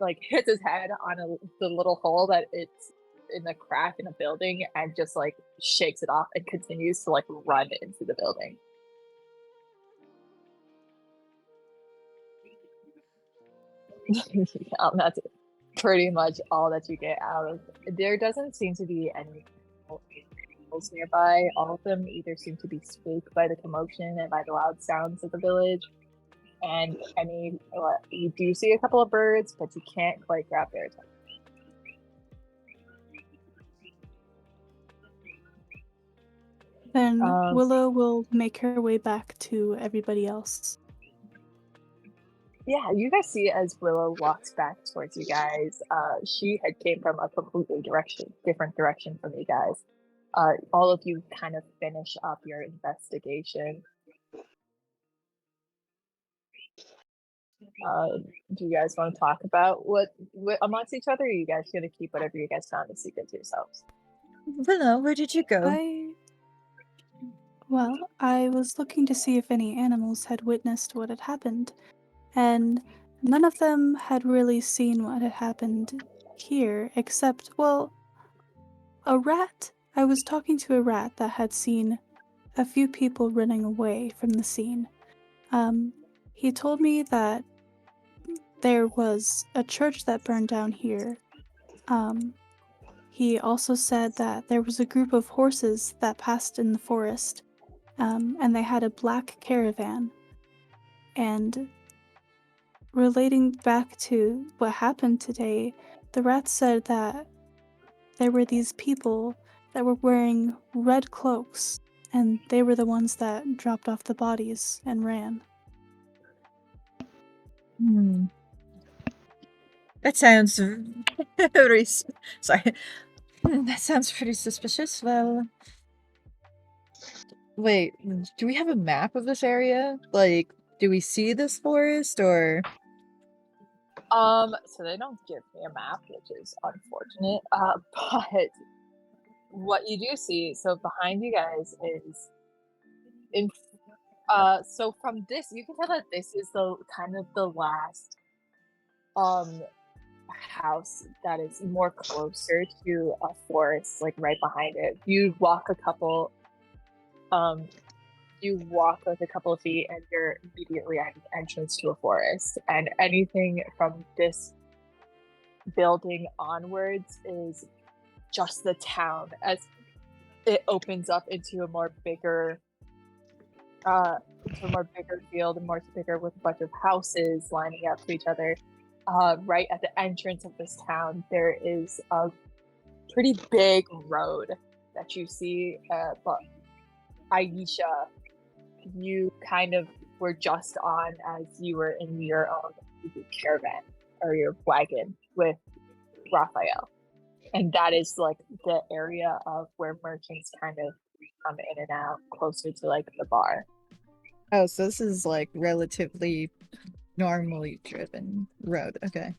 like hits his head on the little hole that it's in the crack in a building and just like shakes it off and continues to like run into the building. That's pretty much all that you get out of. There doesn't seem to be any animals nearby. All of them either seem to be spooked by the commotion and by the loud sounds of the village. And you do see a couple of birds, but you can't quite grab their attention. Then Willow will make her way back to everybody else. Yeah, you guys see as Willow walks back towards you guys. She had came from a completely different direction from you guys. All of you kind of finish up your investigation. Do you guys want to talk about what amongst each other? Or are you guys going to keep whatever you guys found a secret to yourselves? Willow, where did you go? I was looking to see if any animals had witnessed what had happened, and none of them had really seen what had happened here, except, well, a rat. I was talking to a rat that had seen a few people running away from the scene. He told me that there was a church that burned down here, He also said that there was a group of horses that passed in the forest, and they had a black caravan. And relating back to what happened today, the rats said that there were these people that were wearing red cloaks, and they were the ones that dropped off the bodies and ran. That sounds very. Sorry. That sounds pretty suspicious. Well, wait, do we have a map of this area? Like, do we see this forest or? So they don't give me a map, which is unfortunate. But what you do see, so behind you guys is so from this you can tell that this is the kind of the last house that is more closer to a forest, like right behind it. You walk like a couple of feet and you're immediately at the entrance to a forest, and anything from this building onwards is just the town as it opens up into a more bigger field, and more bigger, with a bunch of houses lining up to each other. Right at the entrance of this town, there is a pretty big road that you see. But Aisha, you kind of were just on as you were in your own caravan or your wagon with Raphael. And that is like the area of where merchants kind of come in and out, closer to like the bar. Oh, so this is like relatively normally driven road. Okay.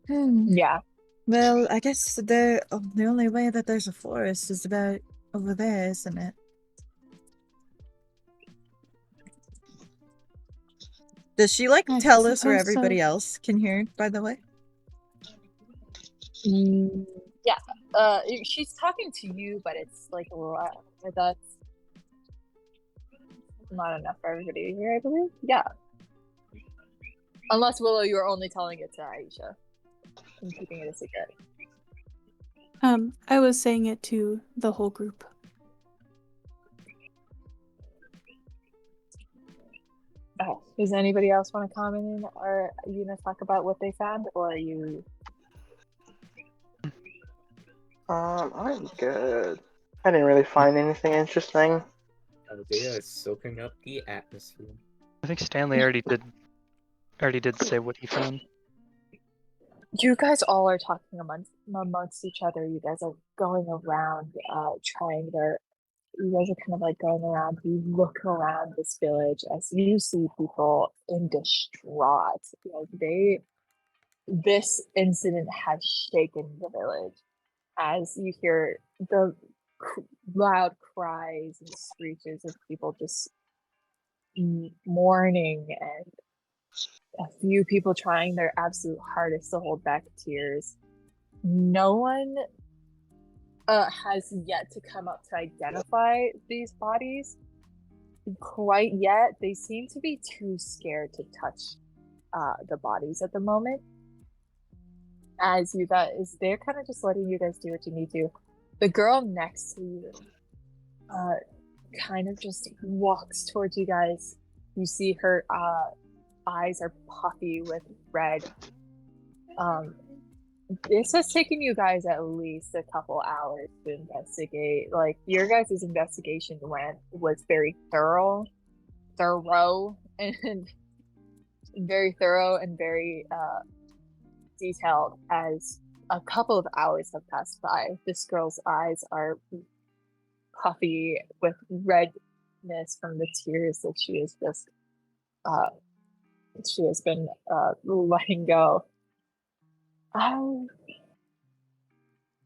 Yeah. Well, I guess the only way that there's a forest is about over there, isn't it? Does she like I tell us where suppose so. everybody else can hear, by the way? Yeah. She's talking to you, but it's like a little that's not enough for everybody to hear, I believe. Yeah. Unless, Willow, you were only telling it to Aisha and keeping it a secret. I was saying it to the whole group. Oh, does anybody else want to comment in, or are you gonna talk about what they found, or are you? I'm good. I didn't really find anything interesting. Isaiah is soaking up the atmosphere. I think Stanley already did say what he found. You guys all are talking amongst each other. You guys are going around, trying their. You guys are kind of like going around. You look around this village as you see people in distraught. Like this incident has shaken the village. As you hear the loud cries and screeches of people just mourning, and a few people trying their absolute hardest to hold back tears. No one has yet to come up to identify these bodies quite yet. They seem to be too scared to touch the bodies at the moment. As you guys, they're kind of just letting you guys do what you need to. The girl next to you kind of just walks towards you guys. You see her eyes are puffy with red. This has taken you guys at least a couple hours to investigate. Like, your guys' investigation was very thorough, and very thorough and very detailed. As a couple of hours have passed by, this girl's eyes are puffy with redness from the tears that she has just she has been letting go.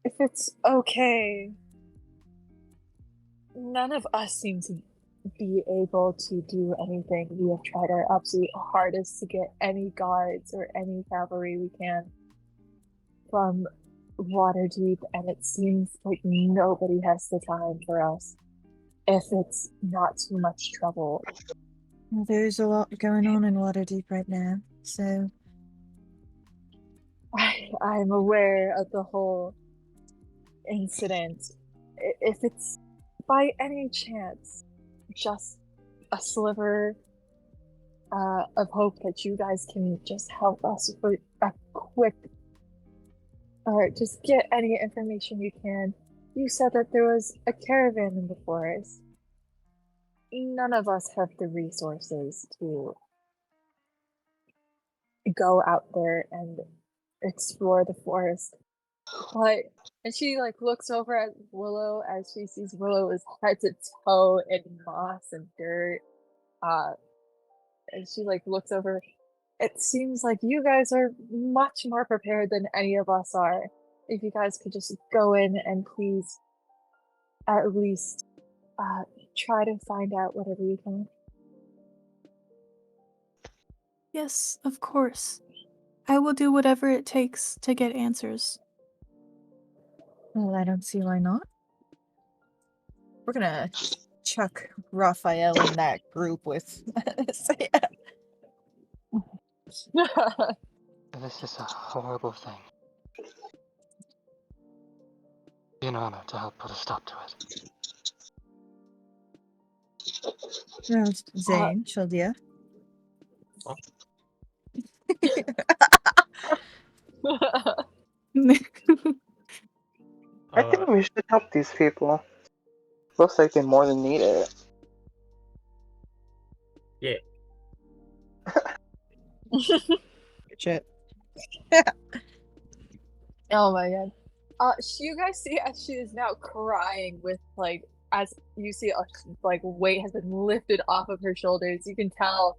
If it's okay, none of us seem to be able to do anything. We have tried our absolute hardest to get any guards or any cavalry we can from Waterdeep, and it seems like nobody has the time for us. If it's not too much trouble. Well, there's a lot going on in Waterdeep right now, so... I'm aware of the whole incident. If it's by any chance just a sliver of hope that you guys can just help us for a quick, or just get any information you can. You said that there was a caravan in the forest. None of us have the resources to go out there and explore the forest. But and she like looks over at Willow as she sees Willow is head to toe in moss and dirt. And she like looks over. It seems like you guys are much more prepared than any of us are. If you guys could just go in and please at least try to find out whatever you can. Yes, of course. I will do whatever it takes to get answers. Well, I don't see why not. We're gonna chuck Raphael in that group with. So, yeah. This is a horrible thing. Be an honor to help put a stop to it. No, Zane, Shaldia. Oh. I think we should help these people. Looks like they more than need it. Yeah. Shit. Oh my god. You guys see as she is now crying with like, as you see like weight has been lifted off of her shoulders. You can tell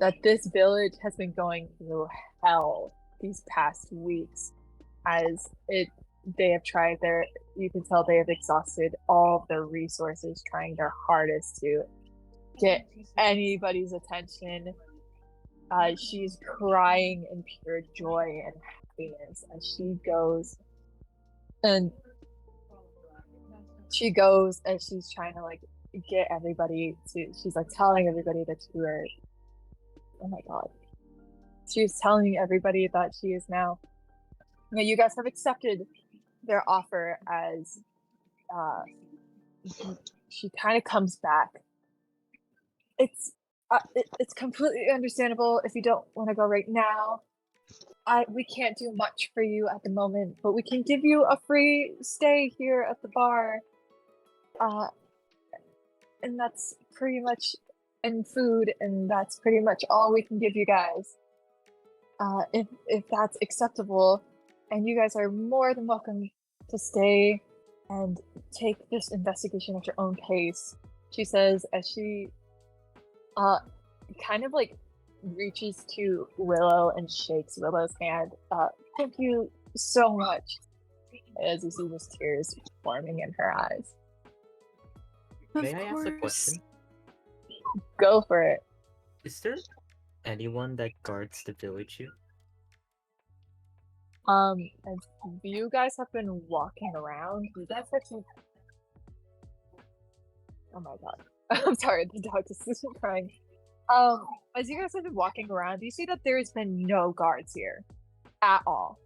that this village has been going through hell these past weeks. They have tried you can tell they have exhausted all of their resources trying their hardest to get anybody's attention. She's crying in pure joy and happiness as she goes and she's trying to like get everybody she's like telling everybody that you are, oh my god, she's telling everybody that she is now, you guys have accepted their offer as she kind of comes back. It's completely understandable if you don't want to go right now. We can't do much for you at the moment, but we can give you a free stay here at the bar. And that's pretty much, and food, and that's pretty much all we can give you guys. If that's acceptable, and you guys are more than welcome to stay and take this investigation at your own pace, she says as she kind of like reaches to Willow and shakes Willow's hand. Thank you so much. As you see those tears forming in her eyes. May I ask a question? Go for it. Is there anyone that guards the village here? As you guys have been walking around, you guys have to... Oh my god. I'm sorry, the dog just isn't crying. As you guys have been walking around, you see that there has been no guards here at all.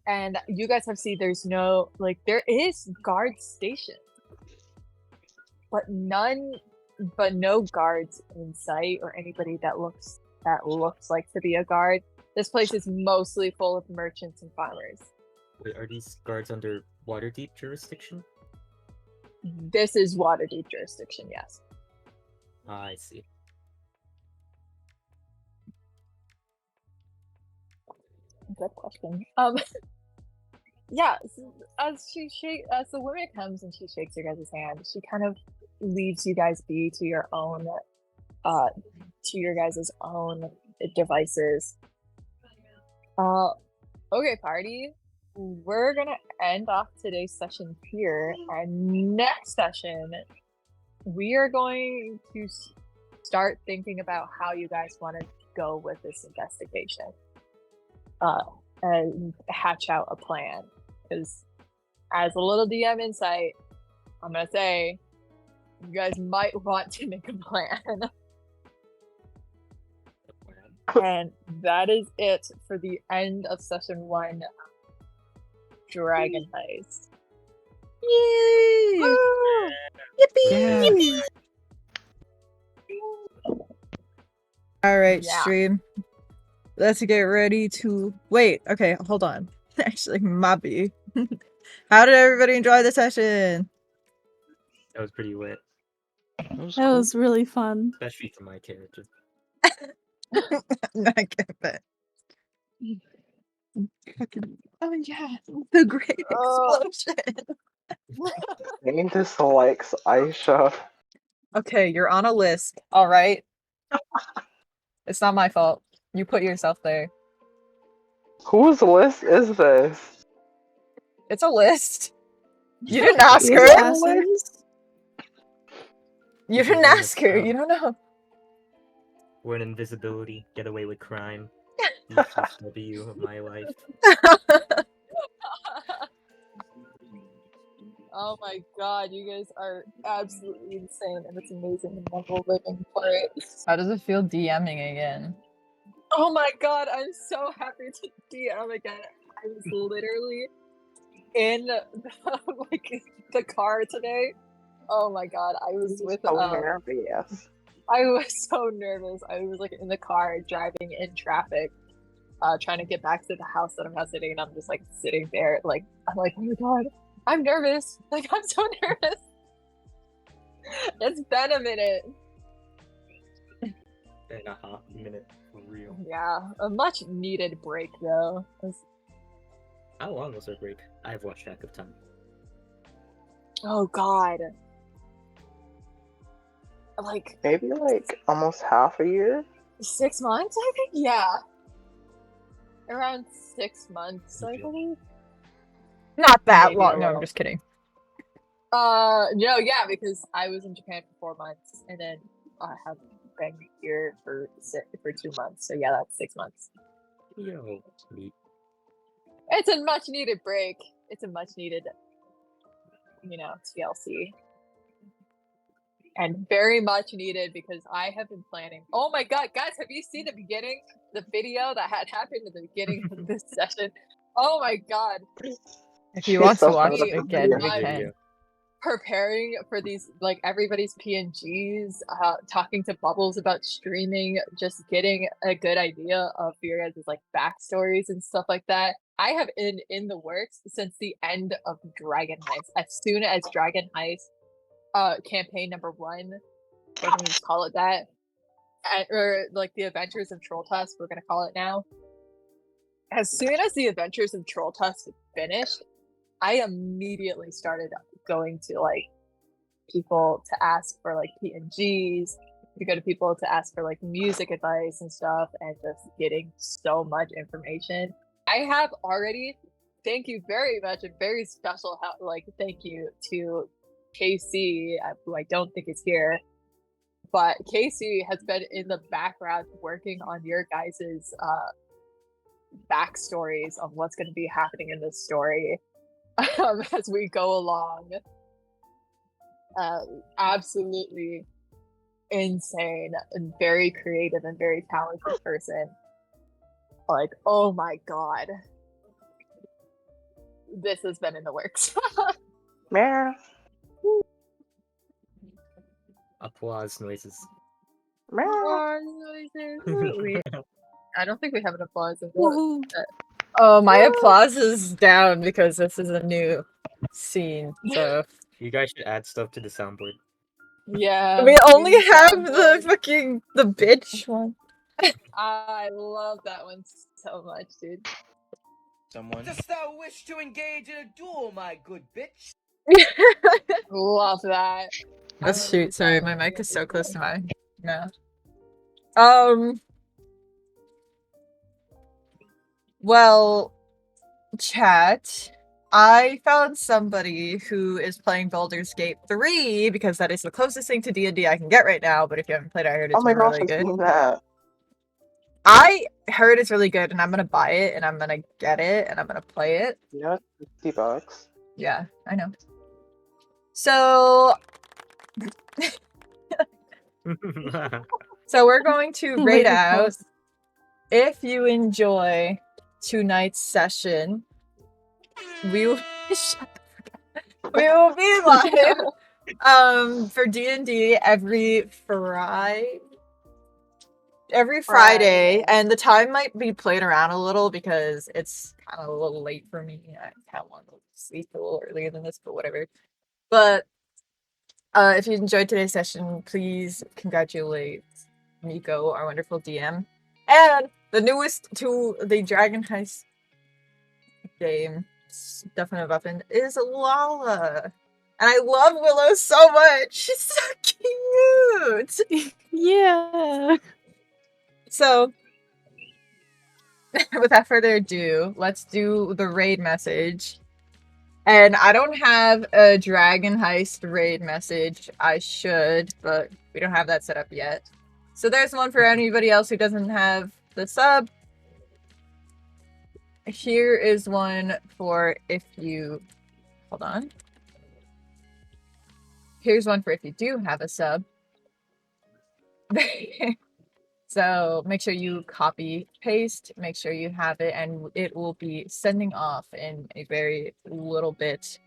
And you guys have seen there's no, like, there is guard stations, but no guards in sight or anybody that looks like to be a guard. This place is mostly full of merchants and farmers. Wait, are these guards under Waterdeep jurisdiction? This is Waterdeep jurisdiction, yes. I see. Good question. Yeah, as the woman comes and she shakes your guys' hand, she kind of leaves you guys be to your own devices. Okay, party. We're gonna end off today's session here, and next session we are going to start thinking about how you guys want to go with this investigation. And hatch out a plan. Because as a little DM insight, I'm gonna say you guys might want to make a plan. And that is it for the end of session 1 Dragon Heist. Yay! Yippee! Alright, Yeah. stream. Let's get ready to wait. Okay, hold on. Actually, Mobby. How did everybody enjoy the session? That was pretty wet, That was really fun. especially for my character. Not get that. Oh yeah, the great explosion. Jane dislikes Aisha. Okay, you're on a list. All right. It's not my fault. You put yourself there. Whose list is this? It's a list. You didn't ask The her. assassins? You didn't Yeah, ask her. You don't know. We're in invisibility, get away with crime. ECW of my life. Oh my god, you guys are absolutely insane, and it's amazing and I'm living for it. How does it feel DMing again? Oh my god, I'm so happy to DM again. I was literally in the car today. Oh my god, I was with So nervous. I was so nervous. I was like in the car driving in traffic, trying to get back to the house that I'm now sitting, and I'm just like sitting there, like I'm like, oh my god, I'm nervous. Like I'm so nervous. It's been a minute. And a half minute for real. Yeah, a much needed break though. How long was our break? I've lost track of time. Oh god. Like Maybe like almost half a year. 6 months, I think? Yeah. Around 6 months, I believe. Not that Maybe long. a No, I'm little. just kidding. No, yeah, because I was in Japan for 4 months, and then I have been here for 2 months. So yeah, that's 6 months. Yo, neat. It's a much needed break. It's a much needed, TLC. And very much needed because I have been planning. Oh my god, guys, have you seen the video that had happened at the beginning of this session? Oh my god. If you want to watch it it again, you video. can. Preparing for these, like everybody's PNGs, talking to Bubbles about streaming, just getting a good idea of your guys' like backstories and stuff like that. I have in the works since the end of Dragon Heist. As soon as Dragon Heist campaign number 1, we're gonna just call it that, or like the Adventures of Troll Tusk, we're gonna call it now. As soon as the Adventures of Troll Tusk finished, I immediately started going to like people to ask for like PNGs, to go to people to ask for like music advice and stuff, and just getting so much information. I have already, thank you very much, a very special thank you to KC, who I don't think is here, but KC has been in the background working on your guys's backstories of what's going to be happening in this story as we go along. Absolutely insane and very creative and very talented person. Like, oh my god. This has been in the works. Meow. Applause noises. Meow. Applause noises. I don't think we have an applause. Woohoo. Oh, my applause is down because this is a new scene. So You guys should add stuff to the soundboard. Yeah. we only need have soundboard. the bitch one. I love that one so much, dude. Someone. Dost thou wish to engage in a duel, my good bitch? Love that. Let's shoot. Sorry, my mic is so close to my mouth. Well, chat, I found somebody who is playing Baldur's Gate 3 because that is the closest thing to D&D I can get right now, but if you haven't played it, I heard it's Oh my gosh, really I've good. seen that. I heard it's really good, and I'm gonna buy it, and I'm gonna get it, and I'm gonna play it. You know, it's $50. Yeah, I know. So... So we're going to Wait raid for out... pause. if you enjoy tonight's session, we will we will be live for D&D every Friday, and the time might be played around a little because it's kind of a little late for me. I kind of want to sleep a little earlier than this, but whatever. But if you enjoyed today's session, please congratulate Nico, our wonderful DM, and the newest to the Dragon Heist game, Definite Weapon, is Lala. And I love Willow so much. She's so cute. Yeah. So, without further ado, let's do the raid message. And I don't have a Dragon Heist raid message. I should, but we don't have that set up yet. So there's one for anybody else who doesn't have the sub. Here is one for if you... Hold on. Here's one for if you do have a sub. So make sure you copy, paste, make sure you have it, and it will be sending off in a very little bit.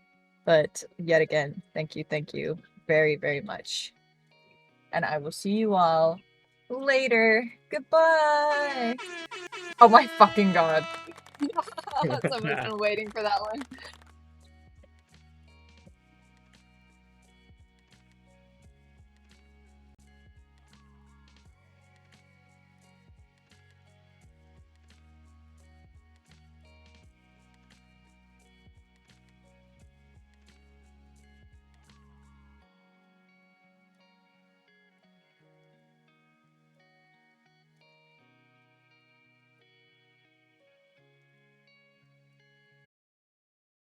But yet again, thank you very, very much. And I will see you all later. Goodbye. Oh my fucking god. Someone's been waiting for that one.